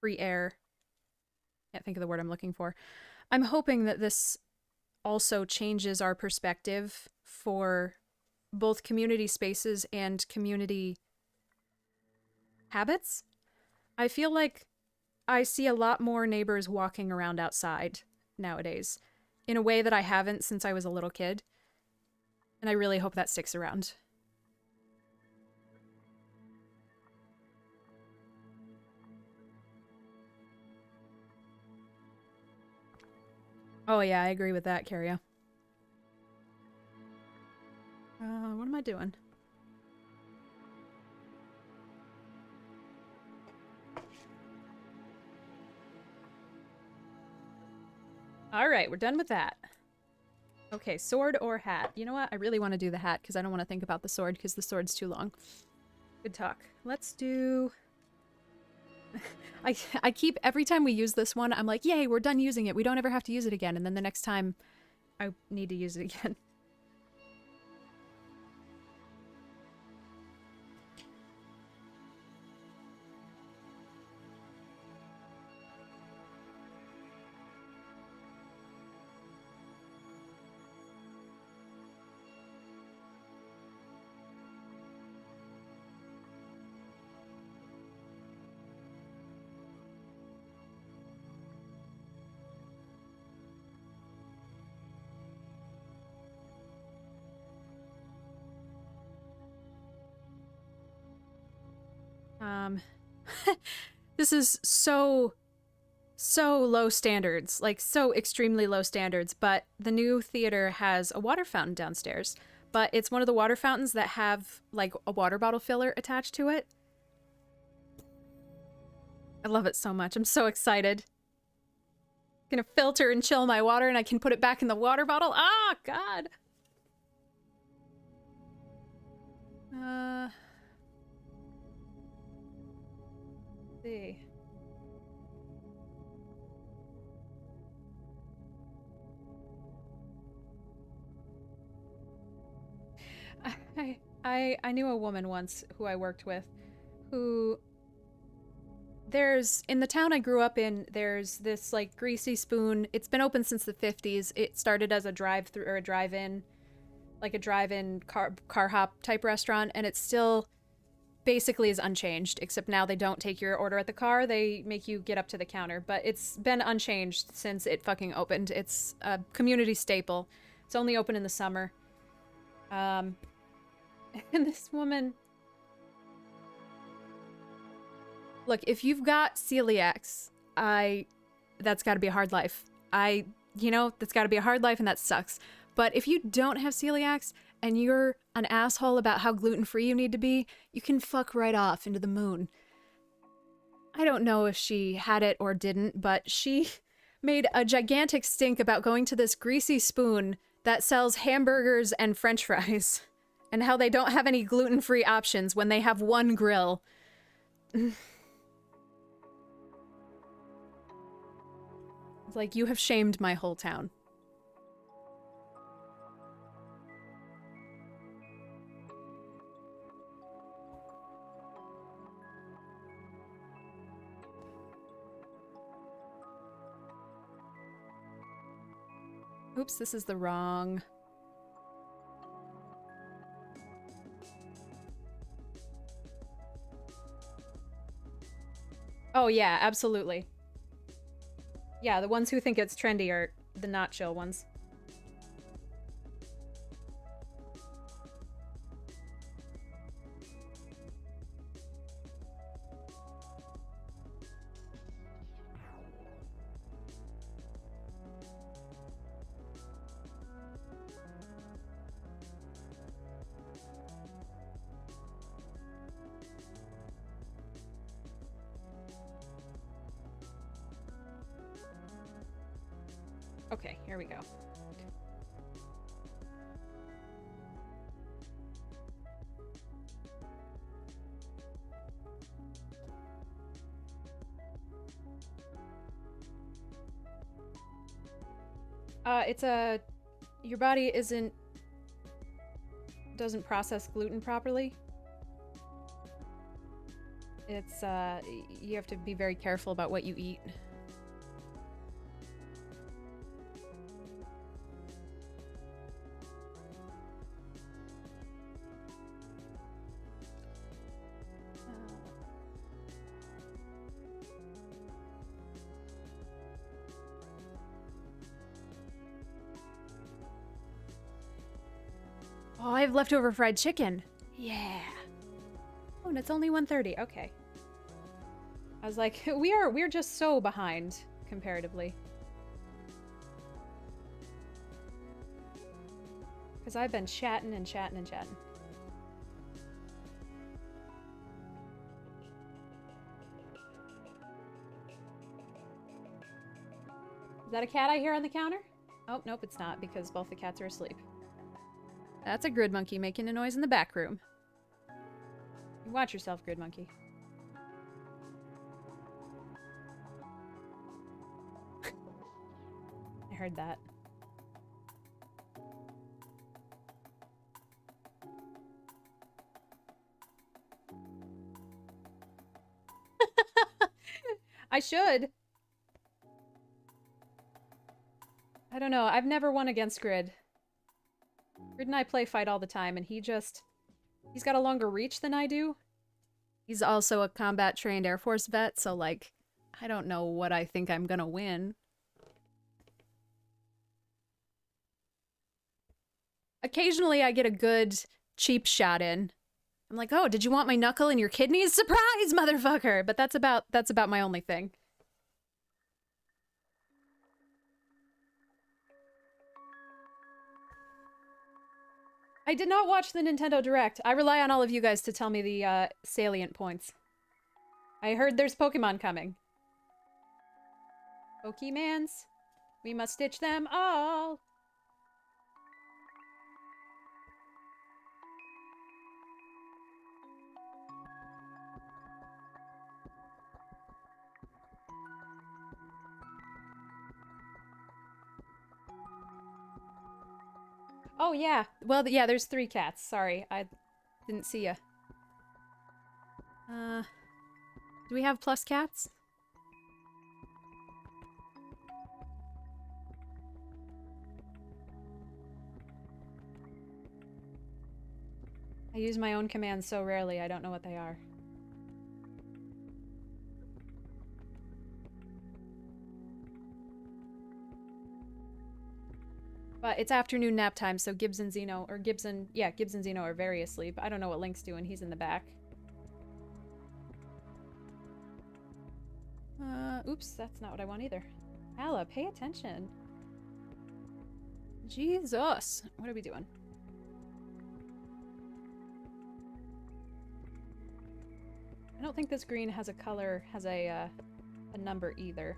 free air. Can't think of the word I'm looking for. I'm hoping that this also changes our perspective for both community spaces and community habits. I feel like I see a lot more neighbors walking around outside nowadays in a way that I haven't since I was a little kid. And I really hope that sticks around. Oh yeah, I agree with that, Carrie. What am I doing? All right, we're done with that. Okay, sword or hat? You know what? I really want to do the hat because I don't want to think about the sword because the sword's too long. Good talk. Let's do... I keep, every time we use this one, I'm like, yay, we're done using it. We don't ever have to use it again. And then the next time, I need to use it again. This is so low standards, like so extremely low standards, but the new theater has a water fountain downstairs, but it's one of the water fountains that have like a water bottle filler attached to it. I love it so much. I'm so excited. I'm gonna filter and chill my water and I can put it back in the water bottle. Ah, God. Let's see. I knew a woman once who I worked with who in the town I grew up in, there's this like Greasy Spoon. It's been open since the 50s. It started as a drive-through or a drive-in, like a drive-in car hop type restaurant, and it still basically is unchanged, except now they don't take your order at the car. They make you get up to the counter, but it's been unchanged since it fucking opened. It's a community staple. It's only open in the summer. And this woman, look, if you've got celiacs, that's got to be a hard life. That's got to be a hard life, and that sucks. But if you don't have celiacs and you're an asshole about how gluten-free you need to be, you can fuck right off into the moon. I don't know if she had it or didn't, but she made a gigantic stink about going to this Greasy Spoon that sells hamburgers and french fries, and how they don't have any gluten-free options when they have one grill. It's like, you have shamed my whole town. Oops, this is the wrong... Oh yeah, absolutely. Yeah, the ones who think it's trendy are the not chill ones. Okay, here we go. Your body doesn't process gluten properly. You have to be very careful about what you eat. Oh, I have leftover fried chicken. Yeah. Oh, and it's only 1:30. Okay. I was like, we're just so behind comparatively. Because I've been chatting and chatting and chatting. Is that a cat I hear on the counter? Oh, nope, it's not, because both the cats are asleep. That's a grid monkey making a noise in the back room. Watch yourself, grid monkey. I heard that. I should. I don't know. I've never won against Grid. Grid and I play fight all the time, and he's got a longer reach than I do. He's also a combat-trained Air Force vet, so, like, I don't know what I think I'm gonna win. Occasionally, I get a good, cheap shot in. I'm like, oh, did you want my knuckle and your kidneys? Surprise, motherfucker! But that's about my only thing. I did not watch the Nintendo Direct. I rely on all of you guys to tell me the salient points. I heard there's Pokemon coming. Pokemans. We must stitch them all. Oh, yeah. Well, yeah, there's 3 cats. Sorry. Didn't see ya. Do we have plus cats? I use my own commands so rarely, I don't know what they are. But it's afternoon nap time, so Gibbs and Zeno, or Gibson, yeah, Gibbs and Zeno are very asleep. I don't know what Link's doing, he's in the back. Oops, that's not what I want either. Alla, pay attention. Jesus. What are we doing? I don't think this green has a color, has a number either.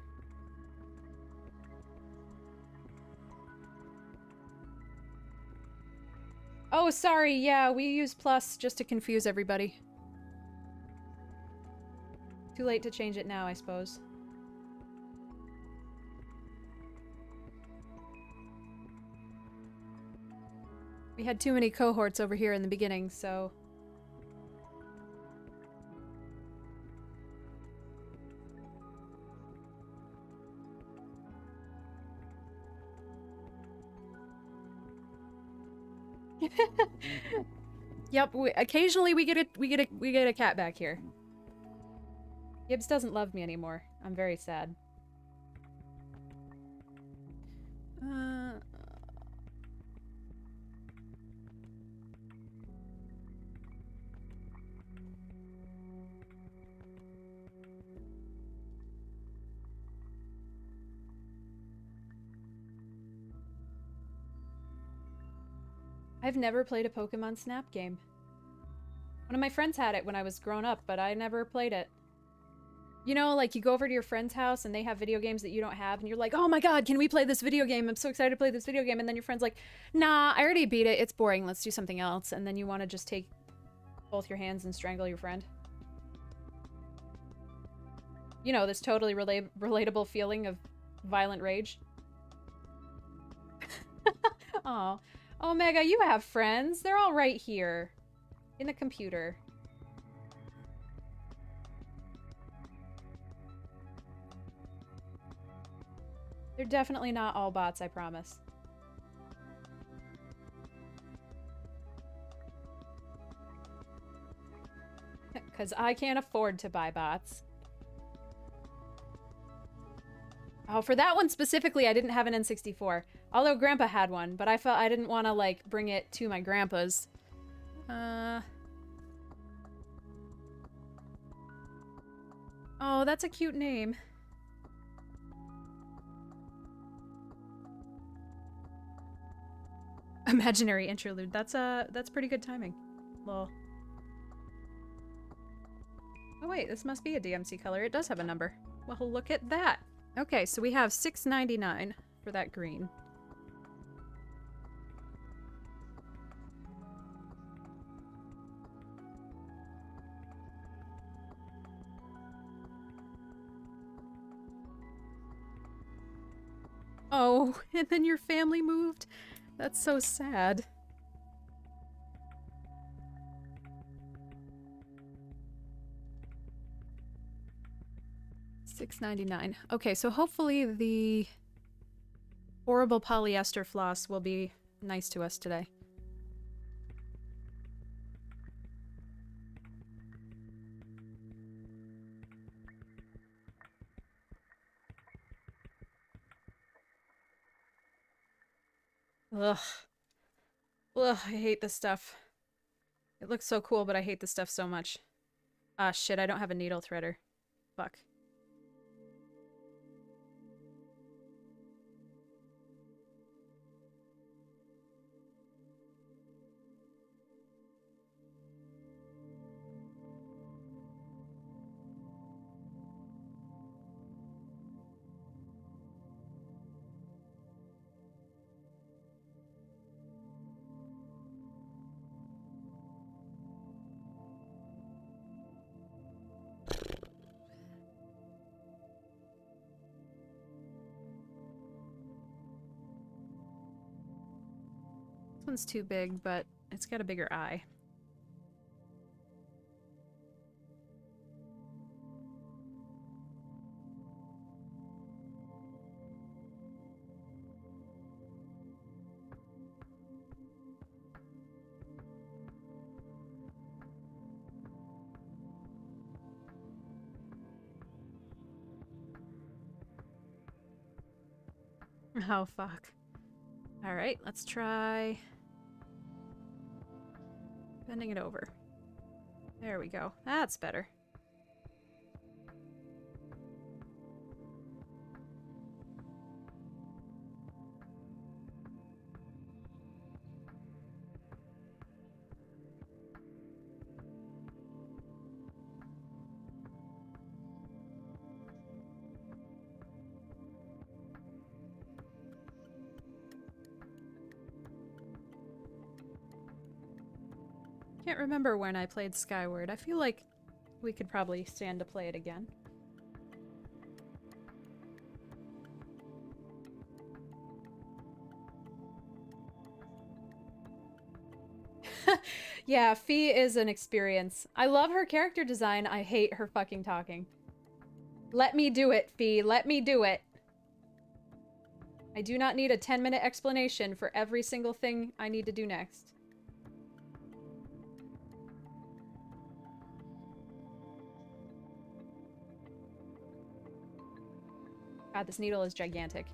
Oh, sorry, yeah, we use plus just to confuse everybody. Too late to change it now, I suppose. We had too many cohorts over here in the beginning, so... Yep, occasionally we get a cat back here. Gibbs doesn't love me anymore. I'm very sad. I've never played a Pokemon Snap game. One of my friends had it when I was growing up, but I never played it. You know, like you go over to your friend's house and they have video games that you don't have and you're like, oh my god, can we play this video game? I'm so excited to play this video game. And then your friend's like, nah, I already beat it. It's boring. Let's do something else. And then you want to just take both your hands and strangle your friend. You know, this totally relatable feeling of violent rage. Oh, Omega, you have friends. They're all right here. In the computer. They're definitely not all bots, I promise. Because I can't afford to buy bots. Oh, for that one specifically, I didn't have an N64. Although Grandpa had one, but I felt I didn't want to, like, bring it to my grandpa's. Oh, that's a cute name. Imaginary interlude. That's pretty good timing. Lol. Oh wait, this must be a DMC color. It does have a number. Well, look at that. Okay, so we have $6.99 for that green. Oh, and then your family moved? That's so sad. $6.99. Okay, so hopefully the horrible polyester floss will be nice to us today. Ugh. Ugh, I hate this stuff. It looks so cool, but I hate this stuff so much. Ah, shit, I don't have a needle threader. Fuck. This one's too big, but it's got a bigger eye. Oh, fuck. Alright, let's try bending it over. There we go. That's better. Can't remember when I played Skyward. I feel like we could probably stand to play it again. Yeah, Fee is an experience. I love her character design. I hate her fucking talking. Let me do it, Fee. Let me do it. I do not need a 10-minute explanation for every single thing I need to do next. God, this needle is gigantic.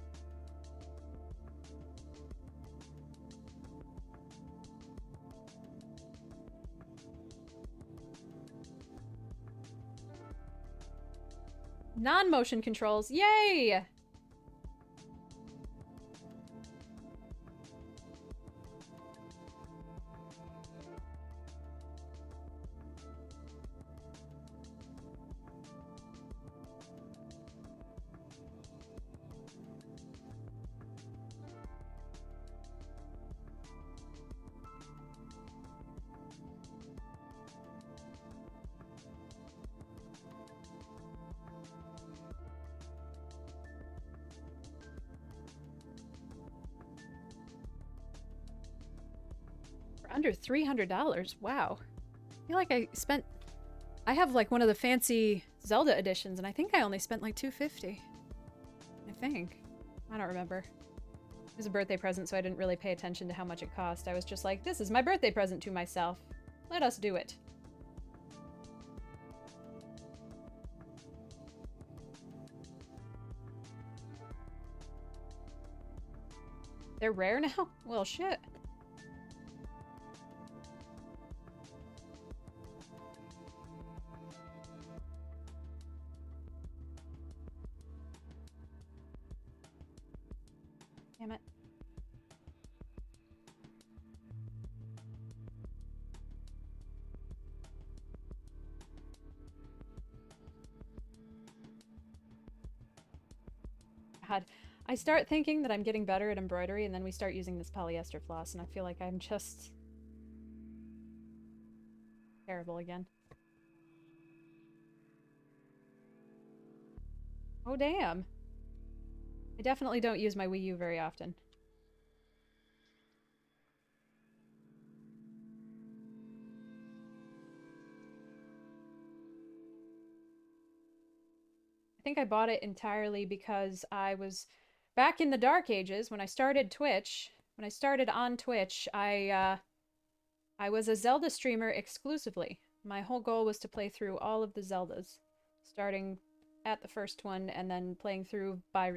Non-motion controls. Yay! Under $300. Wow. I feel like I have like one of the fancy Zelda editions and I think I only spent like $250. I think. I don't remember. It was a birthday present, so I didn't really pay attention to how much it cost. I was just like, this is my birthday present to myself. Let us do it. They're rare now? Well, shit. Damn it. God. I start thinking that I'm getting better at embroidery, and then we start using this polyester floss, and I feel like I'm just terrible again. Oh, damn. I definitely don't use my Wii U very often. I think I bought it entirely because I was back in the dark ages when I started Twitch. When I started on Twitch, I was a Zelda streamer exclusively. My whole goal was to play through all of the Zeldas, starting at the first one and then playing through by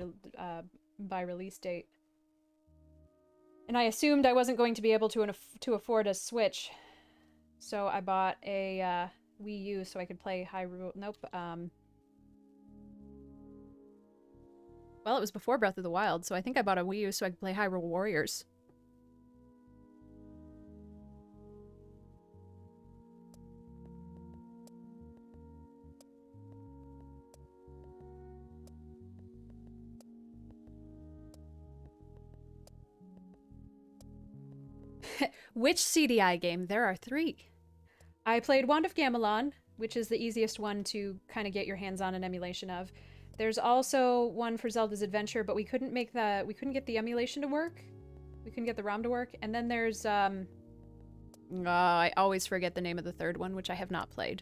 release date. And I assumed I wasn't going to be able to afford a Switch, so I bought a Wii U so I could play Hyrule. Nope. Well, it was before Breath of the Wild, so I think I bought a Wii U so I could play Hyrule Warriors. Which CDI game? There are 3. I played Wand of Gamelon, which is the easiest one to kind of get your hands on an emulation of. There's also one for Zelda's Adventure, but we couldn't get the emulation to work. We couldn't get the ROM to work. And then there's, I always forget the name of the third one, which I have not played.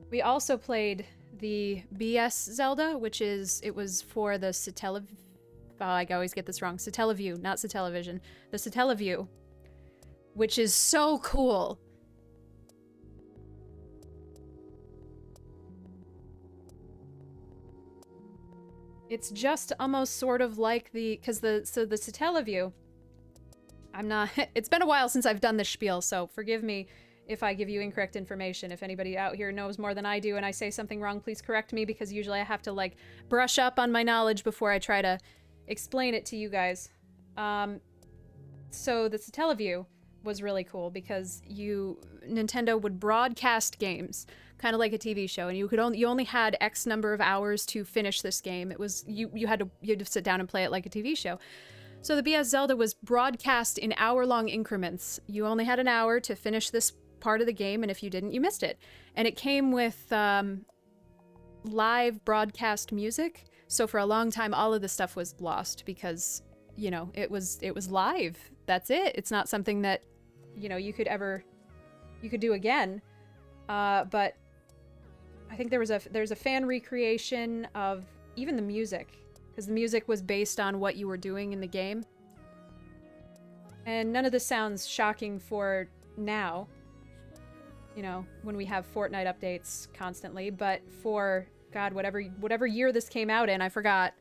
We also played the BS Zelda, it was for the Satellaview. Oh, I always get this wrong. Satellaview, not Satellavision. The Satellaview, which is so cool. It's just almost sort of like the Satellaview. I'm not. It's been a while since I've done this spiel, so forgive me if I give you incorrect information. If anybody out here knows more than I do and I say something wrong, please correct me, because usually I have to like brush up on my knowledge before I try to explain it to you guys. So the Satellaview was really cool because Nintendo would broadcast games, kind of like a TV show, and you only had X number of hours to finish this game. It was you had to sit down and play it like a TV show. So the BS Zelda was broadcast in hour-long increments. You only had an hour to finish this part of the game, and if you didn't, you missed it. And it came with live broadcast music. So for a long time, all of this stuff was lost because, you know, it was live. That's it. It's not something that, you know, you could do again. But I think there's a fan recreation of even the music, because the music was based on what you were doing in the game. And none of this sounds shocking for now, you know, when we have Fortnite updates constantly, but for, God, whatever year this came out in, I forgot.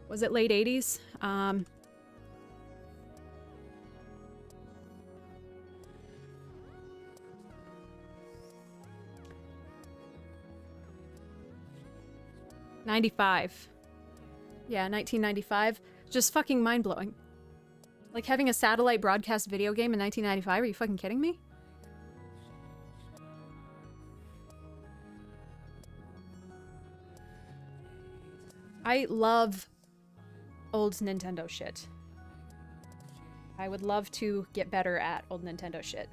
Was it late 80s? '95. Yeah, 1995. Just fucking mind-blowing. Like having a satellite broadcast video game in 1995? Are you fucking kidding me? I love old Nintendo shit. I would love to get better at old Nintendo shit.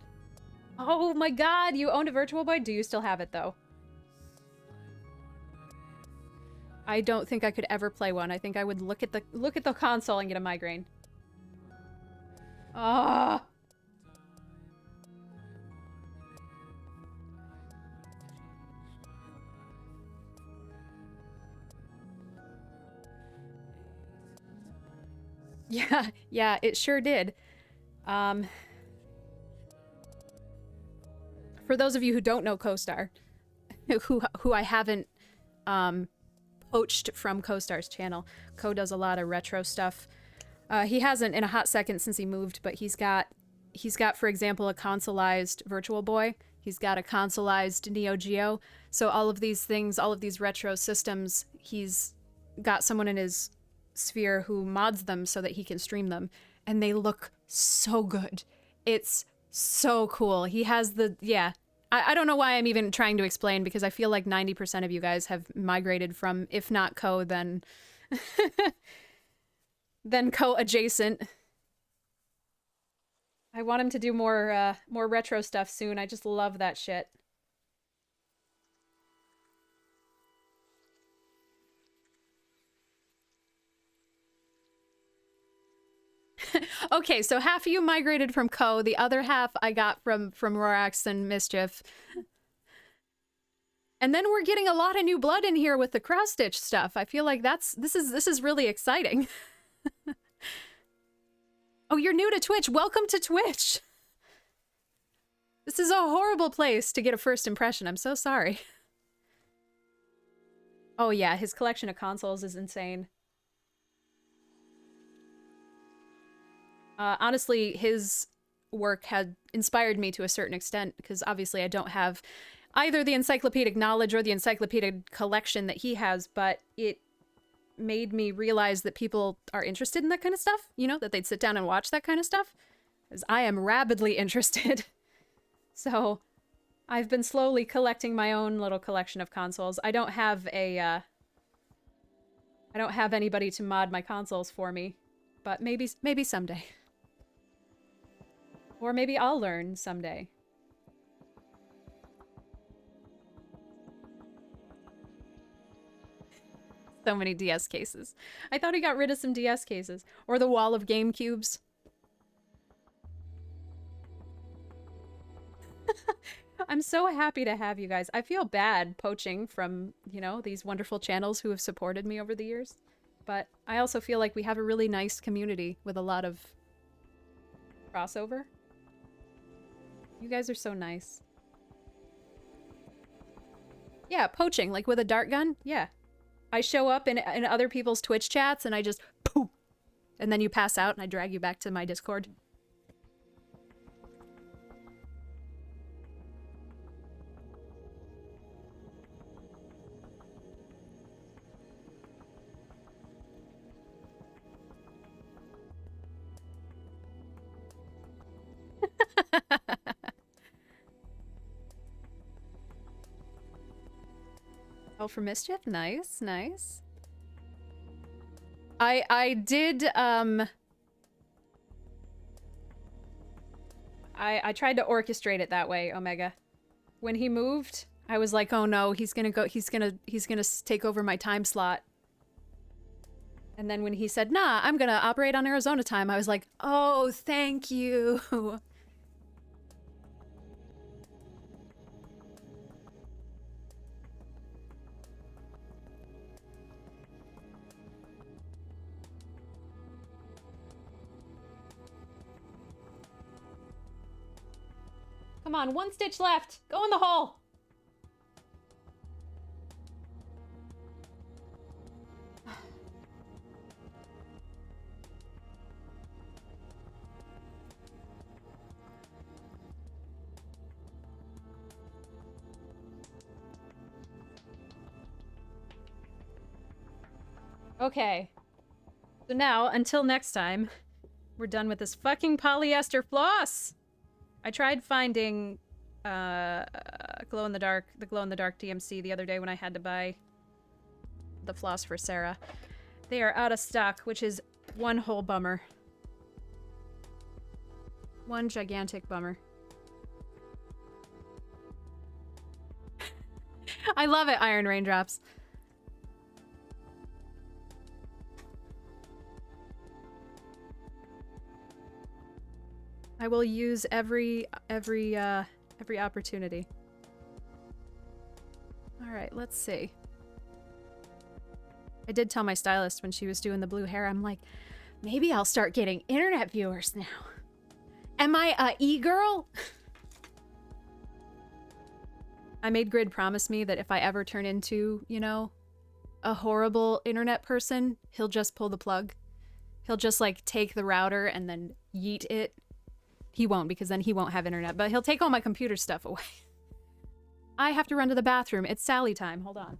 Oh my god, you owned a Virtual Boy? Do you still have it, though? I don't think I could ever play one. I think I would look at the console and get a migraine. Ah. Yeah, it sure did. For those of you who don't know CoStar, who I haven't poached from CoStar's channel, Co does a lot of retro stuff. He hasn't in a hot second since he moved, but he's got, for example, a consoleized Virtual Boy. He's got a consoleized Neo Geo. So all of these things, all of these retro systems, he's got someone in his sphere who mods them so that he can stream them. And they look so good. It's so cool. He has the, yeah. I don't know why I'm even trying to explain, because I feel like 90% of you guys have migrated from, if not Co, then then Co-adjacent. I want him to do more retro stuff soon. I just love that shit. Okay, so half of you migrated from Co, the other half I got from Rorax and Mischief. And then we're getting a lot of new blood in here with the cross-stitch stuff. I feel like this is really exciting. Oh, you're new to Twitch. Welcome to Twitch. This is a horrible place to get a first impression. I'm so sorry. Oh yeah, his collection of consoles is insane. Honestly, his work had inspired me to a certain extent, because obviously I don't have either the encyclopedic knowledge or the encyclopedic collection that he has, but it made me realize that people are interested in that kind of stuff, you know, that they'd sit down and watch that kind of stuff, because I am rabidly interested. So I've been slowly collecting my own little collection of consoles. I don't have anybody to mod my consoles for me, but maybe someday. Or maybe I'll learn someday. So many DS cases. I thought he got rid of some DS cases. Or the wall of GameCubes. I'm so happy to have you guys. I feel bad poaching from, you know, these wonderful channels who have supported me over the years. But I also feel like we have a really nice community with a lot of crossover. You guys are so nice. Yeah, poaching, like with a dart gun? Yeah. I show up in other people's Twitch chats and I just poof, and then you pass out and I drag you back to my Discord. Oh, for mischief? Nice, nice. I did, I tried to orchestrate it that way, Omega. When he moved, I was like, oh no, he's gonna take over my time slot. And then when he said, nah, I'm gonna operate on Arizona time, I was like, oh, thank you. Come on, one stitch left. Go in the hole. Okay. So now, until next time, we're done with this fucking polyester floss. I tried finding the glow-in-the-dark DMC the other day when I had to buy the floss for Sarah. They are out of stock, which is one whole bummer. One gigantic bummer. I love it, Iron Raindrops. I will use every opportunity. All right, let's see. I did tell my stylist when she was doing the blue hair, I'm like, maybe I'll start getting internet viewers now. Am I a e-girl? I made Grid promise me that if I ever turn into, you know, a horrible internet person, he'll just pull the plug. He'll just like take the router and then yeet it. He won't, because then he won't have internet, but he'll take all my computer stuff away. I have to run to the bathroom. It's Sally time. Hold on.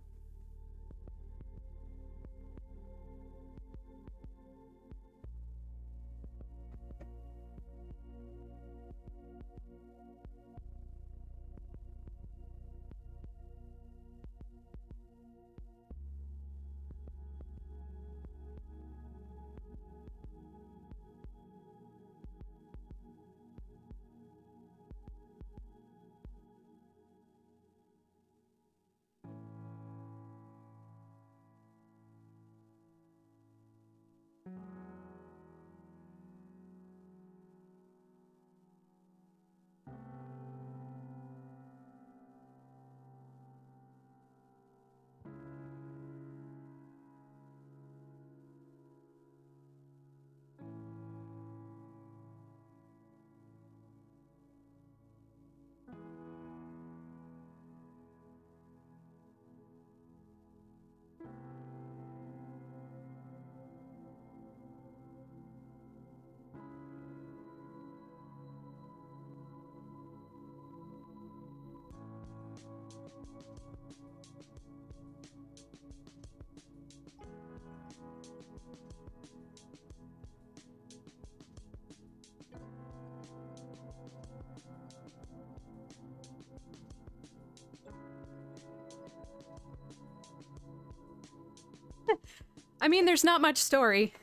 I mean, there's not much story.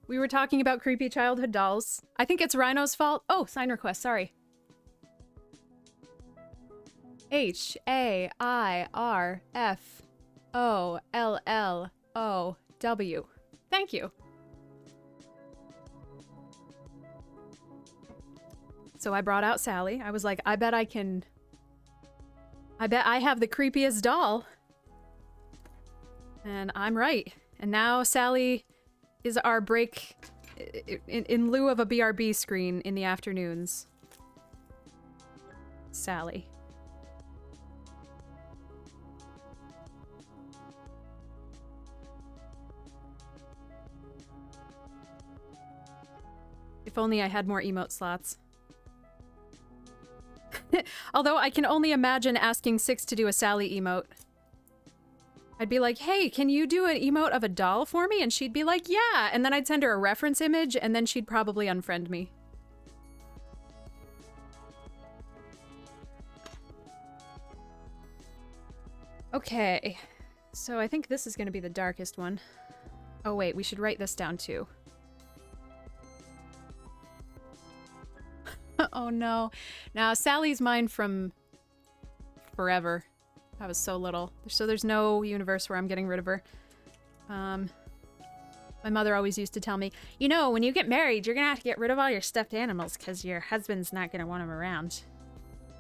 We were talking about creepy childhood dolls. I think it's Rhino's fault. Oh, sign request, sorry. HAIRFOLLOW. Thank you. So I brought out Sally. I was like, I bet I have the creepiest doll. And I'm right. And now Sally is our break in lieu of a BRB screen in the afternoons. Sally. If only I had more emote slots. Although I can only imagine asking Six to do a Sally emote. I'd be like, hey, can you do an emote of a doll for me? And she'd be like, yeah. And then I'd send her a reference image, and then she'd probably unfriend me. Okay. So I think this is going to be the darkest one. Oh, wait, we should write this down, too. Oh, no. Now, Sally's mine from forever. I was so little. So there's no universe where I'm getting rid of her. My mother always used to tell me, you know, when you get married, you're gonna have to get rid of all your stuffed animals because your husband's not gonna want them around.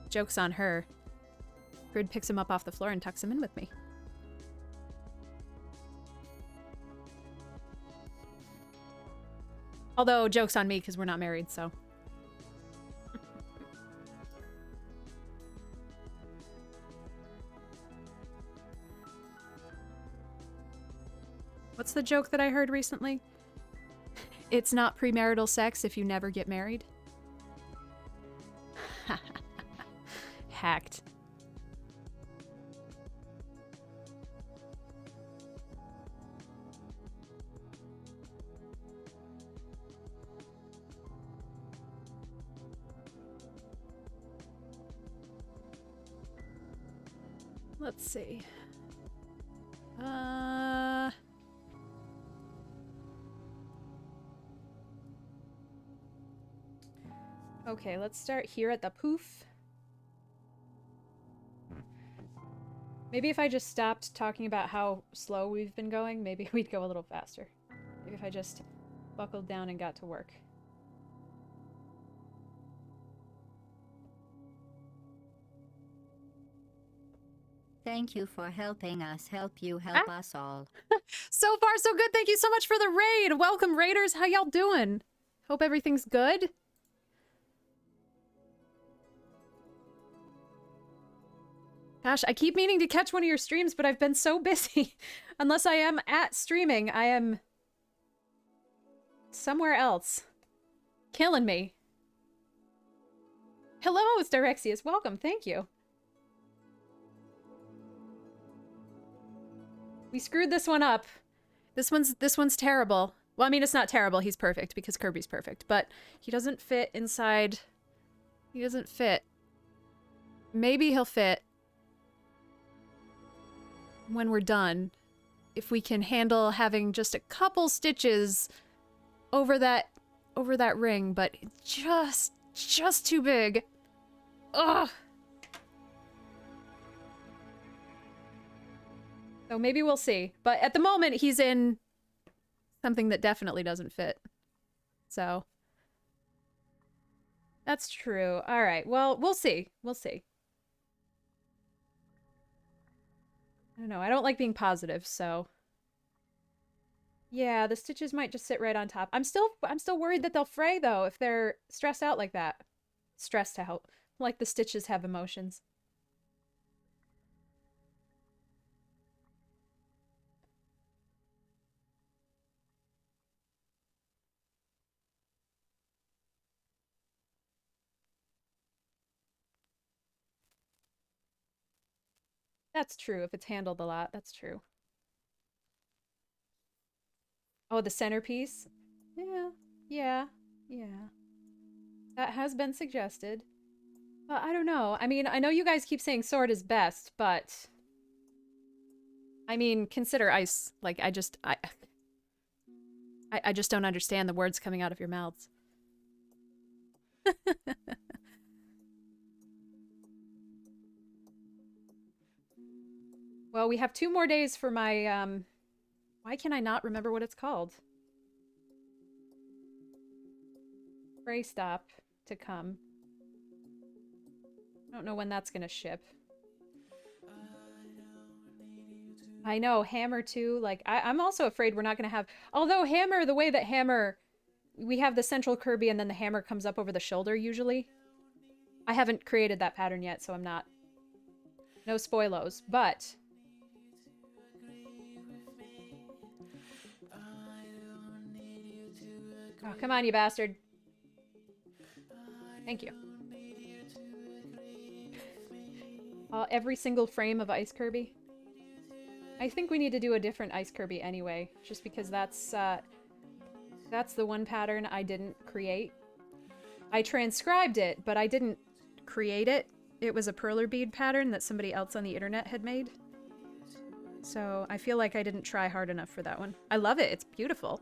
Joke's on her. Grid picks him up off the floor and tucks him in with me. Although, joke's on me because we're not married, so... What's the joke that I heard recently? It's not premarital sex if you never get married. Hacked. Let's see. Okay, let's start here at the poof. Maybe if I just stopped talking about how slow we've been going, maybe we'd go a little faster. Maybe if I just buckled down and got to work. Thank you for helping us help you help us all. So far, so good. Thank you so much for the raid. Welcome, raiders. How y'all doing? Hope everything's good. Gosh, I keep meaning to catch one of your streams, but I've been so busy. Unless I am at streaming, I am somewhere else. Killing me. Hello, Styrexius. Welcome. Thank you. We screwed this one up. This one's terrible. Well, I mean, it's not terrible. He's perfect because Kirby's perfect, but he doesn't fit inside. He doesn't fit. Maybe he'll fit when we're done. If we can handle having just a couple stitches over that ring, but just too big. Ugh. So maybe we'll see. But at the moment, he's in something that definitely doesn't fit. So that's true. All right. Well, we'll see. We'll see. I don't know. I don't like being positive, so yeah, the stitches might just sit right on top. I'm still worried that they'll fray though if they're stressed out like that. Stressed out. Like the stitches have emotions. That's true. If it's handled a lot, that's true. Oh, the centerpiece? Yeah, yeah, yeah. That has been suggested. But I don't know. I mean, I know you guys keep saying sword is best, but... I mean, consider ice. Like, I just don't understand the words coming out of your mouths. Well, we have 2 more days for my, why can I not remember what it's called? Fray stop to come. I don't know when that's gonna ship. I know, Hammer too. Like, I'm also afraid we're not gonna have... Although Hammer, the way that Hammer... We have the central Kirby and then the hammer comes up over the shoulder, usually. I haven't created that pattern yet, so I'm not... No spoilos, but... Oh, come on, you bastard. Thank you. Every single frame of Ice Kirby. I think we need to do a different Ice Kirby anyway, just because that's the one pattern I didn't create. I transcribed it, but I didn't create it. It was a perler bead pattern that somebody else on the internet had made. So I feel like I didn't try hard enough for that one. I love it, it's beautiful.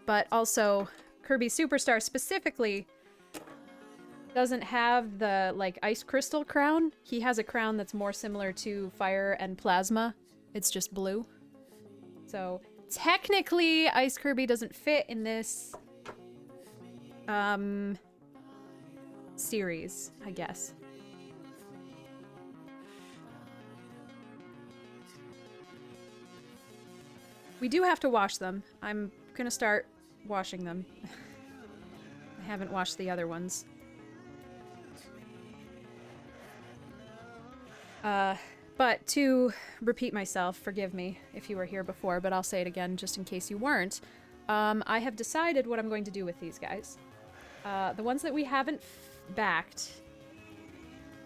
But also, Kirby Superstar specifically doesn't have the, like, ice crystal crown. He has a crown that's more similar to fire and plasma. It's just blue. So, technically, Ice Kirby doesn't fit in this, series, I guess. We do have to wash them. I'm gonna start washing them. I haven't washed the other ones. But to repeat myself, forgive me if you were here before, but I'll say it again just in case you weren't. I have decided what I'm going to do with these guys. The ones that we haven't backed,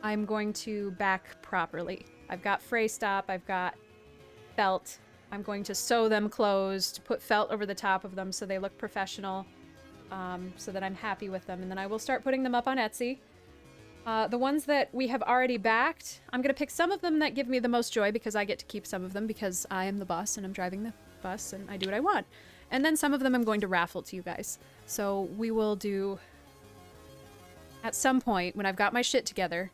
I'm going to back properly. I've got fray stop, I've got felt. I'm going to sew them closed, put felt over the top of them so they look professional, so that I'm happy with them. And then I will start putting them up on Etsy. The ones that we have already backed, I'm going to pick some of them that give me the most joy because I get to keep some of them because I am the boss and I'm driving the bus and I do what I want. And then some of them I'm going to raffle to you guys. So we will do, at some point when I've got my shit together,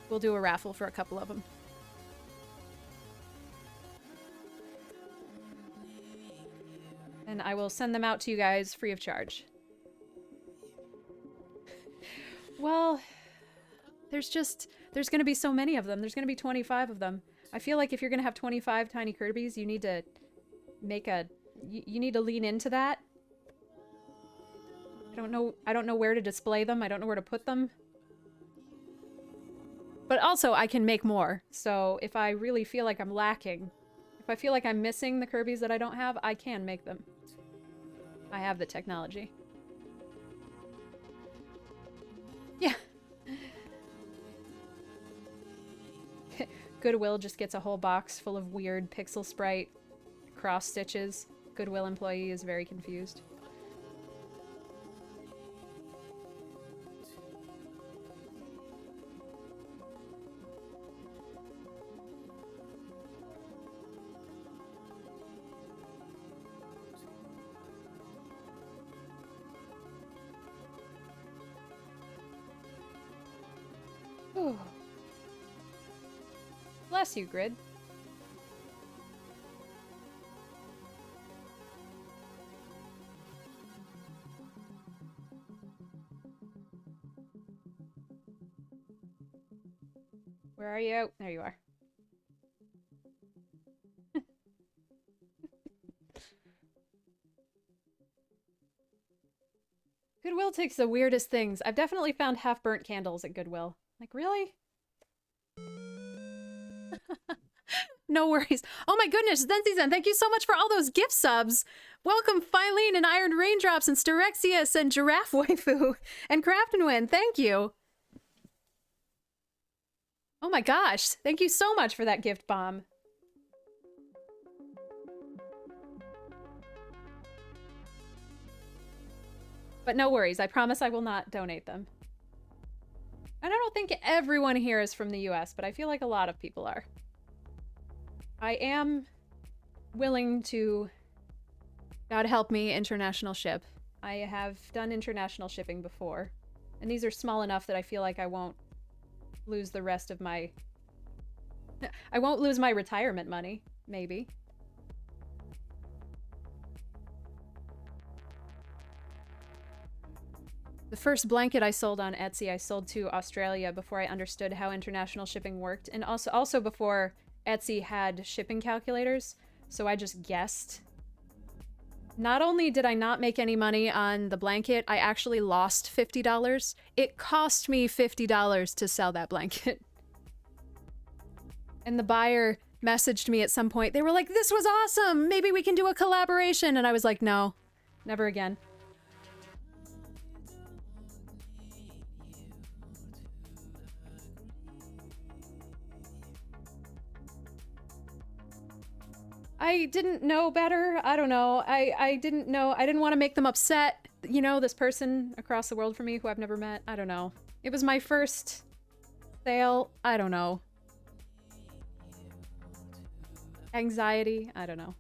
we'll do a raffle for a couple of them. And I will send them out to you guys free of charge. Well, there's going to be so many of them. There's going to be 25 of them. I feel like if you're going to have 25 tiny Kirbys, you need to make a... You need to lean into that. I don't know where to display them. I don't know where to put them. But also, I can make more. So if I really feel like I'm lacking, if I feel like I'm missing the Kirbys that I don't have, I can make them. I have the technology. Yeah. Goodwill just gets a whole box full of weird pixel sprite cross stitches. Goodwill employee is very confused. Ooh. Bless you, Grid. Where are you? There you are. Goodwill takes the weirdest things. I've definitely found half-burnt candles at Goodwill. Like, really? No worries. Oh my goodness, Zenzi-Zen, thank you so much for all those gift subs. Welcome, Philene and Iron Raindrops and Starexius and Giraffe Waifu and Craft and Win. Thank you. Oh my gosh, thank you so much for that gift bomb. But no worries, I promise I will not donate them. And I don't think everyone here is from the US, but I feel like a lot of people are. I am willing to, God help me, international ship. I have done international shipping before. And these are small enough that I feel like I won't lose the rest of my... I won't lose my retirement money, maybe. The first blanket I sold on Etsy, I sold to Australia before I understood how international shipping worked, and also before Etsy had shipping calculators, so I just guessed. Not only did I not make any money on the blanket, I actually lost $50. It cost me $50 to sell that blanket. And the buyer messaged me at some point. They were like, "This was awesome! Maybe we can do a collaboration!" And I was like, no, never again. I didn't know better. I don't know. I didn't know. I didn't want to make them upset. You know, this person across the world from me who I've never met. I don't know. It was my first sale. I don't know. Anxiety. I don't know.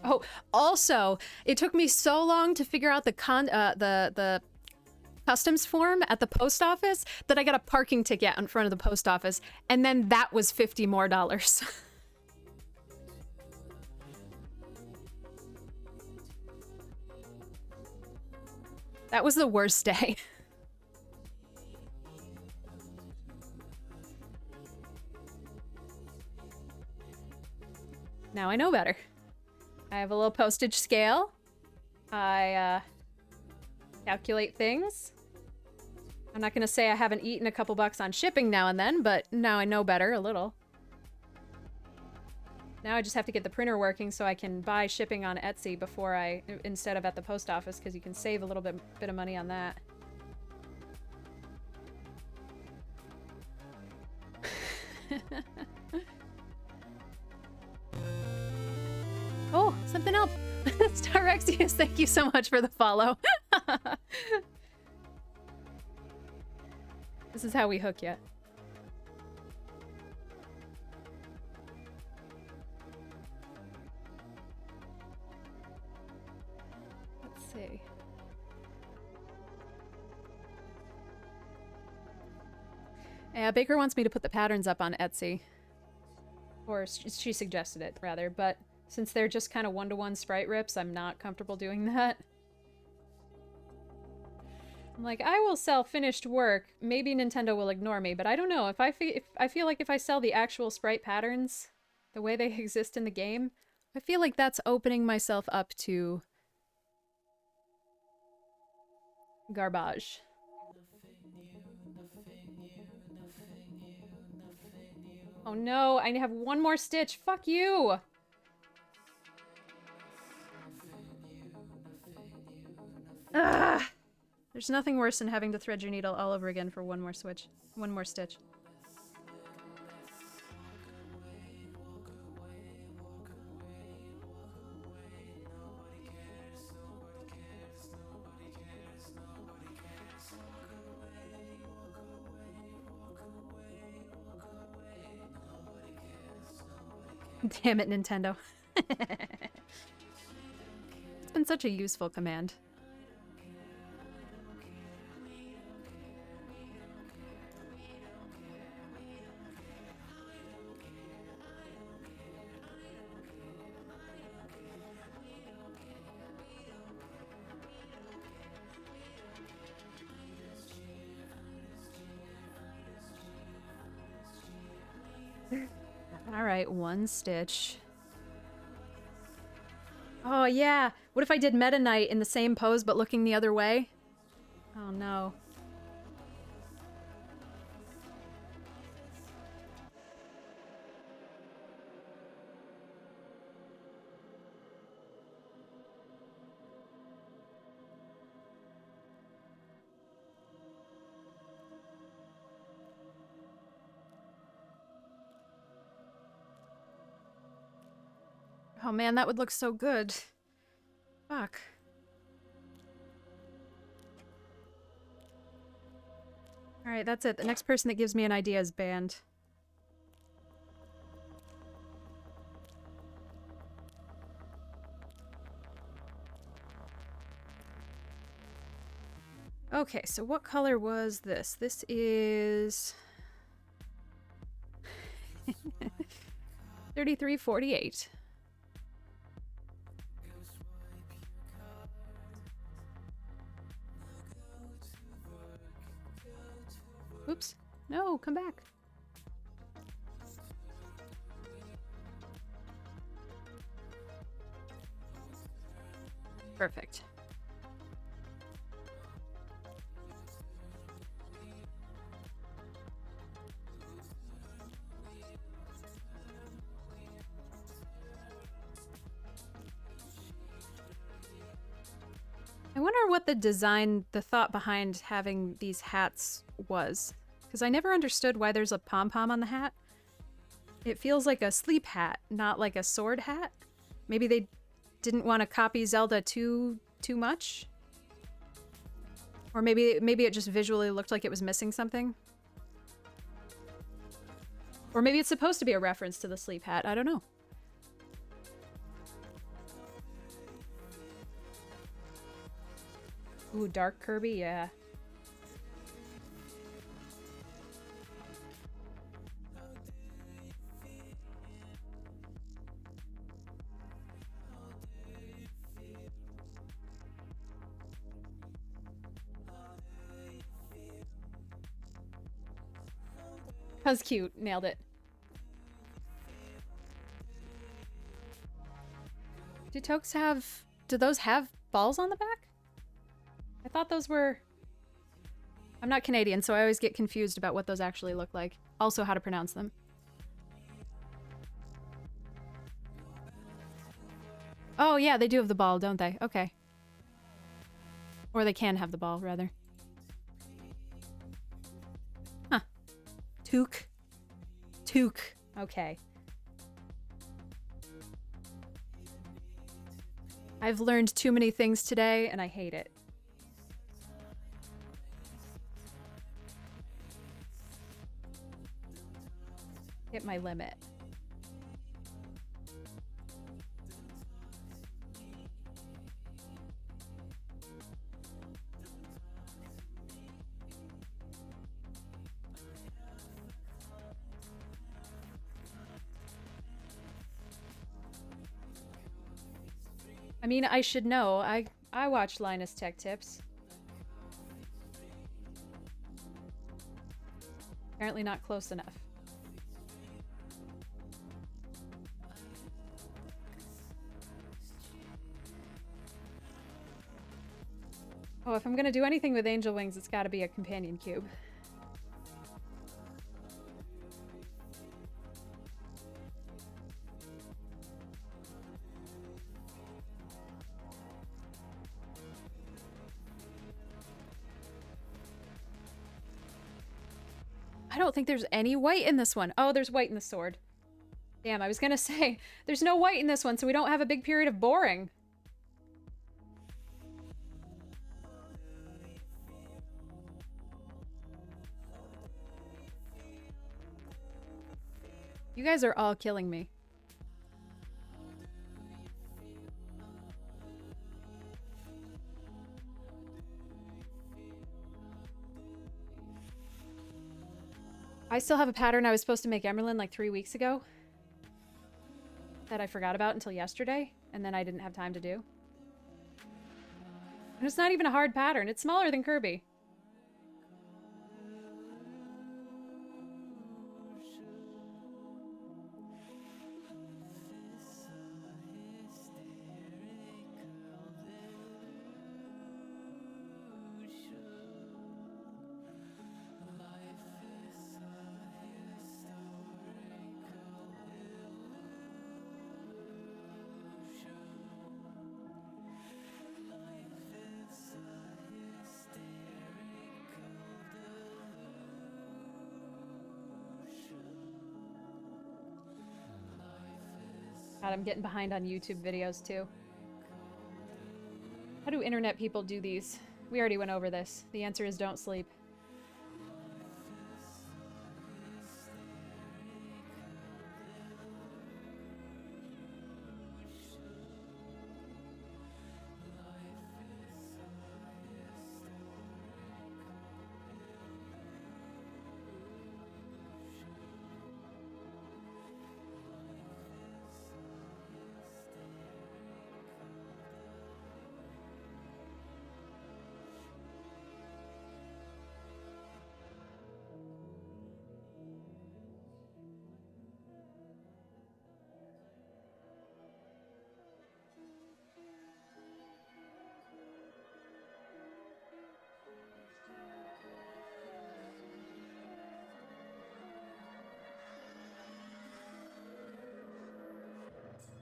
Oh, also, it took me so long to figure out the customs form at the post office that I got a parking ticket in front of the post office, and then that was $50 more. That was the worst day. Now I know better. I have a little postage scale. I calculate things. I'm not gonna say I haven't eaten a couple bucks on shipping now and then, but now I know better a little. Now I just have to get the printer working so I can buy shipping on Etsy before instead of at the post office, because you can save a little bit of money on that. Oh, something else. Starexius, thank you so much for the follow. This is how we hook you. Let's see. Yeah, Baker wants me to put the patterns up on Etsy. Or she suggested it, rather, but since they're just kind of one-to-one sprite rips, I'm not comfortable doing that. I'm like, I will sell finished work. Maybe Nintendo will ignore me, but I don't know. If I feel like if I sell the actual sprite patterns, the way they exist in the game, I feel like that's opening myself up to garbage. Oh no, I have one more stitch. Fuck you! Ugh! There's nothing worse than having to thread your needle all over again for one more stitch. Damn it, Nintendo. It's been such a useful command. Alright, one stitch. Oh yeah! What if I did Meta Knight in the same pose but looking the other way? Oh no. Oh man, that would look so good. Fuck. Alright, that's it. The next person that gives me an idea is banned. Okay, so what color was this? This is 3348. Oops. No, come back. Perfect. I wonder what the thought behind having these hats was. Because I never understood why there's a pom-pom on the hat. It feels like a sleep hat, not like a sword hat. Maybe they didn't want to copy Zelda too much? Or maybe it just visually looked like it was missing something? Or maybe it's supposed to be a reference to the sleep hat. I don't know. Ooh, dark Kirby, yeah. That was cute. Nailed it. Do those have balls on the back? I thought those were... I'm not Canadian, so I always get confused about what those actually look like. Also, how to pronounce them. Oh, yeah, they do have the ball, don't they? Okay. Or they can have the ball, rather. Huh. Toque. Toque. Okay. I've learned too many things today, and I hate it. Hit my limit. I mean, I should know. I watch Linus Tech Tips. Apparently not close enough. Oh, if I'm gonna do anything with angel wings, it's gotta be a companion cube. I don't think there's any white in this one. Oh, there's white in the sword. Damn, I was gonna say, there's no white in this one, so we don't have a big period of boring. You guys are all killing me. I still have a pattern I was supposed to make Emerlyn like 3 weeks ago that I forgot about until yesterday, and then I didn't have time to do. And it's not even a hard pattern. It's smaller than Kirby. God, I'm getting behind on YouTube videos too. How do internet people do these? We already went over this. The answer is don't sleep.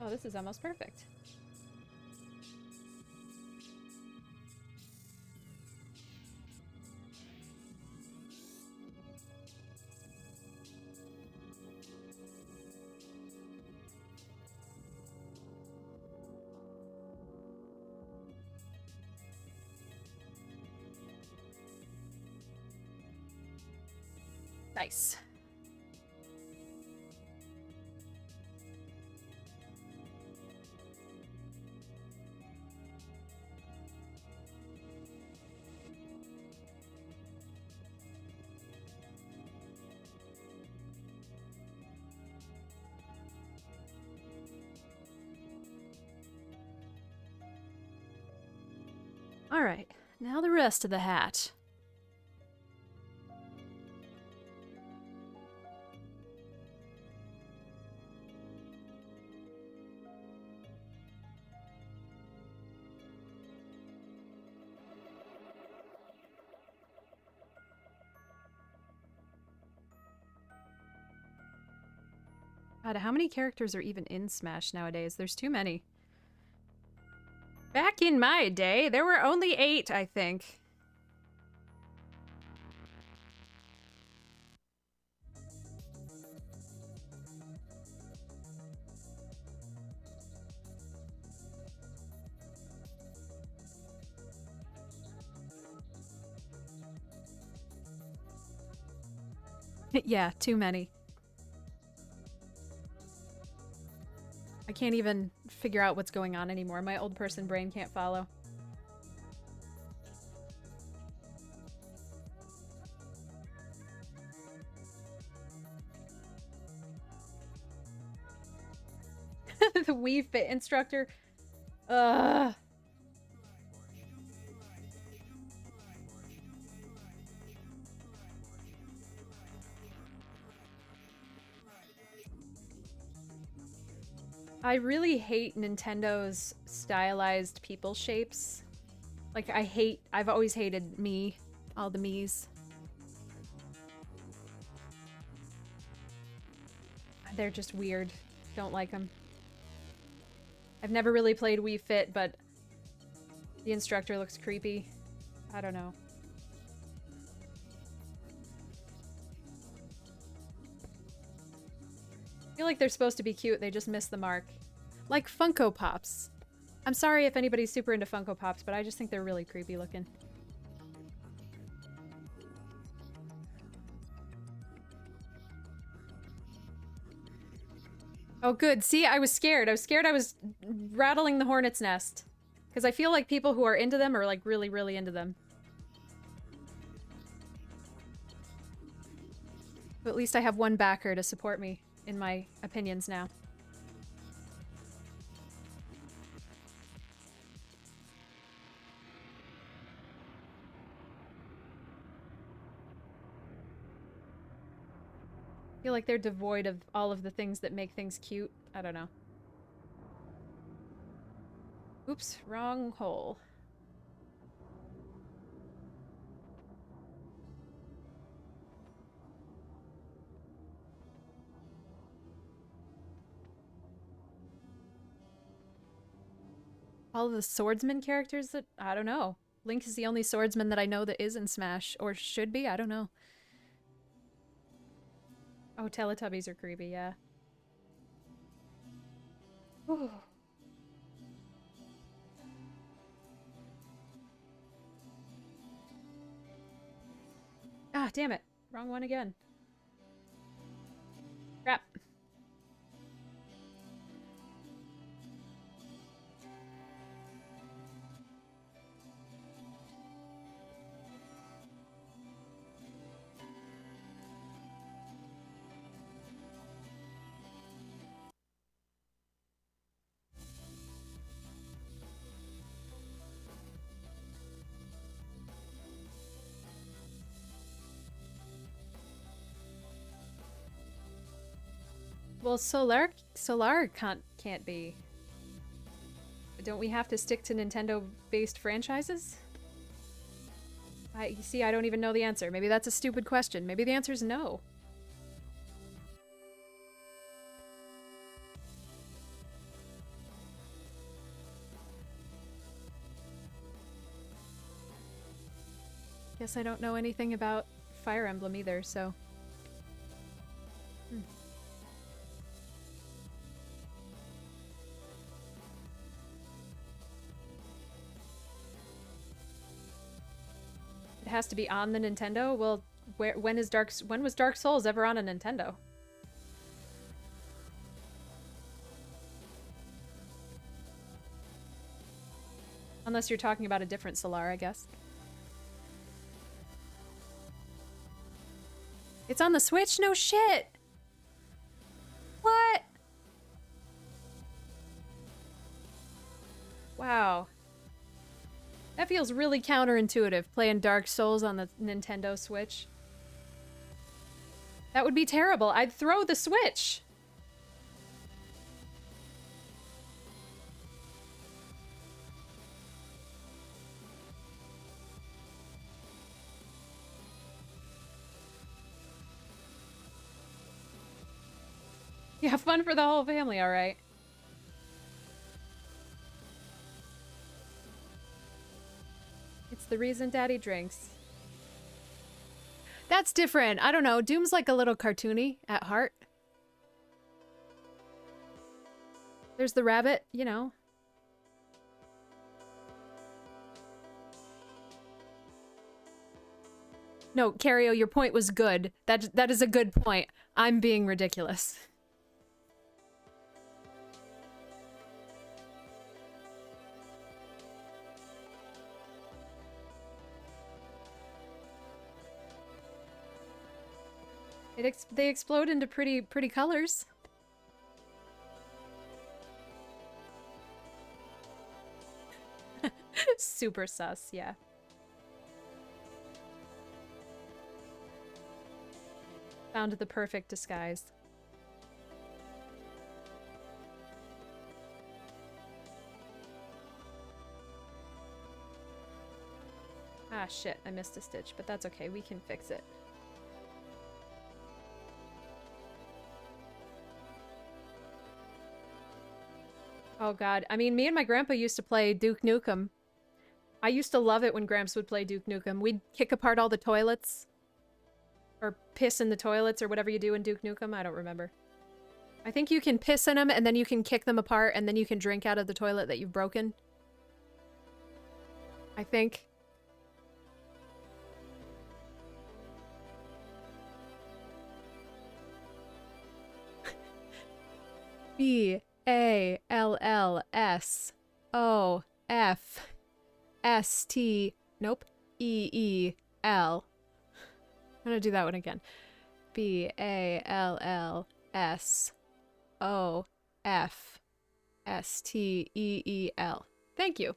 Oh, this is almost perfect. Nice. All right, now the rest of the hat. God, how many characters are even in Smash nowadays? There's too many. Back in my day, there were only 8, I think. Yeah, too many. I can't even figure out what's going on anymore. My old person brain can't follow. The Wii Fit instructor. Ugh. I really hate Nintendo's stylized people shapes. Like, I've always hated me. All the Miis. They're just weird. Don't like them. I've never really played Wii Fit, but the instructor looks creepy. I don't know. I feel like they're supposed to be cute, they just miss the mark. Like Funko Pops. I'm sorry if anybody's super into Funko Pops, but I just think they're really creepy looking. Oh good, see, I was scared. I was scared I was rattling the hornet's nest. Because I feel like people who are into them are like really, really into them. But at least I have one backer to support me in my opinions now. I feel like they're devoid of all of the things that make things cute. I don't know. Oops, wrong hole. All of the swordsman characters that... I don't know. Link is the only swordsman that I know that is in Smash. Or should be? I don't know. Oh, Teletubbies are creepy, yeah. Ooh. Ah, damn it. Wrong one again. Crap. Well, Solar can't be. Don't we have to stick to Nintendo-based franchises? You see, I don't even know the answer. Maybe that's a stupid question. Maybe the answer is no. Guess I don't know anything about Fire Emblem either, so... It has to be on the Nintendo? Well, when was Dark Souls ever on a Nintendo? Unless you're talking about a different Solar, I guess. It's on the Switch? No shit! What? Wow. That feels really counterintuitive, playing Dark Souls on the Nintendo Switch. That would be terrible. I'd throw the Switch. Yeah, fun for the whole family, all right. It's the reason Daddy drinks. That's different. I don't know. Doom's like a little cartoony at heart. There's the rabbit, you know. No, Cario, your point was good. That is a good point. I'm being ridiculous. They explode into pretty colors. Super sus, yeah. Found the perfect disguise. Ah, shit, I missed a stitch, but that's okay, we can fix it. Oh god, I mean, me and my grandpa used to play Duke Nukem. I used to love it when Gramps would play Duke Nukem. We'd kick apart all the toilets. Or piss in the toilets, or whatever you do in Duke Nukem, I don't remember. I think you can piss in them, and then you can kick them apart, and then you can drink out of the toilet that you've broken. I think. BALLSOFST. Nope. EEL. I'm gonna do that one again. BALLSOFSTEEL. Thank you.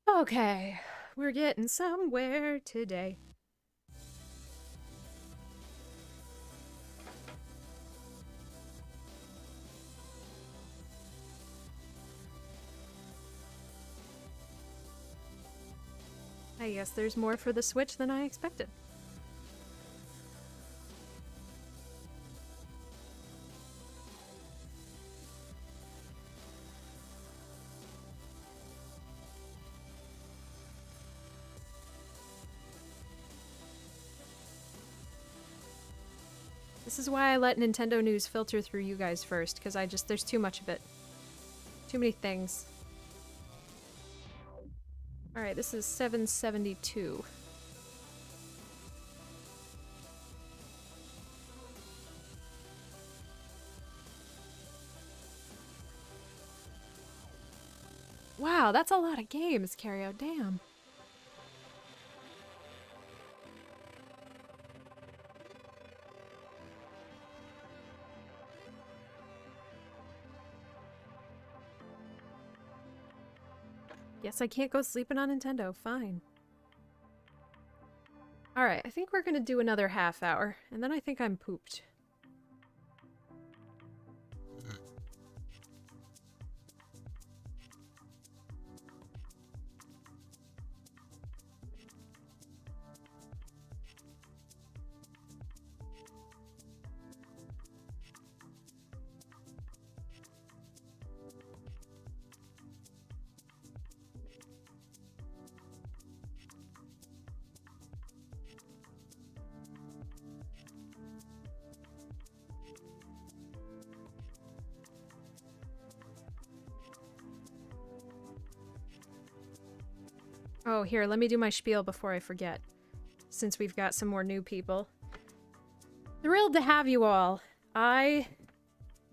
Okay, we're getting somewhere today. I guess there's more for the Switch than I expected. This is why I let Nintendo news filter through you guys first, because there's too much of it. Too many things. Alright, this is 772. Wow, that's a lot of games, Cario, damn. Guess I can't go sleeping on Nintendo. Fine. Alright, I think we're gonna do another half hour, and then I think I'm pooped. Oh, here, let me do my spiel before I forget, since we've got some more new people. Thrilled to have you all. I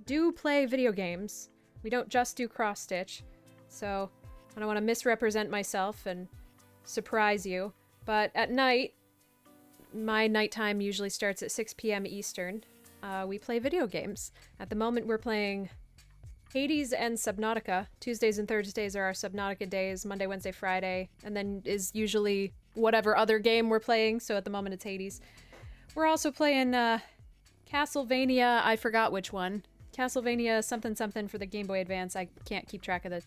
do play video games. We don't just do cross-stitch, so I don't want to misrepresent myself and surprise you. But at night, my nighttime usually starts at 6 p.m. Eastern. We play video games. At the moment, we're playing Hades and Subnautica. Tuesdays and Thursdays are our Subnautica days. Monday, Wednesday, Friday. And then is usually whatever other game we're playing. So at the moment, it's Hades. We're also playing Castlevania. I forgot which one. Castlevania something something for the Game Boy Advance. I can't keep track of the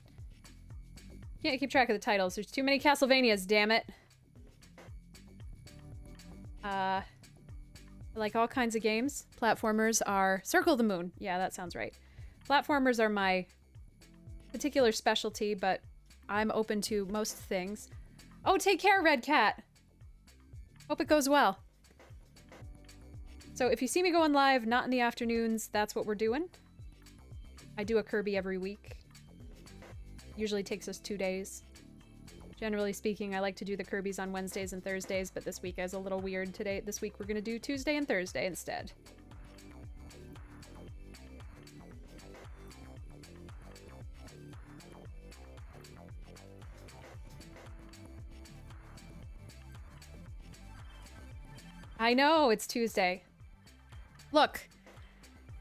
titles. There's too many Castlevanias, damn it. I like all kinds of games. Platformers are Circle of the Moon. Yeah, that sounds right. Platformers are my particular specialty, but I'm open to most things. Oh, take care, Red Cat. Hope it goes well. So if you see me going live, not in the afternoons, that's what we're doing. I do a Kirby every week. Usually takes us 2 days. Generally speaking, I like to do the Kirbys on Wednesdays and Thursdays, but this week is a little weird today. This week we're gonna do Tuesday and Thursday instead. I know, it's Tuesday. Look,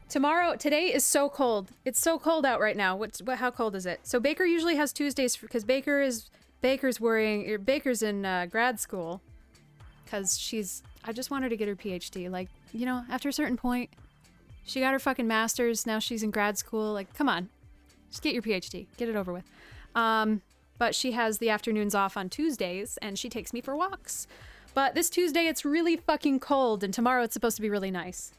today is so cold. It's so cold out right now. How cold is it? So Baker usually has Tuesdays because Baker's in grad school because I just want her to get her PhD. Like, you know, after a certain point, she got her fucking master's. Now she's in grad school. Like, come on, just get your PhD. Get it over with. But she has the afternoons off on Tuesdays and she takes me for walks. But this Tuesday, it's really fucking cold, and tomorrow it's supposed to be really nice.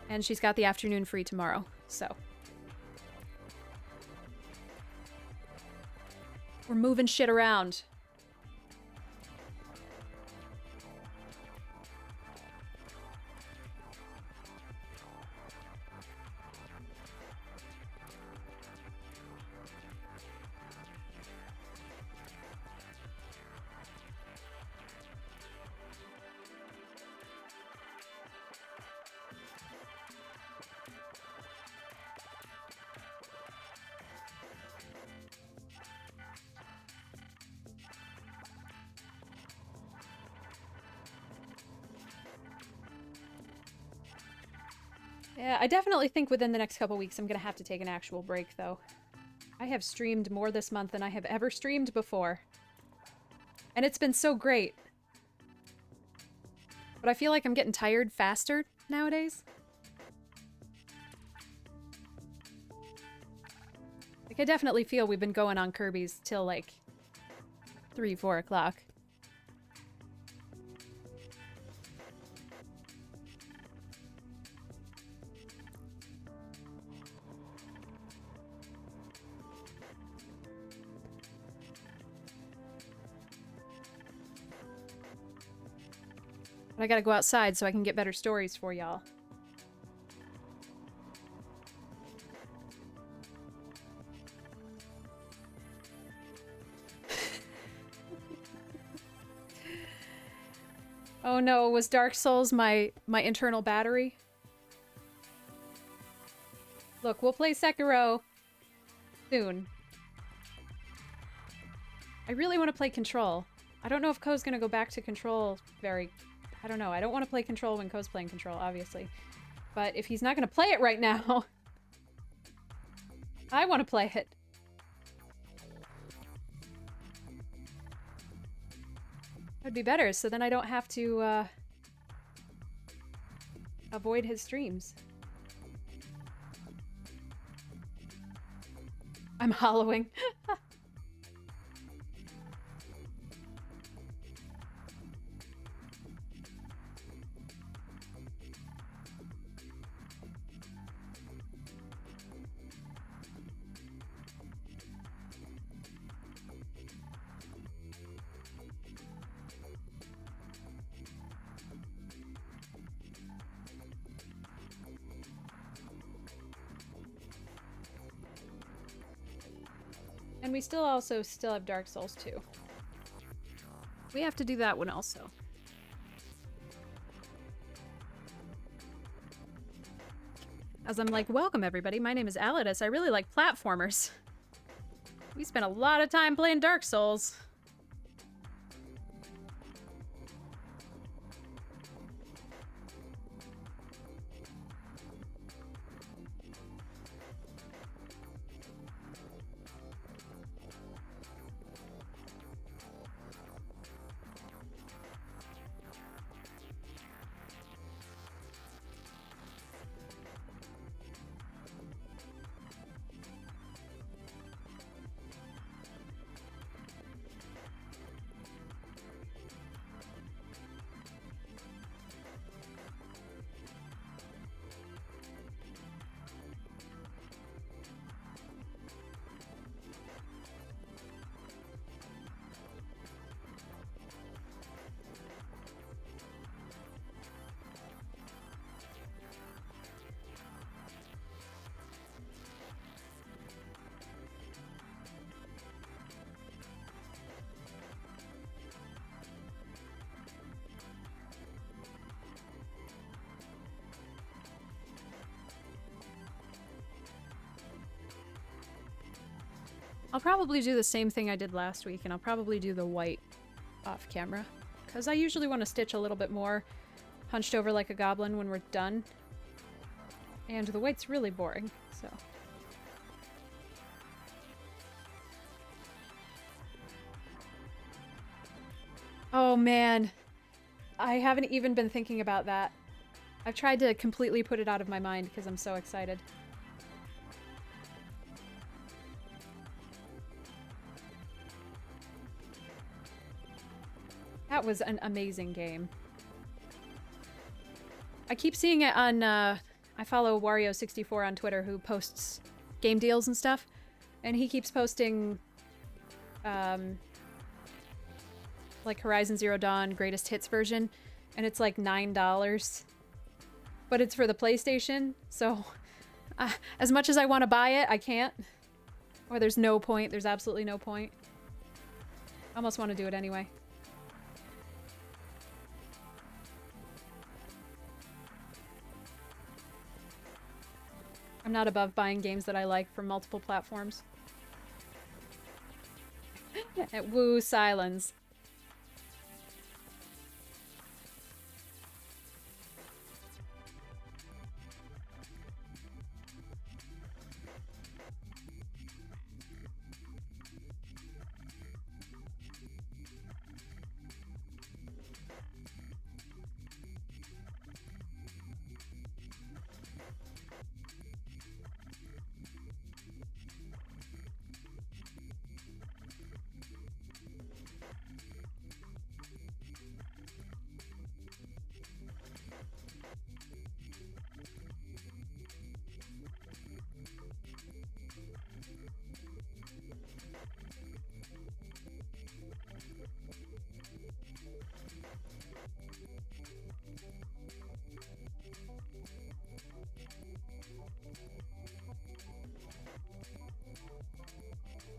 And she's got the afternoon free tomorrow, so. We're moving shit around. Yeah, I definitely think within the next couple weeks I'm gonna have to take an actual break, though. I have streamed more this month than I have ever streamed before. And it's been so great. But I feel like I'm getting tired faster nowadays. Like, I definitely feel we've been going on Kirby's till, like, 3, 4 o'clock. But I gotta go outside so I can get better stories for y'all. Oh no, was Dark Souls my internal battery? Look, we'll play Sekiro soon. I really want to play Control. I don't know if Ko's gonna go back to Control I don't know. I don't want to play Control when Ko's playing Control, obviously. But if he's not gonna play it right now, I want to play it. That'd be better, so then I don't have to, avoid his streams. I'm hollowing. And we still have Dark Souls 2. We have to do that one also. As I'm like, welcome everybody, my name is Alidus. I really like platformers. We spent a lot of time playing Dark Souls. I'll probably do the same thing I did last week, and I'll probably do the white off camera. Because I usually want to stitch a little bit more hunched over like a goblin when we're done. And the white's really boring, so... Oh man, I haven't even been thinking about that. I've tried to completely put it out of my mind because I'm so excited. That was an amazing game. I keep seeing it on, I follow Wario64 on Twitter who posts game deals and stuff. And he keeps posting, like Horizon Zero Dawn Greatest Hits version. And it's like $9. But it's for the PlayStation, so as much as I want to buy it, I can't. Or there's no point, there's absolutely no point. I almost want to do it anyway. I'm not above buying games that I like from multiple platforms. Woo, silence.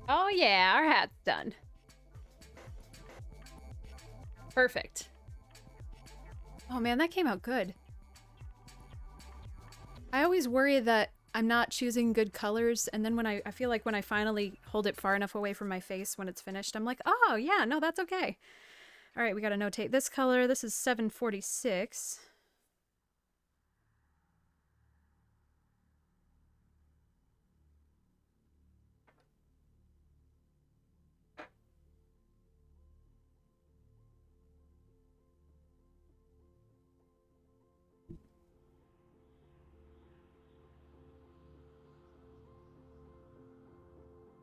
Oh yeah, our hat's done. Perfect. Oh man, that came out good. I always worry that I'm not choosing good colors, and then when I feel like when I finally hold it far enough away from my face when it's finished, I'm like, oh yeah, no, that's okay. All right, we gotta notate this color. This is 746.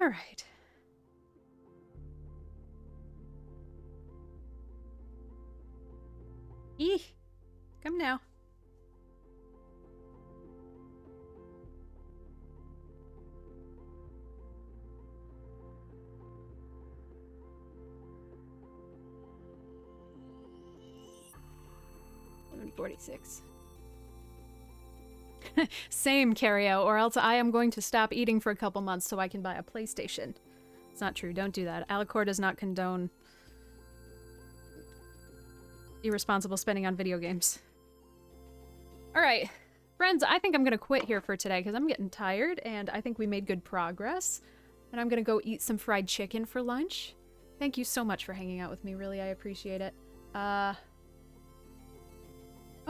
All right. Eeh. Come now. $7.46. Same, Cario, or else I am going to stop eating for a couple months so I can buy a PlayStation. It's not true. Don't do that. Alicorp does not condone irresponsible spending on video games. All right, friends, I think I'm going to quit here for today because I'm getting tired and I think we made good progress. And I'm going to go eat some fried chicken for lunch. Thank you so much for hanging out with me. Really, I appreciate it. Oh,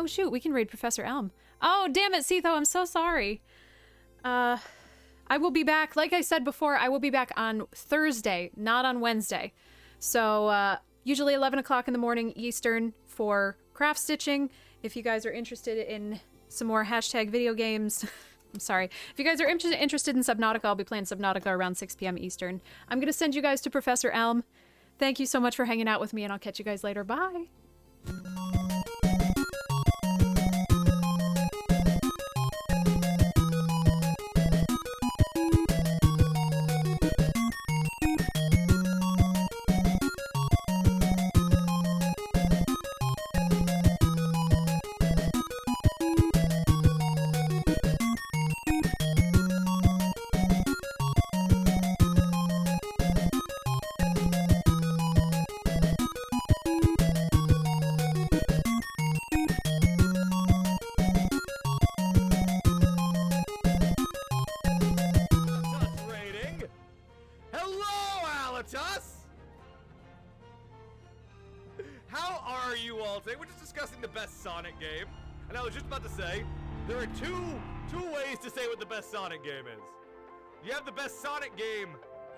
shoot, we can raid Professor Elm. Oh, damn it, Setho, I'm so sorry. I will be back, like I said before, I will be back on Thursday, not on Wednesday. So, usually 11 o'clock in the morning Eastern for craft stitching. If you guys are interested in some more hashtag video games, I'm sorry. If you guys are interested in Subnautica, I'll be playing Subnautica around 6 p.m. Eastern. I'm going to send you guys to Professor Elm. Thank you so much for hanging out with me, and I'll catch you guys later. Bye! How are you all today? We're just discussing the best Sonic game, and I was just about to say, there are two ways to say what the best Sonic game is. You have the best Sonic game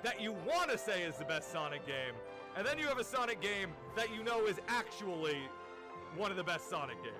that you want to say is the best Sonic game, and then you have a Sonic game that you know is actually one of the best Sonic games.